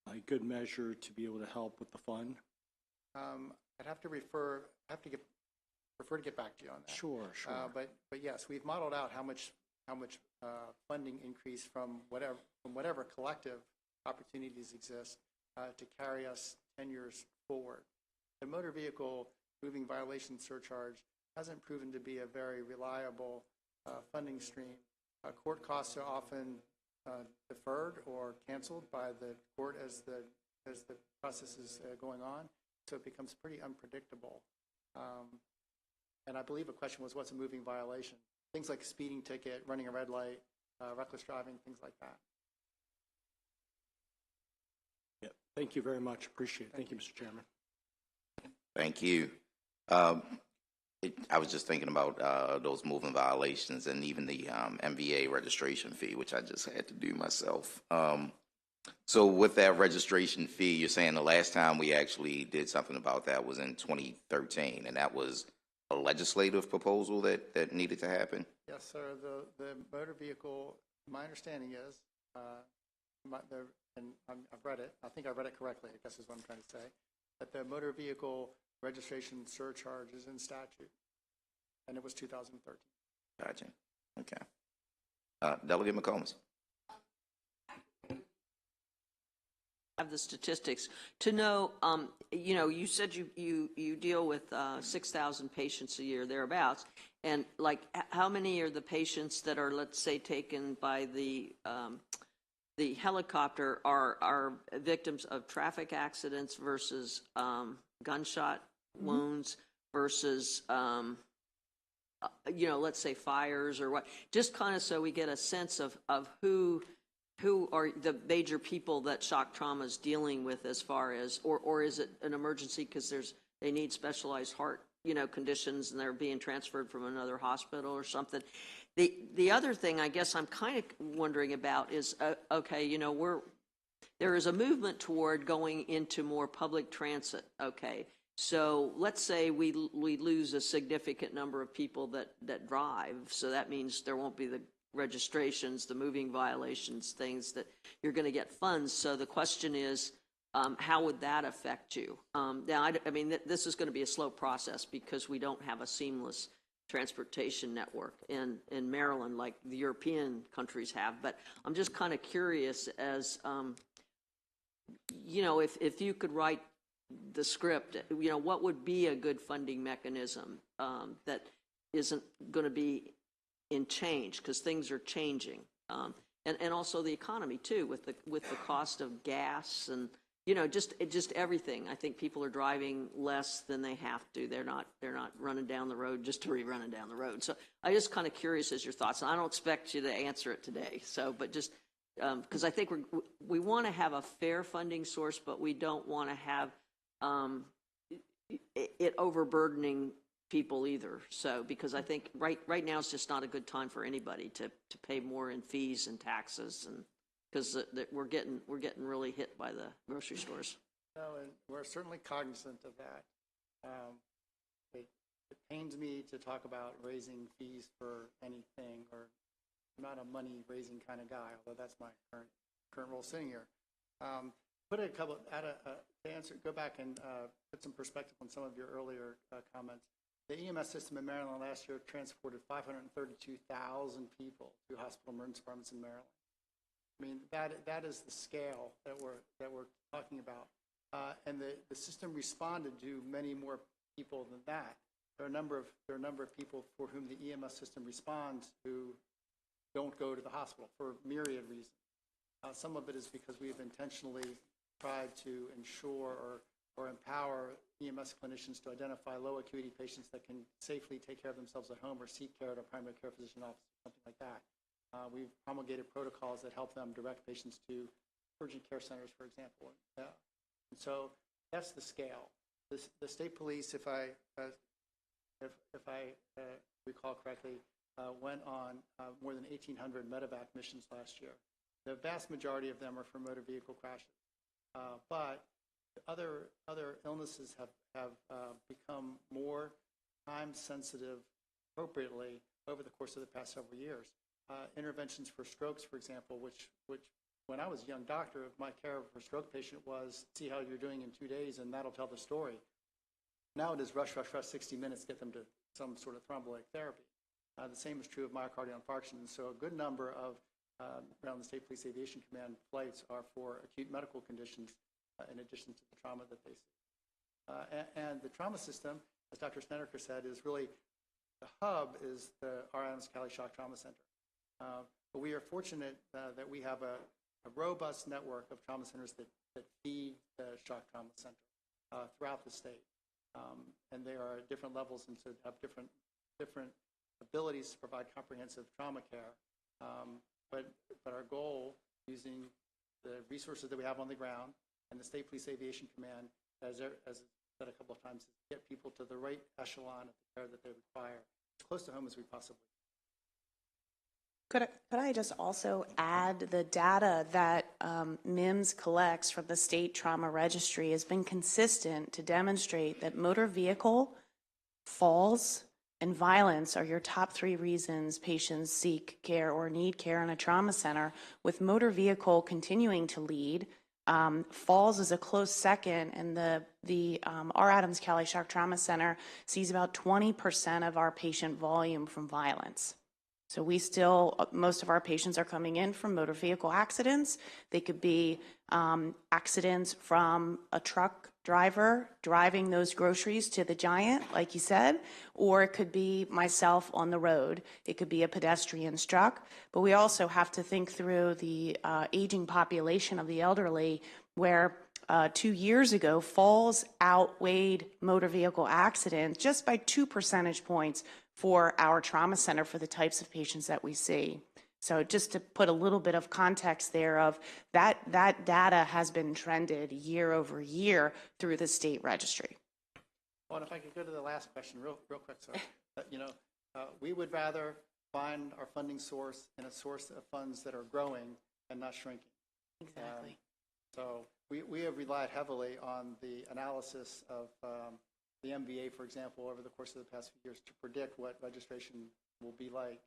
a good measure to be able to help with the fund? I'd have to prefer to get back to you on that. Sure. But yes, we've modeled out how much funding increase from whatever collective opportunities exist to carry us 10 years forward. The motor vehicle moving violation surcharge hasn't proven to be a very reliable funding stream. Court costs are often deferred or canceled by the court as the process is going on, so it becomes pretty unpredictable. And I believe a question was, what's a moving violation? Things like a speeding ticket, running a red light, reckless driving, things like that. Yeah. Thank you very much. Appreciate it. Thank you, Mr. Chairman. Thank you. I was just thinking about those moving violations and even the MVA registration fee, which I just had to do myself. So with that registration fee, you're saying the last time we actually did something about that was in 2013, and that was a legislative proposal that needed to happen? Yes, sir. The motor vehicle, my understanding is, and I've read it, I think I read it correctly, I guess is what I'm trying to say, that the motor vehicle registration surcharge is in statute, and it was 2013. Gotcha. Okay. Delegate McComas. Have the statistics to know, you said you deal with 6,000 patients a year, thereabouts, And like, how many are the patients that are, let's say, taken by the helicopter are victims of traffic accidents versus gunshot wounds versus, let's say fires or what? Just kind of so we get a sense of who are the major people that shock trauma is dealing with, as far as, or is it an emergency because they need specialized heart conditions and they're being transferred from another hospital or something. The other thing I guess I'm kind of wondering about is, okay, there is a movement toward going into more public transit. Okay, so let's say we lose a significant number of people that drive, so that means there won't be the registrations, the moving violations, things that you're going to get funds. So the question is, how would that affect you? Now, I mean, this is going to be a slow process because we don't have a seamless transportation network in Maryland like the European countries have. But I'm just kind of curious as, if you could write the script, what would be a good funding mechanism that isn't going to be in change, because things are changing. And also the economy too, with the cost of gas and just everything. I think people are driving less than they have to. They're not running down the road just to be running down the road. So I'm just kind of curious as your thoughts. And I don't expect you to answer it today. So, but just because I think we want to have a fair funding source, but we don't want to have it overburdening people either. So because I think right now is just not a good time for anybody to pay more in fees and taxes, and because we're getting really hit by the grocery stores. No, and we're certainly cognizant of that. It pains me to talk about raising fees for anything, or I'm not a money raising kind of guy, although that's my current role sitting here. Put a couple to answer. Go back and put some perspective on some of your earlier comments. The EMS system in Maryland last year transported 532,000 people to hospital emergency departments in Maryland. I mean, that is the scale that we're talking about, and the system responded to many more people than that. There are a number of people for whom the EMS system responds who don't go to the hospital for myriad reasons. Some of it is because we have intentionally tried to ensure or empower EMS clinicians to identify low acuity patients that can safely take care of themselves at home or seek care at a primary care physician office, something like that. We've promulgated protocols that help them direct patients to urgent care centers, for example. And so that's the scale. The state police, if I recall correctly, went on more than 1,800 medevac missions last year. The vast majority of them are for motor vehicle crashes, but other illnesses have become more time sensitive appropriately over the course of the past several years. Interventions for strokes, for example, which when I was a young doctor, my care of a stroke patient was see how you're doing in 2 days, and that'll tell the story. Now it is rush, 60 minutes, get them to some sort of thrombolytic therapy. The same is true of myocardial infarction. And so a good number of around the State Police Aviation Command flights are for acute medical conditions in addition to the trauma that they see. And the trauma system, as Dr. Snedeker said, is really the hub is the R. Adams Cali Shock Trauma Center. But we are fortunate that we have a robust network of trauma centers that feed the Shock Trauma Center throughout the state. And they are at different levels and so have different abilities to provide comprehensive trauma care. But our goal, using the resources that we have on the ground and the State Police Aviation Command, as said a couple of times, is to get people to the right echelon of the care that they require, as close to home as we possibly can. Could I just also add the data that MIMS collects from the State Trauma Registry has been consistent to demonstrate that motor vehicle, falls, and violence are your top 3 reasons patients seek care or need care in a trauma center, with motor vehicle continuing to lead. Falls is a close second, and the R. Adams Cali Shock Trauma Center sees about 20% of our patient volume from violence. So we still, most of our patients are coming in from motor vehicle accidents. They could be accidents from a truck driver driving those groceries to the Giant, like you said, or it could be myself on the road. It could be a pedestrian struck. But we also have to think through the aging population of the elderly, where 2 years ago, falls outweighed motor vehicle accidents just by 2 percentage points for our trauma center for the types of patients that we see. So just to put a little bit of context there of that data has been trended year over year through the state registry. Well, and if I could go to the last question real quick, sir. We would rather find our funding source in a source of funds that are growing and not shrinking. Exactly. So we have relied heavily on the analysis of the MBA, for example, over the course of the past few years to predict what registration will be like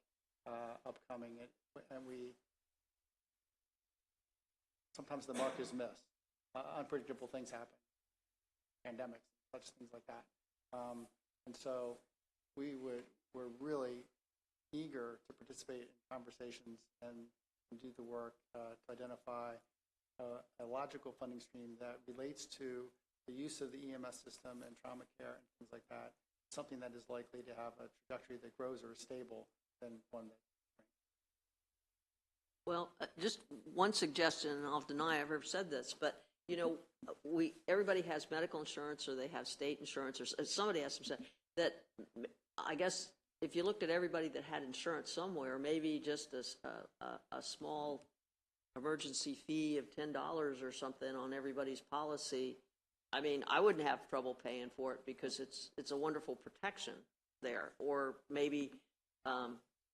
upcoming. And sometimes the mark is missed. Unpredictable things happen, pandemics, such things like that. And so we're really eager to participate in conversations and do the work to identify a logical funding stream that relates to the use of the EMS system and trauma care and things like that, something that is likely to have a trajectory that grows or is stable than one that. Well, just one suggestion, and I'll deny I've ever said this, but everybody has medical insurance, or they have state insurance, or somebody has some that. I guess if you looked at everybody that had insurance somewhere, maybe just a small emergency fee of $10 or something on everybody's policy. I mean, I wouldn't have trouble paying for it because it's a wonderful protection there, or maybe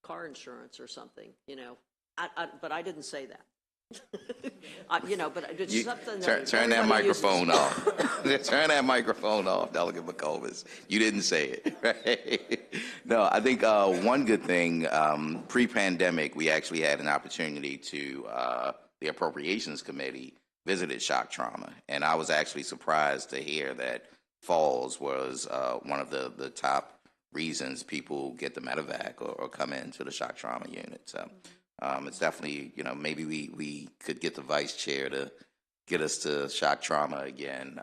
car insurance or something, but I didn't say that. But it's something that turn that microphone uses. off. Turn that microphone off, Delegate McComas. You didn't say it, right? No, I think one good thing, pre-pandemic, we actually had an opportunity to, the Appropriations Committee visited shock trauma, and I was actually surprised to hear that falls was one of the top reasons people get the medevac or come into the shock trauma unit. So it's definitely, maybe we could get the vice chair to get us to shock trauma again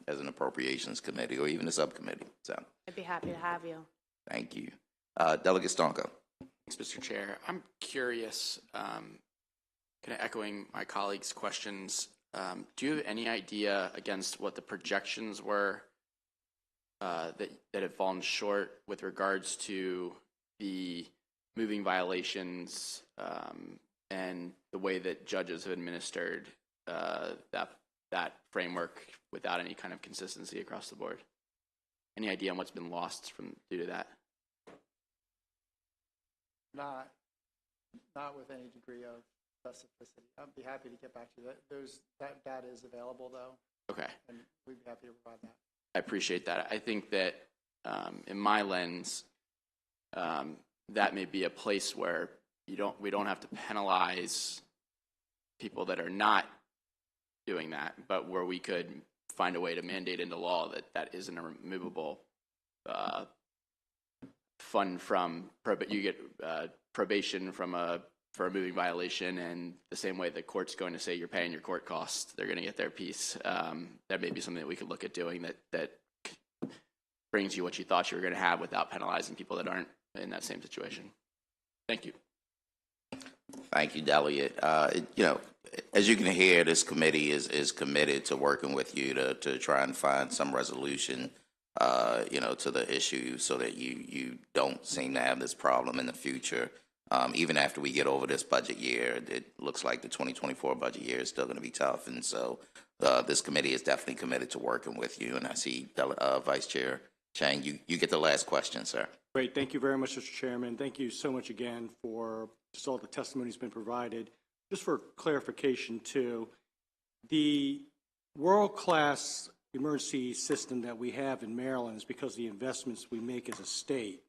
as an Appropriations Committee or even a subcommittee. So I'd be happy to have you. thank you. Delegate Stonko. Thanks, Mr. Chair. I'm curious, kind of echoing my colleagues' questions, do you have any idea against what the projections were that have fallen short with regards to the moving violations and the way that judges have administered that framework without any kind of consistency across the board? Any idea on what's been lost due to that? Not with any degree of specificity. I'd be happy to get back to you. That data is available, though. Okay. And we'd be happy to provide that. I appreciate that. I think that in my lens, that may be a place where we don't have to penalize people that are not doing that, but where we could find a way to mandate into law that isn't a removable fund from, you get probation for a moving violation, and the same way the court's going to say you're paying your court costs, they're going to get their piece. That may be something that we could look at doing that brings you what you thought you were going to have without penalizing people that aren't in that same situation. Thank you. Thank you, Delegate. As you can hear, this committee is committed to working with you to try and find some resolution, to the issue so that you don't seem to have this problem in the future. Even after we get over this budget year, it looks like the 2024 budget year is still going to be tough. And so this committee is definitely committed to working with you. And I see Vice Chair Chang, you get the last question, sir. Great. Thank you very much, Mr. Chairman. Thank you so much again for just all the testimony that's been provided. Just for clarification, too, the world-class emergency system that we have in Maryland is because of the investments we make as a state.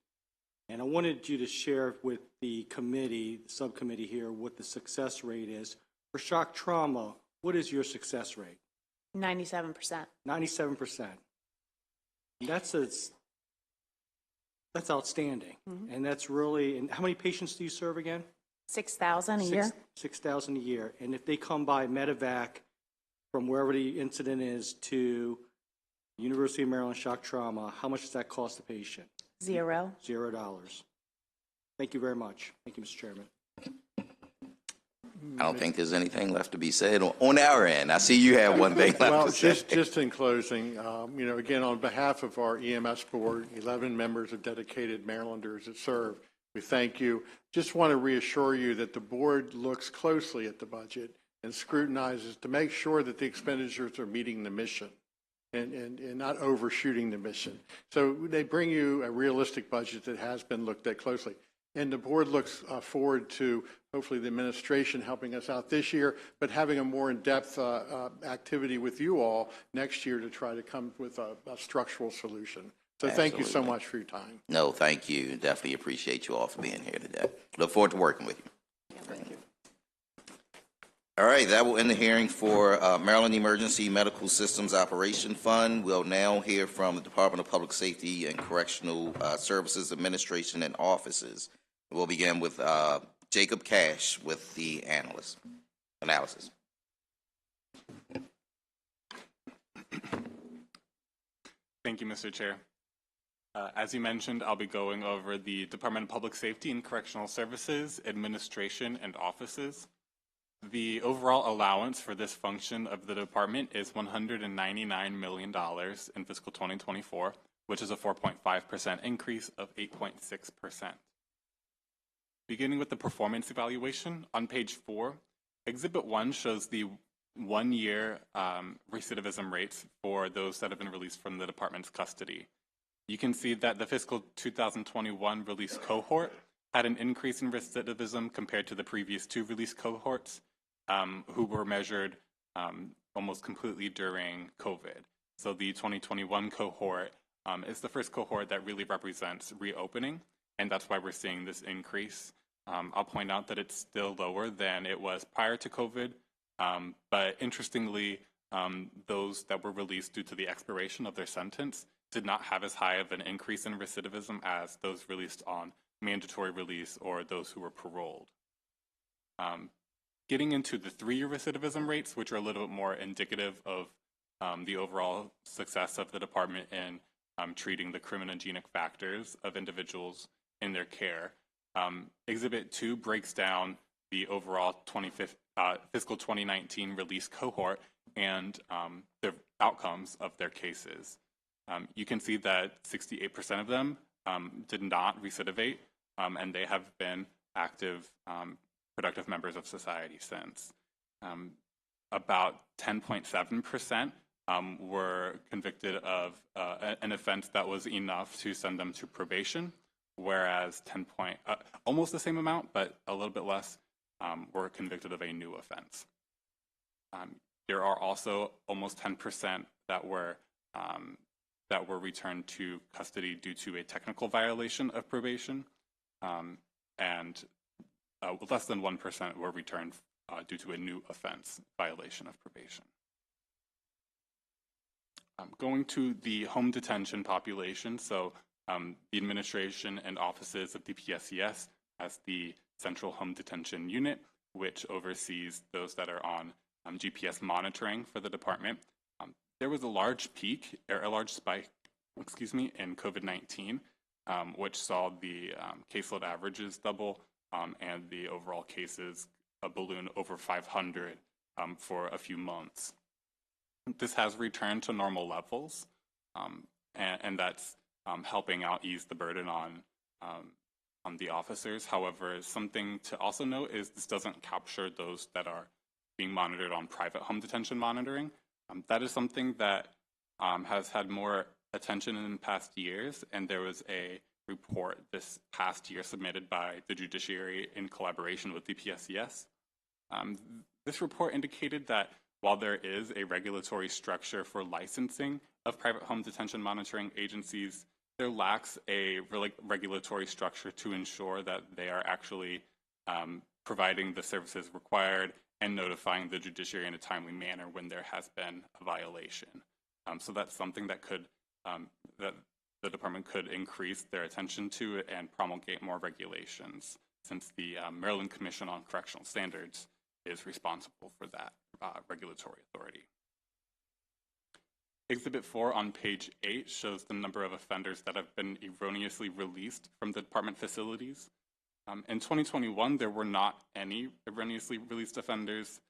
And I wanted you to share with the committee, the subcommittee here, what the success rate is. For shock trauma, what is your success rate? 97%. 97%. That's That's outstanding. And that's really, and how many patients do you serve again? 6,000 a year. 6,000 a year. And if they come by medevac from wherever the incident is to University of Maryland shock trauma, how much does that cost the patient? $0. $0. Thank you very much. Thank you, Mr. Chairman. I don't think there's anything left to be said on our end. I see you have one thing left Well, to say. just in closing, again, on behalf of our EMS board, 11 members of dedicated Marylanders that serve, we thank you. Just want to reassure you that the board looks closely at the budget and scrutinizes to make sure that the expenditures are meeting the mission and not overshooting the mission. So they bring you a realistic budget that has been looked at closely. And the board looks forward to hopefully the administration helping us out this year, but having a more in-depth activity with you all next year to try to come with a structural solution. So thank you so much for your time. No, thank you. Definitely appreciate you all for being here today. Look forward to working with you. Thank you. All right, that will end the hearing for Maryland Emergency Medical Systems Operation Fund. We'll now hear from the Department of Public Safety and Correctional Services Administration and Offices. We'll begin with Jacob Cash with the analysis. Thank you, Mr. Chair. As you mentioned, I'll be going over the Department of Public Safety and Correctional Services Administration and Offices. The overall allowance for this function of the department is $199 million in fiscal 2024, which is a 4.5% increase of 8.6%. Beginning with the performance evaluation, on page 4, Exhibit 1 shows the one-year recidivism rates for those that have been released from the department's custody. You can see that the fiscal 2021 release cohort had an increase in recidivism compared to the previous 2 release cohorts, who were measured almost completely during COVID. So the 2021 cohort is the first cohort that really represents reopening, and that's why we're seeing this increase. I'll point out that it's still lower than it was prior to COVID, but interestingly, those that were released due to the expiration of their sentence did not have as high of an increase in recidivism as those released on mandatory release or those who were paroled. Getting into the 3-year recidivism rates, which are a little bit more indicative of the overall success of the department in treating the criminogenic factors of individuals in their care. Exhibit 2 breaks down the overall fiscal 2019 release cohort and the outcomes of their cases. You can see that 68% of them did not recidivate, and they have been active, productive members of society since. About 10.7% were convicted of an offense that was enough to send them to probation, whereas almost the same amount, but a little bit less, were convicted of a new offense. There are also almost 10% that were returned to custody due to a technical violation of probation, and less than 1% were returned due to a new offense violation of probation. Going to the home detention population, so the administration and offices of the PSES has the Central Home Detention Unit, which oversees those that are on GPS monitoring for the department. There was a large spike, in COVID-19, which saw the caseload averages double and the overall cases balloon over 500 for a few months. This has returned to normal levels, and that's helping out ease the burden on the officers. However, something to also note is this doesn't capture those that are being monitored on private home detention monitoring. That is something that has had more attention in past years, and there was a report this past year submitted by the judiciary in collaboration with the PSES. This report indicated that while there is a regulatory structure for licensing of private home detention monitoring agencies, there lacks a regulatory structure to ensure that they are actually providing the services required and notifying the judiciary in a timely manner when there has been a violation. So that's something that could, that the department could increase their attention to it and promulgate more regulations, since the Maryland Commission on Correctional Standards is responsible for that regulatory authority. Exhibit 4 on page 8 shows the number of offenders that have been erroneously released from the department facilities. In 2021, there were not any erroneously released offenders,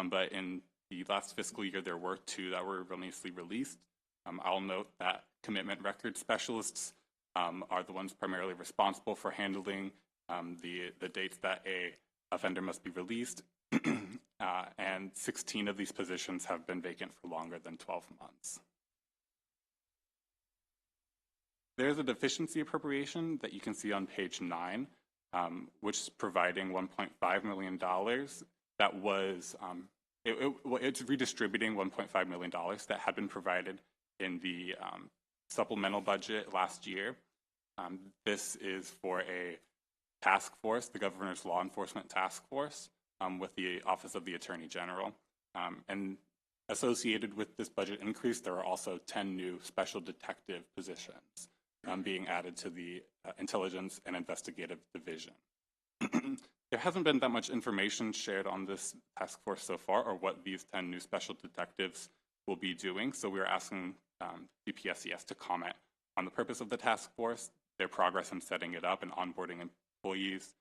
but in the last fiscal year, there were 2 that were erroneously released. I'll note that commitment record specialists are the ones primarily responsible for handling the dates that a offender must be released, and 16 of these positions have been vacant for longer than 12 months. There's a deficiency appropriation that you can see on page 9, which is providing $1.5 million. That was, it's redistributing $1.5 million that had been provided in the supplemental budget last year. This is for a task force, the Governor's Law Enforcement Task Force, with the Office of the Attorney General. And associated with this budget increase, there are also 10 new special detective positions being added to the Intelligence and Investigative Division. There hasn't been that much information shared on this task force so far, or what these 10 new special detectives will be doing, so we're asking the PSES to comment on the purpose of the task force, their progress in setting it up and onboarding employees,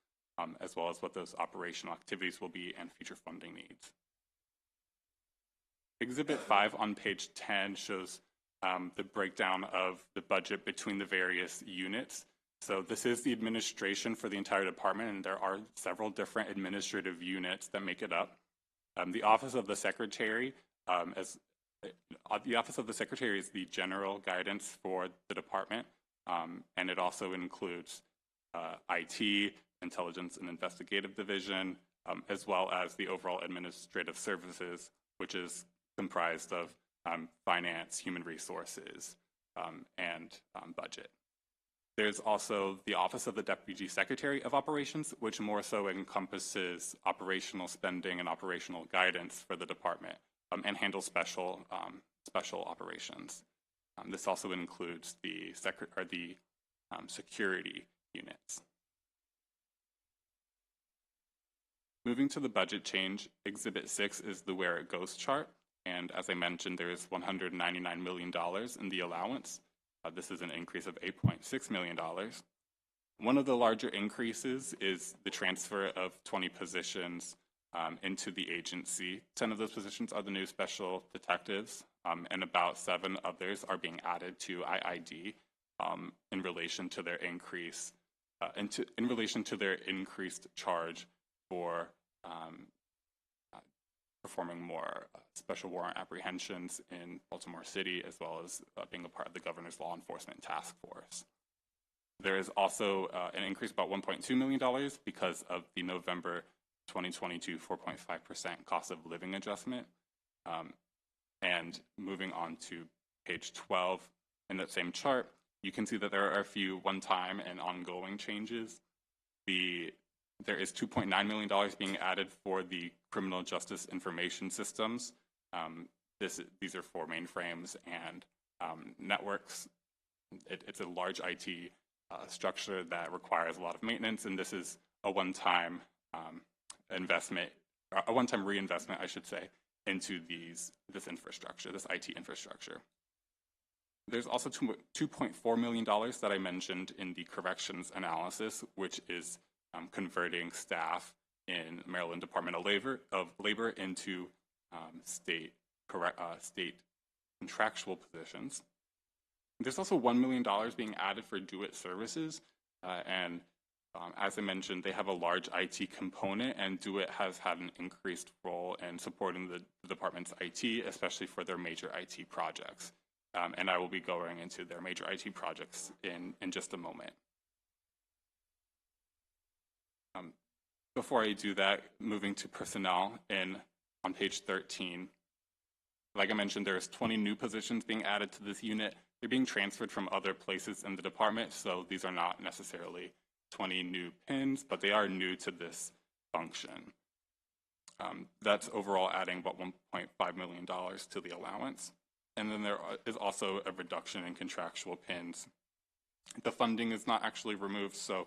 as well as what those operational activities will be and future funding needs. Exhibit 5 on page 10 shows the breakdown of the budget between the various units. So this is the administration for the entire department, and there are several different administrative units that make it up. The Office of the Secretary, the Office of the Secretary is the general guidance for the department, and it also includes IT, Intelligence and Investigative Division, as well as the overall administrative services, which is comprised of finance, human resources, and budget. There's also the Office of the Deputy Secretary of Operations, which more so encompasses operational spending and operational guidance for the department, and handles special operations. This also includes the security units. Moving to the budget change, Exhibit 6 is the where it goes chart. And as I mentioned, there is $199 million in the allowance. This is an increase of $8.6 million. One of the larger increases is the transfer of 20 positions into the agency. 10 of those positions are the new special detectives, and about 7 others are being added to IID in relation to their increase, in relation to their increased charge for performing more special warrant apprehensions in Baltimore City, as well as being a part of the Governor's Law Enforcement Task Force. There is also an increase about $1.2 million because of the November 2022 4.5% cost of living adjustment. And moving on to page 12 in that same chart, you can see that there are a few one-time and ongoing changes. There is $2.9 million being added for the criminal justice information systems. These are for mainframes and networks. It's a large IT structure that requires a lot of maintenance, and this is a one-time investment, a one-time reinvestment, I should say, into this infrastructure, this IT infrastructure. There's also $2.4 million that I mentioned in the corrections analysis, which is converting staff in Maryland Department of Labor into state contractual positions. There's also $1 million being added for do-it services, and as I mentioned, they have a large IT component, and do-it has had an increased role in supporting the department's IT, especially for their major IT projects. And I will be going into their major IT projects in just a moment. Before I do that, moving to personnel on page 13, like I mentioned, there's 20 new positions being added to this unit. They're being transferred from other places in the department, so these are not necessarily 20 new PINs, but they are new to this function. That's overall adding about $1.5 million to the allowance. And then there is also a reduction in contractual PINs The funding is not actually removed, so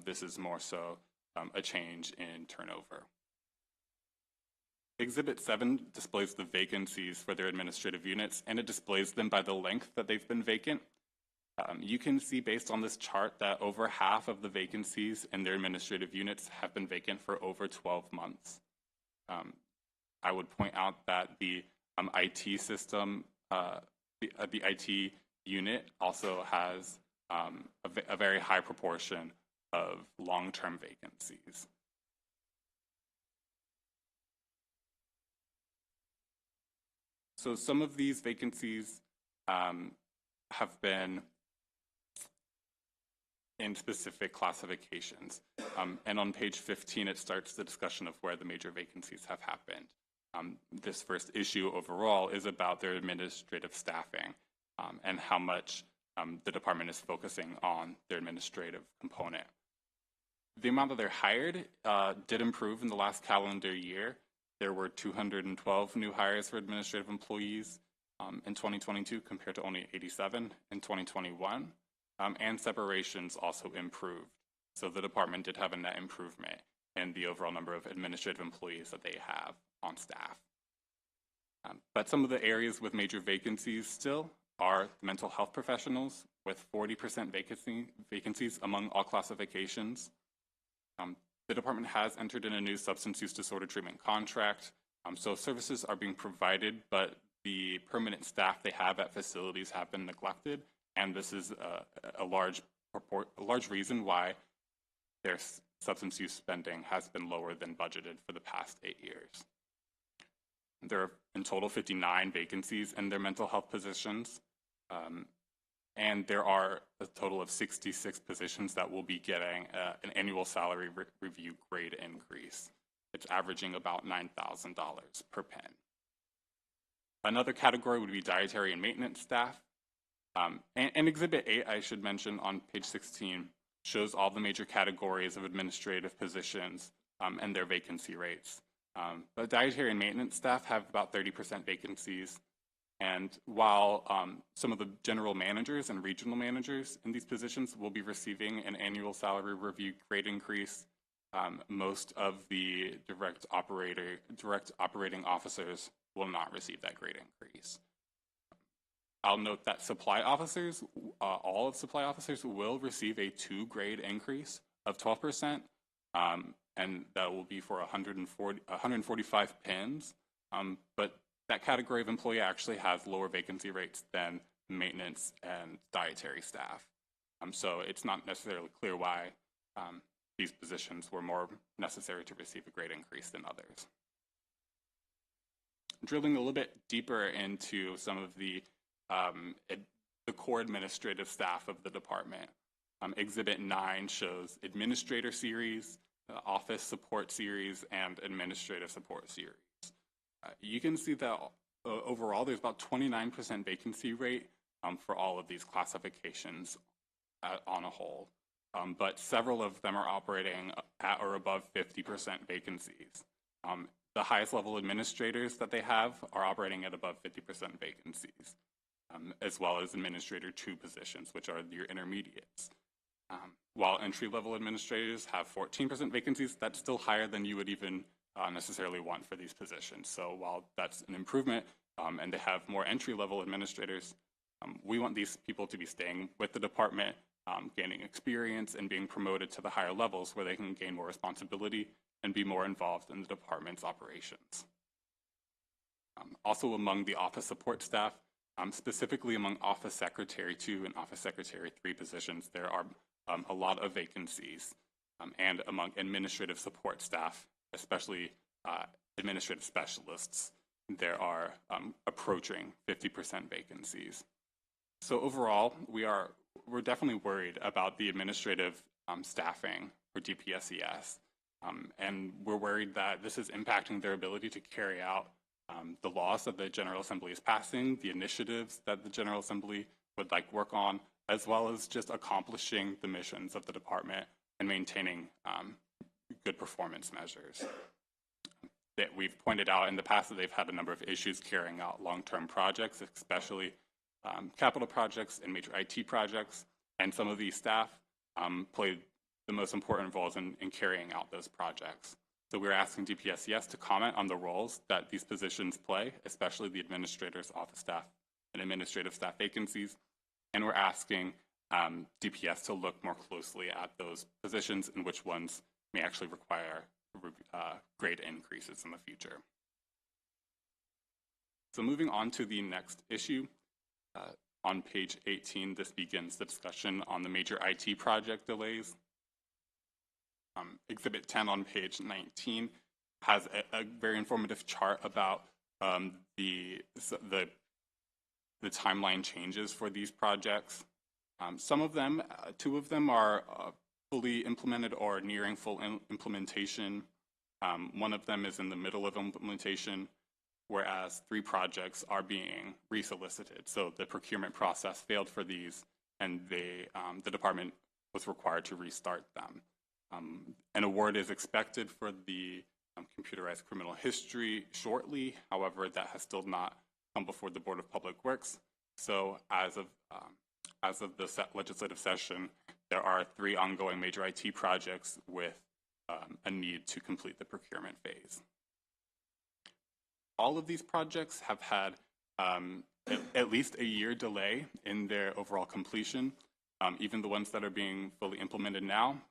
this is more so a change in turnover. Exhibit 7 displays the vacancies for their administrative units, and it displays them by the length that they've been vacant. You can see based on this chart that over half of the vacancies in their administrative units have been vacant for over 12 months. I would point out that the IT system, the IT unit also has a very high proportion of long-term vacancies. So some of these vacancies have been in specific classifications. And on page 15, it starts the discussion of where the major vacancies have happened. This first issue overall is about their administrative staffing and how much the department is focusing on their administrative component. The amount that they're hired did improve in the last calendar year. There were 212 new hires for administrative employees in 2022 compared to only 87 in 2021. And separations also improved. So the department did have a net improvement in the overall number of administrative employees that they have on staff. But some of the areas with major vacancies still are mental health professionals, with 40% vacancies among all classifications. The department has entered in a new substance use disorder treatment contract. So services are being provided, but the permanent staff they have at facilities have been neglected. And this is a large reason why their substance use spending has been lower than budgeted for the past 8 years. There are in total 59 vacancies in their mental health positions, and there are a total of 66 positions that will be getting an annual salary review grade increase. It's averaging about $9,000 per pen. Another category would be dietary and maintenance staff. And Exhibit 8, I should mention, on page 16, shows all the major categories of administrative positions and their vacancy rates. But dietary and maintenance staff have about 30% vacancies. And while some of the general managers and regional managers in these positions will be receiving an annual salary review grade increase, most of the direct operating officers will not receive that grade increase. I'll note that supply officers, all of supply officers will receive a 2-grade increase of 12%, and that will be for 145 pins. But that category of employee actually has lower vacancy rates than maintenance and dietary staff. So it's not necessarily clear why these positions were more necessary to receive a grade increase than others. Drilling a little bit deeper into some of the core administrative staff of the department. Exhibit 9 shows administrator series, office support series, and administrative support series. You can see that overall there's about 29% vacancy rate for all of these classifications on a whole. But several of them are operating at or above 50% vacancies. The highest level administrators that they have are operating at above 50% vacancies, as well as Administrator 2 positions, which are your intermediates. While entry-level administrators have 14% vacancies, that's still higher than you would even necessarily want for these positions. So while that's an improvement and they have more entry-level administrators, we want these people to be staying with the department, gaining experience and being promoted to the higher levels where they can gain more responsibility and be more involved in the department's operations. Also among the office support staff, specifically among Office Secretary 2 and Office Secretary 3 positions, there are a lot of vacancies. And among administrative support staff, especially administrative specialists, there are approaching 50% vacancies. So overall, we're definitely worried about the administrative staffing for DPSES. And we're worried that this is impacting their ability to carry out the laws that the General Assembly is passing, the initiatives that the General Assembly would like work on, as well as just accomplishing the missions of the department and maintaining good performance measures. That we've pointed out in the past that they've had a number of issues carrying out long-term projects, especially capital projects and major IT projects, And some of these staff played the most important roles in carrying out those projects. So we're asking DPSES to comment on the roles that these positions play, especially the administrator's office staff and administrative staff vacancies. And we're asking DPS to look more closely at those positions and which ones may actually require grade increases in the future. So moving on to the next issue, on page 18, this begins the discussion on the major IT project delays. Exhibit 10 on page 19 has a very informative chart about the timeline changes for these projects. Some of them, 2 of them are fully implemented or nearing full implementation. 1 of them is in the middle of implementation, whereas 3 projects are being resolicited. So the procurement process failed for these, and the department was required to restart them. An award is expected for the computerized criminal history shortly. However, that has still not come before the Board of Public Works. So as of the legislative session, there are 3 ongoing major IT projects with a need to complete the procurement phase. All of these projects have had at least a year delay in their overall completion, even the ones that are being fully implemented now.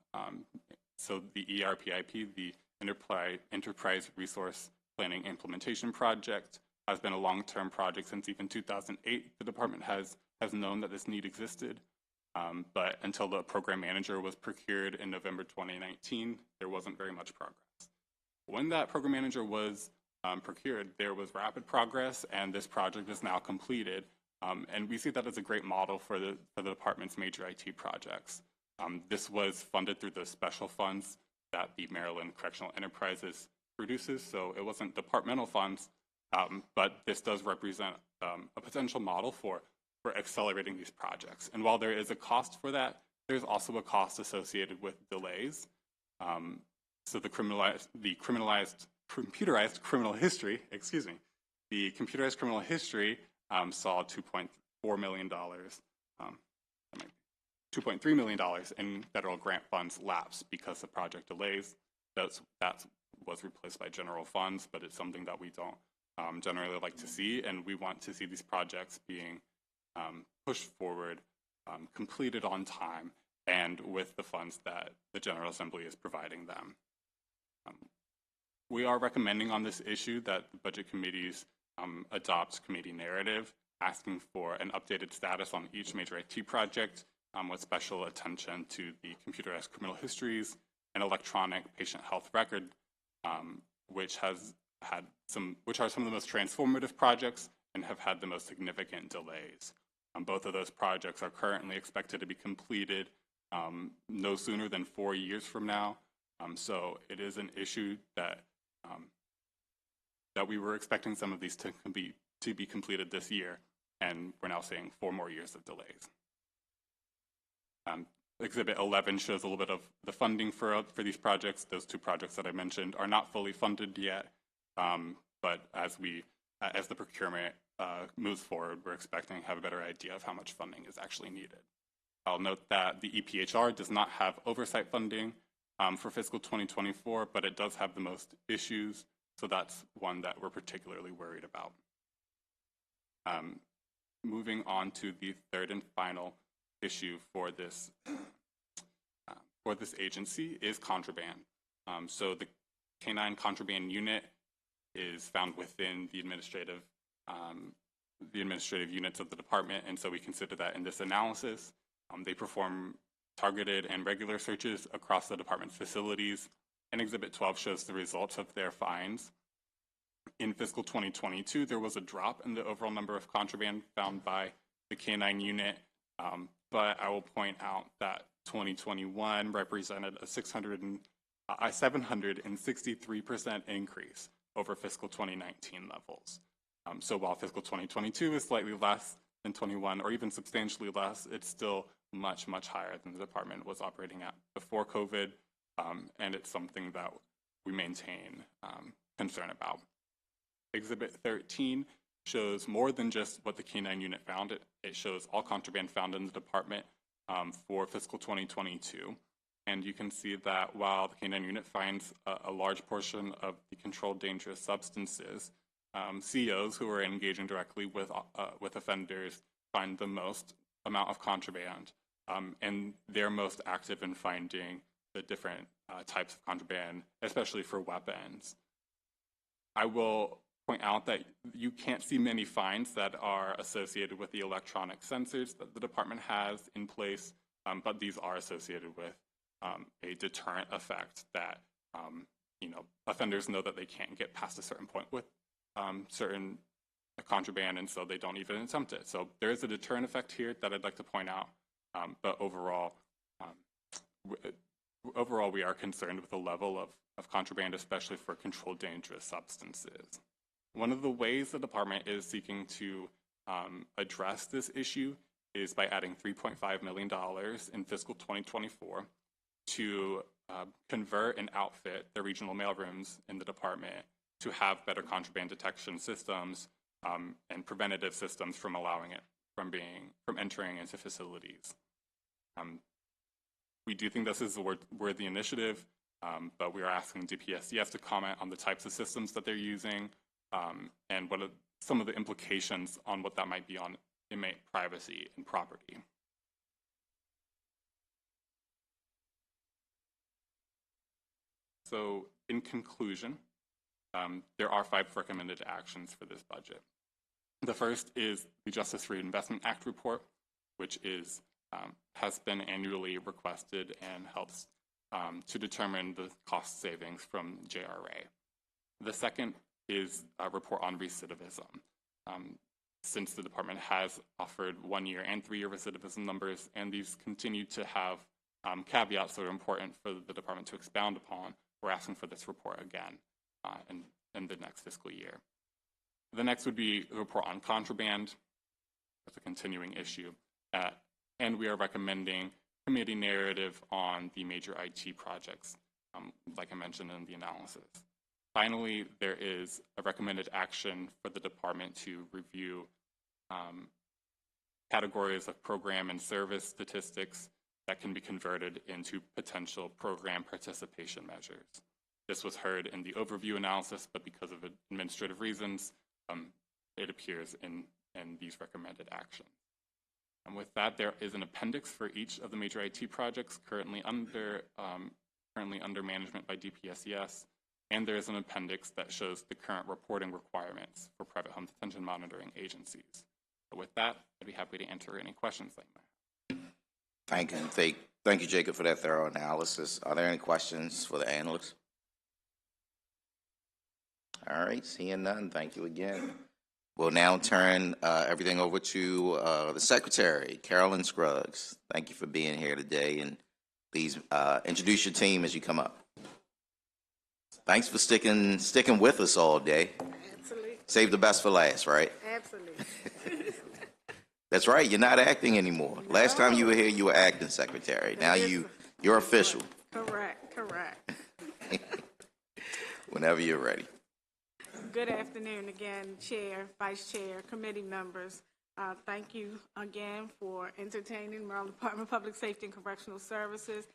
So the ERPIP, the Enterprise Resource Planning Implementation Project, has been a long-term project since even 2008. The department has known that this need existed, but until the program manager was procured in November 2019, there wasn't very much progress. When that program manager was procured, there was rapid progress, and this project is now completed. And we see that as a great model for the department's major IT projects. This was funded through the special funds that the Maryland Correctional Enterprises produces, so it wasn't departmental funds, but this does represent a potential model for accelerating these projects. And while there is a cost for that, there's also a cost associated with delays. So the computerized criminal history, the computerized criminal history saw $2.4 million, $2.3 million in federal grant funds lapse because of project delays. That was replaced by general funds, but it's something that we don't generally like to see, and we want to see these projects being pushed forward, completed on time, and with the funds that the General Assembly is providing them. We are recommending on this issue that the Budget Committees adopt committee narrative, asking for an updated status on each major IT project, with special attention to the computerized criminal histories and electronic patient health record, which are some of the most transformative projects and have had the most significant delays. Both of those projects are currently expected to be completed no sooner than 4 years from now. So it is an issue that we were expecting some of these to be completed this year, and we're now seeing 4 more years of delays. Exhibit 11 shows a little bit of the funding for these projects. Those 2 projects that I mentioned are not fully funded yet, but as the procurement moves forward, we're expecting to have a better idea of how much funding is actually needed. I'll note that the EPHR does not have oversight funding for fiscal 2024, but it does have the most issues, so that's one that we're particularly worried about. Moving on to the third and final issue for this agency is contraband. So the K-9 contraband unit is found within the administrative units of the department, and so we consider that in this analysis. They perform targeted and regular searches across the department's facilities, and Exhibit 12 shows the results of their finds. In fiscal 2022, there was a drop in the overall number of contraband found by the K-9 unit, but I will point out that 2021 represented a 763% increase over fiscal 2019 levels. So while fiscal 2022 is slightly less than 21, or even substantially less, it's still much, much higher than the department was operating at before COVID, and it's something that we maintain concern about. Exhibit 13 shows more than just what the K-9 unit found. It shows all contraband found in the department for fiscal 2022. And you can see that while the K-9 unit finds a large portion of the controlled dangerous substances, COs who are engaging directly with offenders find the most amount of contraband, and they're most active in finding the different types of contraband, especially for weapons. I will point out that you can't see many fines that are associated with the electronic sensors that the department has in place, but these are associated with a deterrent effect that offenders know that they can't get past a certain point with certain contraband, and so they don't even attempt it. So there is a deterrent effect here that I'd like to point out, but overall we are concerned with the level of contraband, especially for controlled dangerous substances. One of the ways the department is seeking to address this issue is by adding $3.5 million in fiscal 2024 to convert and outfit the regional mailrooms in the department to have better contraband detection systems and preventative systems from allowing it from entering into facilities. We do think this is a worthy initiative, but we are asking DPSCF to comment on the types of systems that they're using and what are some of the implications on what that might be on inmate privacy and property. So in conclusion, there are 5 recommended actions for this budget. The first is the Justice Reinvestment Act report, which has been annually requested and helps to determine the cost savings from JRA. The second is a report on recidivism. Since the department has offered 1-year and 3-year recidivism numbers, and these continue to have caveats that are important for the department to expound upon, we're asking for this report again in the next fiscal year. The next would be a report on contraband. That's a continuing issue. And we are recommending committee narrative on the major IT projects, like I mentioned in the analysis. Finally, there is a recommended action for the department to review categories of program and service statistics that can be converted into potential program participation measures. This was heard in the overview analysis, but because of administrative reasons, it appears in these recommended actions. And with that, there is an appendix for each of the major IT projects currently under management by DPSCS, and there is an appendix that shows the current reporting requirements for private home detention monitoring agencies. So with that, I'd be happy to answer any questions that you might have. Thank you, Jacob, for that thorough analysis. Are there any questions for the analysts? All right, seeing none, thank you again. We'll now turn everything over to the Secretary, Carolyn Scruggs. Thank you for being here today, and please introduce your team as you come up. Thanks for sticking with us all day. Absolutely. Save the best for last, right? Absolutely. That's right, you're not acting anymore. No. Last time you were here, you were acting secretary. Now you're official. Correct. Whenever you're ready. Good afternoon again, Chair, Vice Chair, committee members. Thank you again for entertaining Maryland Department of Public Safety and Correctional Services.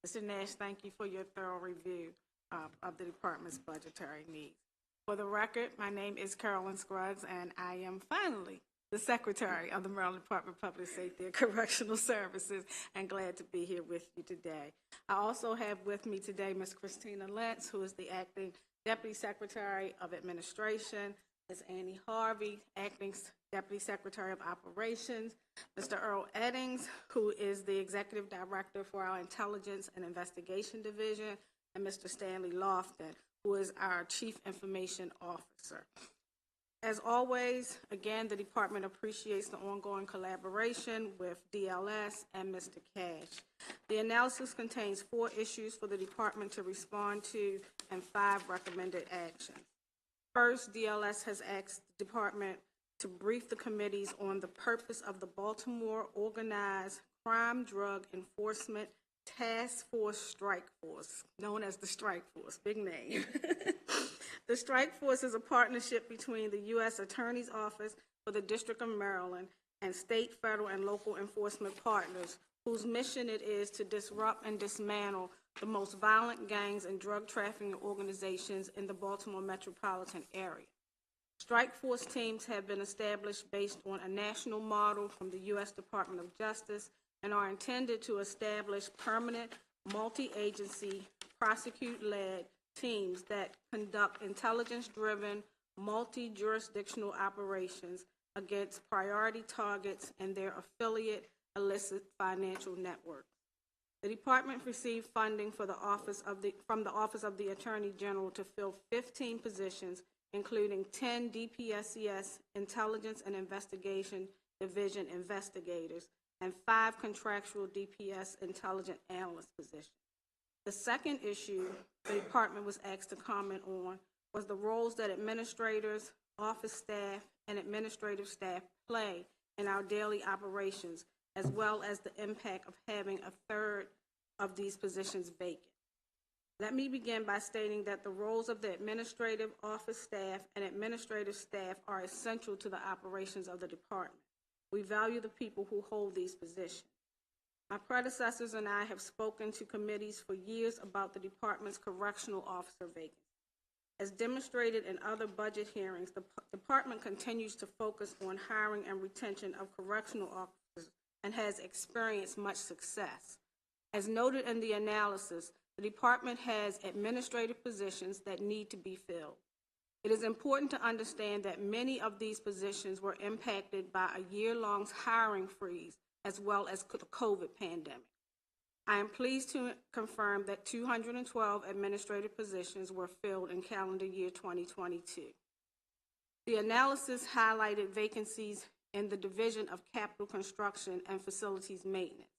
Mr. Nash, thank you for your thorough review of the department's budgetary needs. For the record, my name is Carolyn Scruggs, and I am finally the Secretary of the Maryland Department of Public Safety and Correctional Services, and glad to be here with you today. I also have with me today Ms. Christina Lentz, who is the Acting Deputy Secretary of Administration, Ms. Annie Harvey, Acting Deputy Secretary of Operations, Mr. Earl Eddings, who is the Executive Director for our Intelligence and Investigation Division, and Mr. Stanley Lofton, who is our Chief Information Officer. As always, again, the department appreciates the ongoing collaboration with DLS and Mr. Cash. The analysis contains 4 issues for the department to respond to and 5 recommended actions. First, DLS has asked the department to brief the committees on the purpose of the Baltimore Organized Crime Drug Enforcement Task Force Strike Force, known as the Strike Force, big name. The Strike Force is a partnership between the U.S. Attorney's Office for the District of Maryland and state, federal, and local enforcement partners whose mission it is to disrupt and dismantle the most violent gangs and drug trafficking organizations in the Baltimore metropolitan area. Strike force teams have been established based on a national model from the U.S. Department of Justice and are intended to establish permanent, multi-agency, prosecute-led teams that conduct intelligence-driven, multi-jurisdictional operations against priority targets and their affiliate illicit financial networks. The department received funding from the Office of the Attorney General to fill 15 positions, including 10 DPSCS Intelligence and Investigation Division investigators and 5 contractual DPS Intelligent Analyst positions. The second issue the department was asked to comment on was the roles that administrators, office staff, and administrative staff play in our daily operations, as well as the impact of having a third of these positions vacant. Let me begin by stating that the roles of the administrative, office staff, and administrative staff are essential to the operations of the department. We value the people who hold these positions. My predecessors and I have spoken to committees for years about the department's correctional officer vacancy. As demonstrated in other budget hearings, the department continues to focus on hiring and retention of correctional officers and has experienced much success. As noted in the analysis, the department has administrative positions that need to be filled. It is important to understand that many of these positions were impacted by a year-long hiring freeze as well as the COVID pandemic. I am pleased to confirm that 212 administrative positions were filled in calendar year 2022. The analysis highlighted vacancies in the Division of Capital Construction and Facilities Maintenance.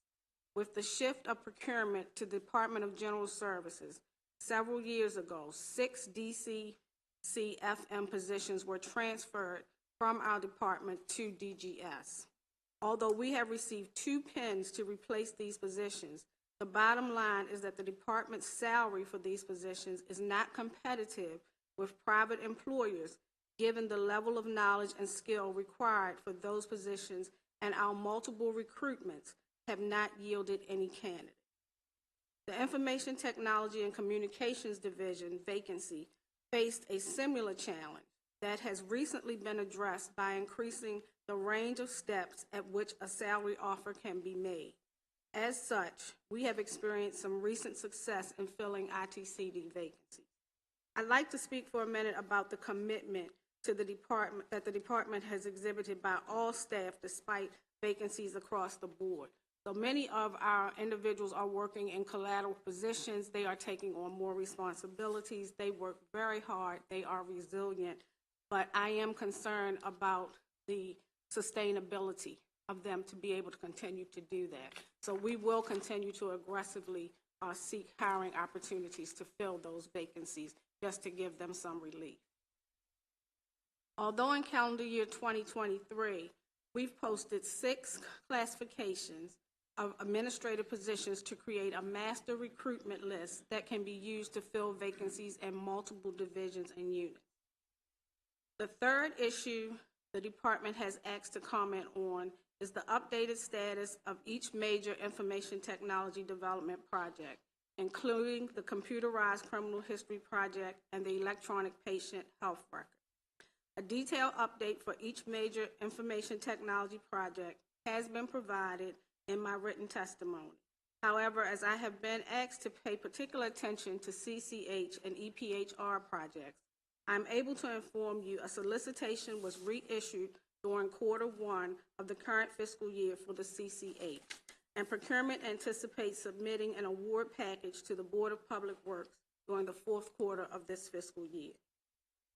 With the shift of procurement to the Department of General Services several years ago, 6 DCCFM positions were transferred from our department to DGS. Although we have received 2 pins to replace these positions, the bottom line is that the department's salary for these positions is not competitive with private employers, given the level of knowledge and skill required for those positions, and our multiple recruitments have not yielded any candidate. The Information Technology and Communications Division vacancy faced a similar challenge that has recently been addressed by increasing the range of steps at which a salary offer can be made. As such, we have experienced some recent success in filling ITCD vacancies. I'd like to speak for a minute about the commitment to the department that the department has exhibited by all staff despite vacancies across the board. So many of our individuals are working in collateral positions. They are taking on more responsibilities. They work very hard. They are resilient. But I am concerned about the sustainability of them to be able to continue to do that. So we will continue to aggressively seek hiring opportunities to fill those vacancies just to give them some relief. Although in calendar year 2023, we've posted 6 classifications of administrative positions to create a master recruitment list that can be used to fill vacancies in multiple divisions and units. The third issue the department has asked to comment on is the updated status of each major information technology development project, including the computerized criminal history project and the electronic patient health record. A detailed update for each major information technology project has been provided in my written testimony. However, as I have been asked to pay particular attention to CCH and EPHR projects, I'm able to inform you a solicitation was reissued during Q1 of the current fiscal year for the CCH, and procurement anticipates submitting an award package to the Board of Public Works during the Q4 of this fiscal year.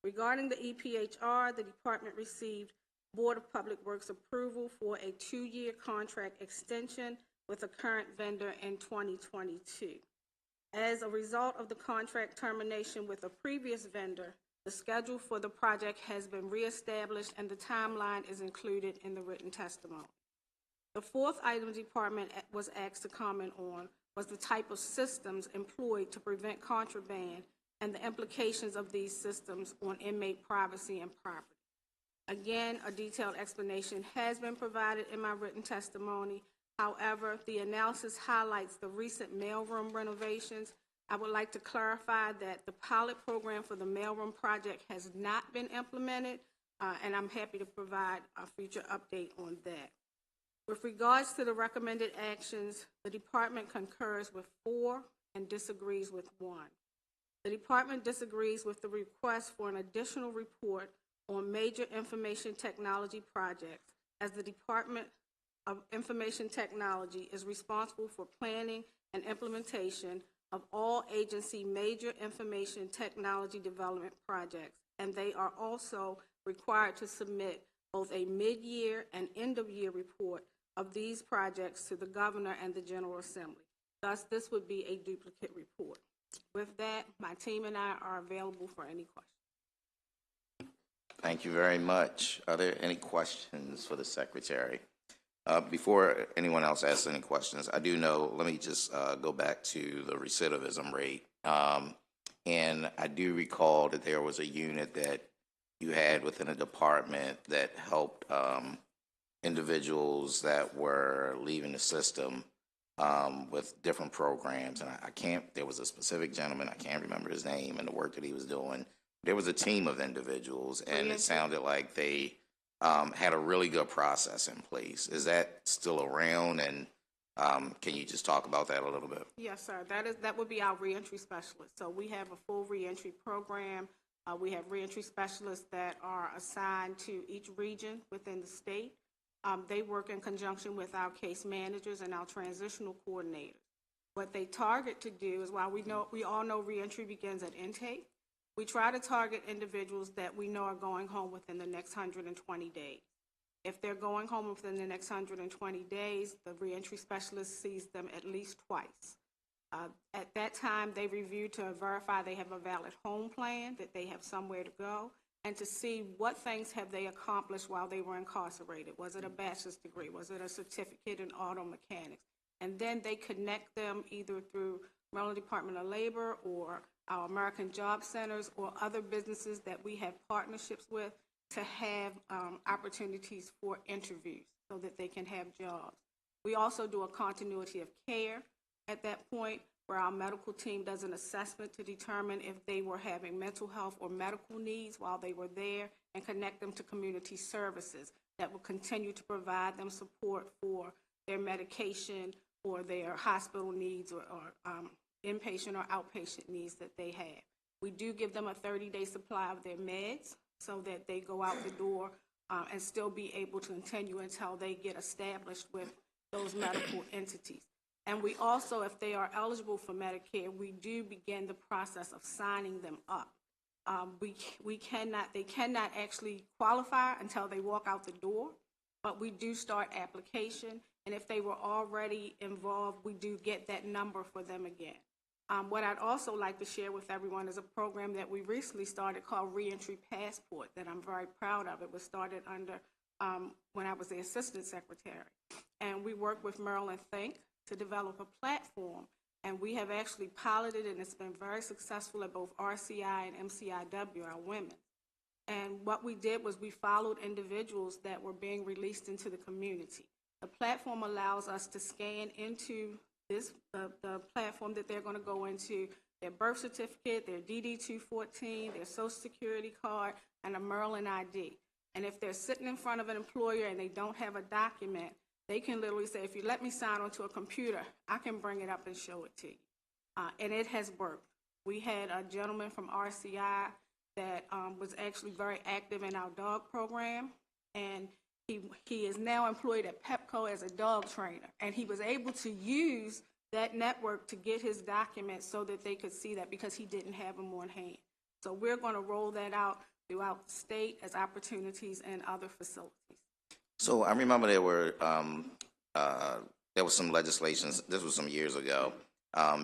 Regarding the EPHR, the department received Board of Public Works approval for a 2-year contract extension with a current vendor in 2022. As a result of the contract termination with a previous vendor, the schedule for the project has been reestablished and the timeline is included in the written testimony. The fourth item the department was asked to comment on was the type of systems employed to prevent contraband and the implications of these systems on inmate privacy and property. Again, a detailed explanation has been provided in my written testimony. However, the analysis highlights the recent mailroom renovations. I would like to clarify that the pilot program for the mailroom project has not been implemented, and I'm happy to provide a future update on that. With regards to the recommended actions, the department concurs with 4 and disagrees with 1. The department disagrees with the request for an additional report on major information technology projects, as the Department of Information Technology is responsible for planning and implementation of all agency major information technology development projects, and they are also required to submit both a mid-year and end-of-year report of these projects to the Governor and the General Assembly. Thus, this would be a duplicate report. With that, my team and I are available for any questions. Thank you very much. Are there any questions for the Secretary? Before anyone else asks any questions, I do know, let me just go back to the recidivism rate. And I do recall that there was a unit that you had within a department that helped individuals that were leaving the system with different programs. And I can't, there was a specific gentleman, I can't remember his name and the work that he was doing. There was a team of individuals, and it sounded like they had a really good process in place. Is that still around? And can you just talk about that a little bit? Yes, sir. That would be our reentry specialist. So we have a full reentry program. We have reentry specialists that are assigned to each region within the state. They work in conjunction with our case managers and our transitional coordinators. What they target to do is, while we all know reentry begins at intake, we try to target individuals that we know are going home within the next 120 days. If they're going home within the next 120 days, the reentry specialist sees them at least twice. At that time, they review to verify they have a valid home plan, that they have somewhere to go, and to see what things have they accomplished while they were incarcerated. Was it a bachelor's degree? Was it a certificate in auto mechanics? And then they connect them either through Maryland Department of Labor or our American Job Centers or other businesses that we have partnerships with to have opportunities for interviews so that they can have jobs. We also do a continuity of care at that point, where our medical team does an assessment to determine if they were having mental health or medical needs while they were there, and connect them to community services that will continue to provide them support for their medication or their hospital needs or inpatient or outpatient needs that they have. We do give them a 30-day supply of their meds so that they go out the door and still be able to continue until they get established with those medical entities. And we also, if they are eligible for Medicare, we do begin the process of signing them up. They cannot actually qualify until they walk out the door, but we do start application. And if they were already involved, we do get that number for them again. What I'd also like to share with everyone is a program that we recently started called Reentry Passport that I'm very proud of. It was started under when I was the Assistant Secretary. And we work with Maryland Think to develop a platform. And we have actually piloted, and it's been very successful at both RCI and MCIW, our women. And what we did was we followed individuals that were being released into the community. The platform allows us to scan into the platform that they're going to go into, their birth certificate, their DD-214, their Social Security card, and a Maryland ID. And if they're sitting in front of an employer and they don't have a document, they can literally say, if you let me sign onto a computer, I can bring it up and show it to you. And it has worked. We had a gentleman from RCI that was actually very active in our dog program, and he is now employed at Pepco as a dog trainer. And he was able to use that network to get his documents so that they could see that, because he didn't have them on hand. So we're going to roll that out throughout the state as opportunities in other facilities. So I remember there was some legislations, this was some years ago,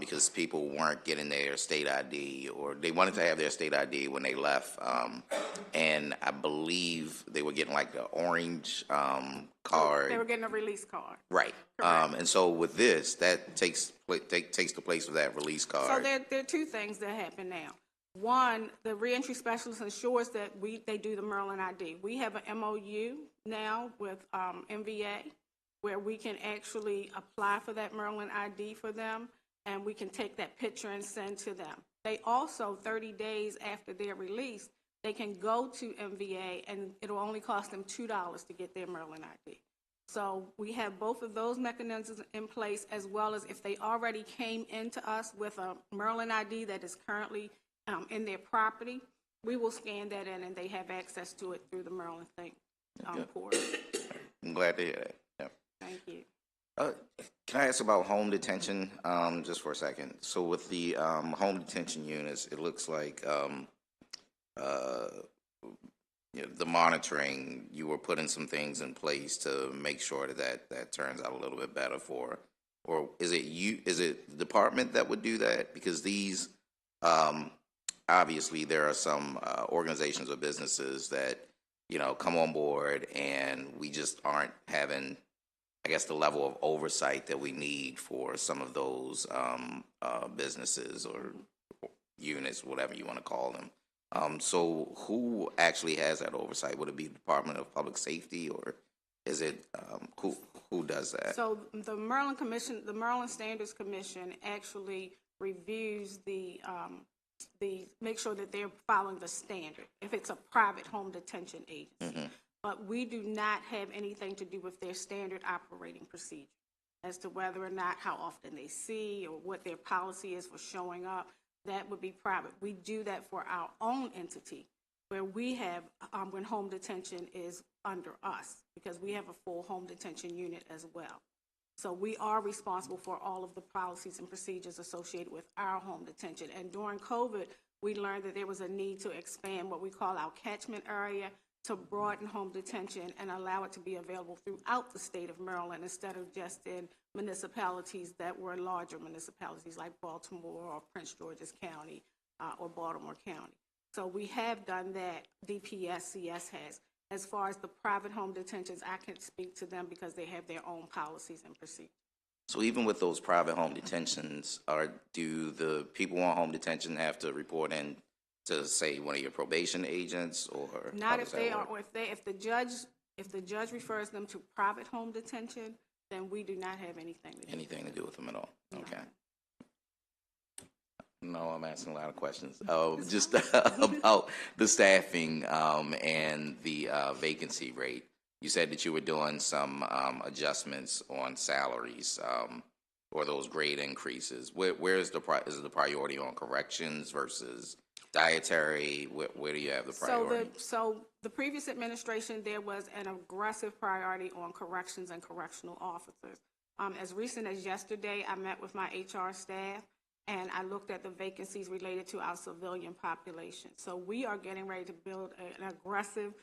because people weren't getting their state ID, or they wanted to have their state ID when they left. And I believe they were getting like the orange card. They were getting a release card. Right. And so with this, that takes the place of that release card. So there are two things that happen now. One, the reentry specialist ensures that they do the Maryland ID. We have an MOU now with MVA, where we can actually apply for that Maryland ID for them, and we can take that picture and send to them. They also, 30 days after they're released, they can go to MVA, and it'll only cost them $2 to get their Maryland ID. So we have both of those mechanisms in place, as well as if they already came into us with a Maryland ID that is currently in their property, we will scan that in, and they have access to it through the Maryland thing portal. I'm glad to hear that. Yeah. Thank you. Can I ask about home detention just for a second? So with the home detention units, it looks like the monitoring, you were putting some things in place to make sure that turns out a little bit better for, or is it the department that would do that? Because these, obviously there are some organizations or businesses that, come on board and we just aren't having, I guess, the level of oversight that we need for some of those businesses or units, whatever you want to call them. So who actually has that oversight? Would it be the Department of Public Safety, or is it who does that? So the Maryland Standards Commission actually reviews the make sure that they're following the standard if it's a private home detention agency. Mm-hmm. But we do not have anything to do with their standard operating procedure as to whether or not how often they see or what their policy is for showing up. That would be private. We do that for our own entity, where we have, when home detention is under us, because we have a full home detention unit as well. So we are responsible for all of the policies and procedures associated with our home detention. And during COVID, we learned that there was a need to expand what we call our catchment area to broaden home detention and allow it to be available throughout the state of Maryland instead of just in municipalities that were larger municipalities like Baltimore or Prince George's County or Baltimore County. So we have done that, DPSCS has. As far as the private home detentions, I can speak to them because they have their own policies and procedures. So even with those private home detentions, do the people on home detention have to report in to, say, one of your probation agents, or not if they are, or if the judge refers them to private home detention, then we do not have anything to do with them at all. Okay. No, I'm asking a lot of questions. Just about the staffing and the vacancy rate. You said that you were doing some adjustments on salaries or those grade increases. Where is the priority on corrections versus dietary? Where do you have the priority? So the previous administration, there was an aggressive priority on corrections and correctional officers. As recent as yesterday, I met with my HR staff and I looked at the vacancies related to our civilian population. So we are getting ready to build an aggressive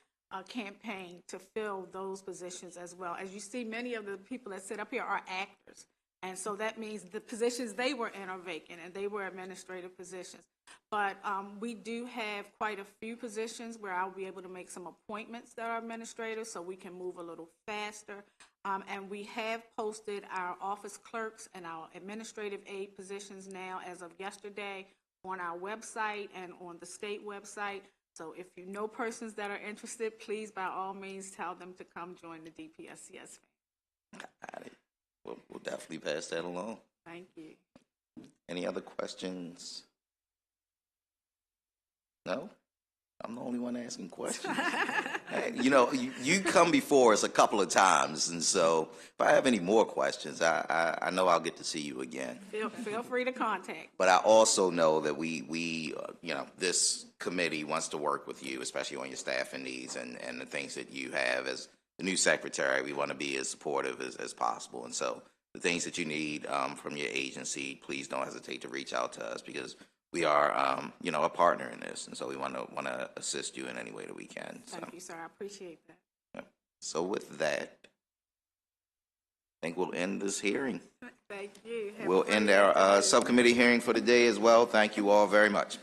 campaign to fill those positions as well. As you see, many of the people that sit up here are actors. And so that means the positions they were in are vacant, and they were administrative positions. But we do have quite a few positions where I'll be able to make some appointments that are administrative so we can move a little faster. And we have posted our office clerks and our administrative aid positions now as of yesterday on our website and on the state website. So if you know persons that are interested, please by all means tell them to come join the DPSCS. Got it. We'll definitely pass that along. Thank you. Any other questions? No? I'm the only one asking questions. Hey, you come before us a couple of times, and so if I have any more questions, I know I'll get to see you again. Feel free to contact. But I also know that we this committee wants to work with you, especially on your staffing needs and the things that you have. As the new secretary, we want to be as supportive as possible. And so the things that you need from your agency, please don't hesitate to reach out to us, because we are, a partner in this, and so we want to assist you in any way that we can. Thank you, sir. I appreciate that. Yeah. So with that, I think we'll end this hearing. Thank you. We'll end our subcommittee hearing for the day as well. Thank you all very much.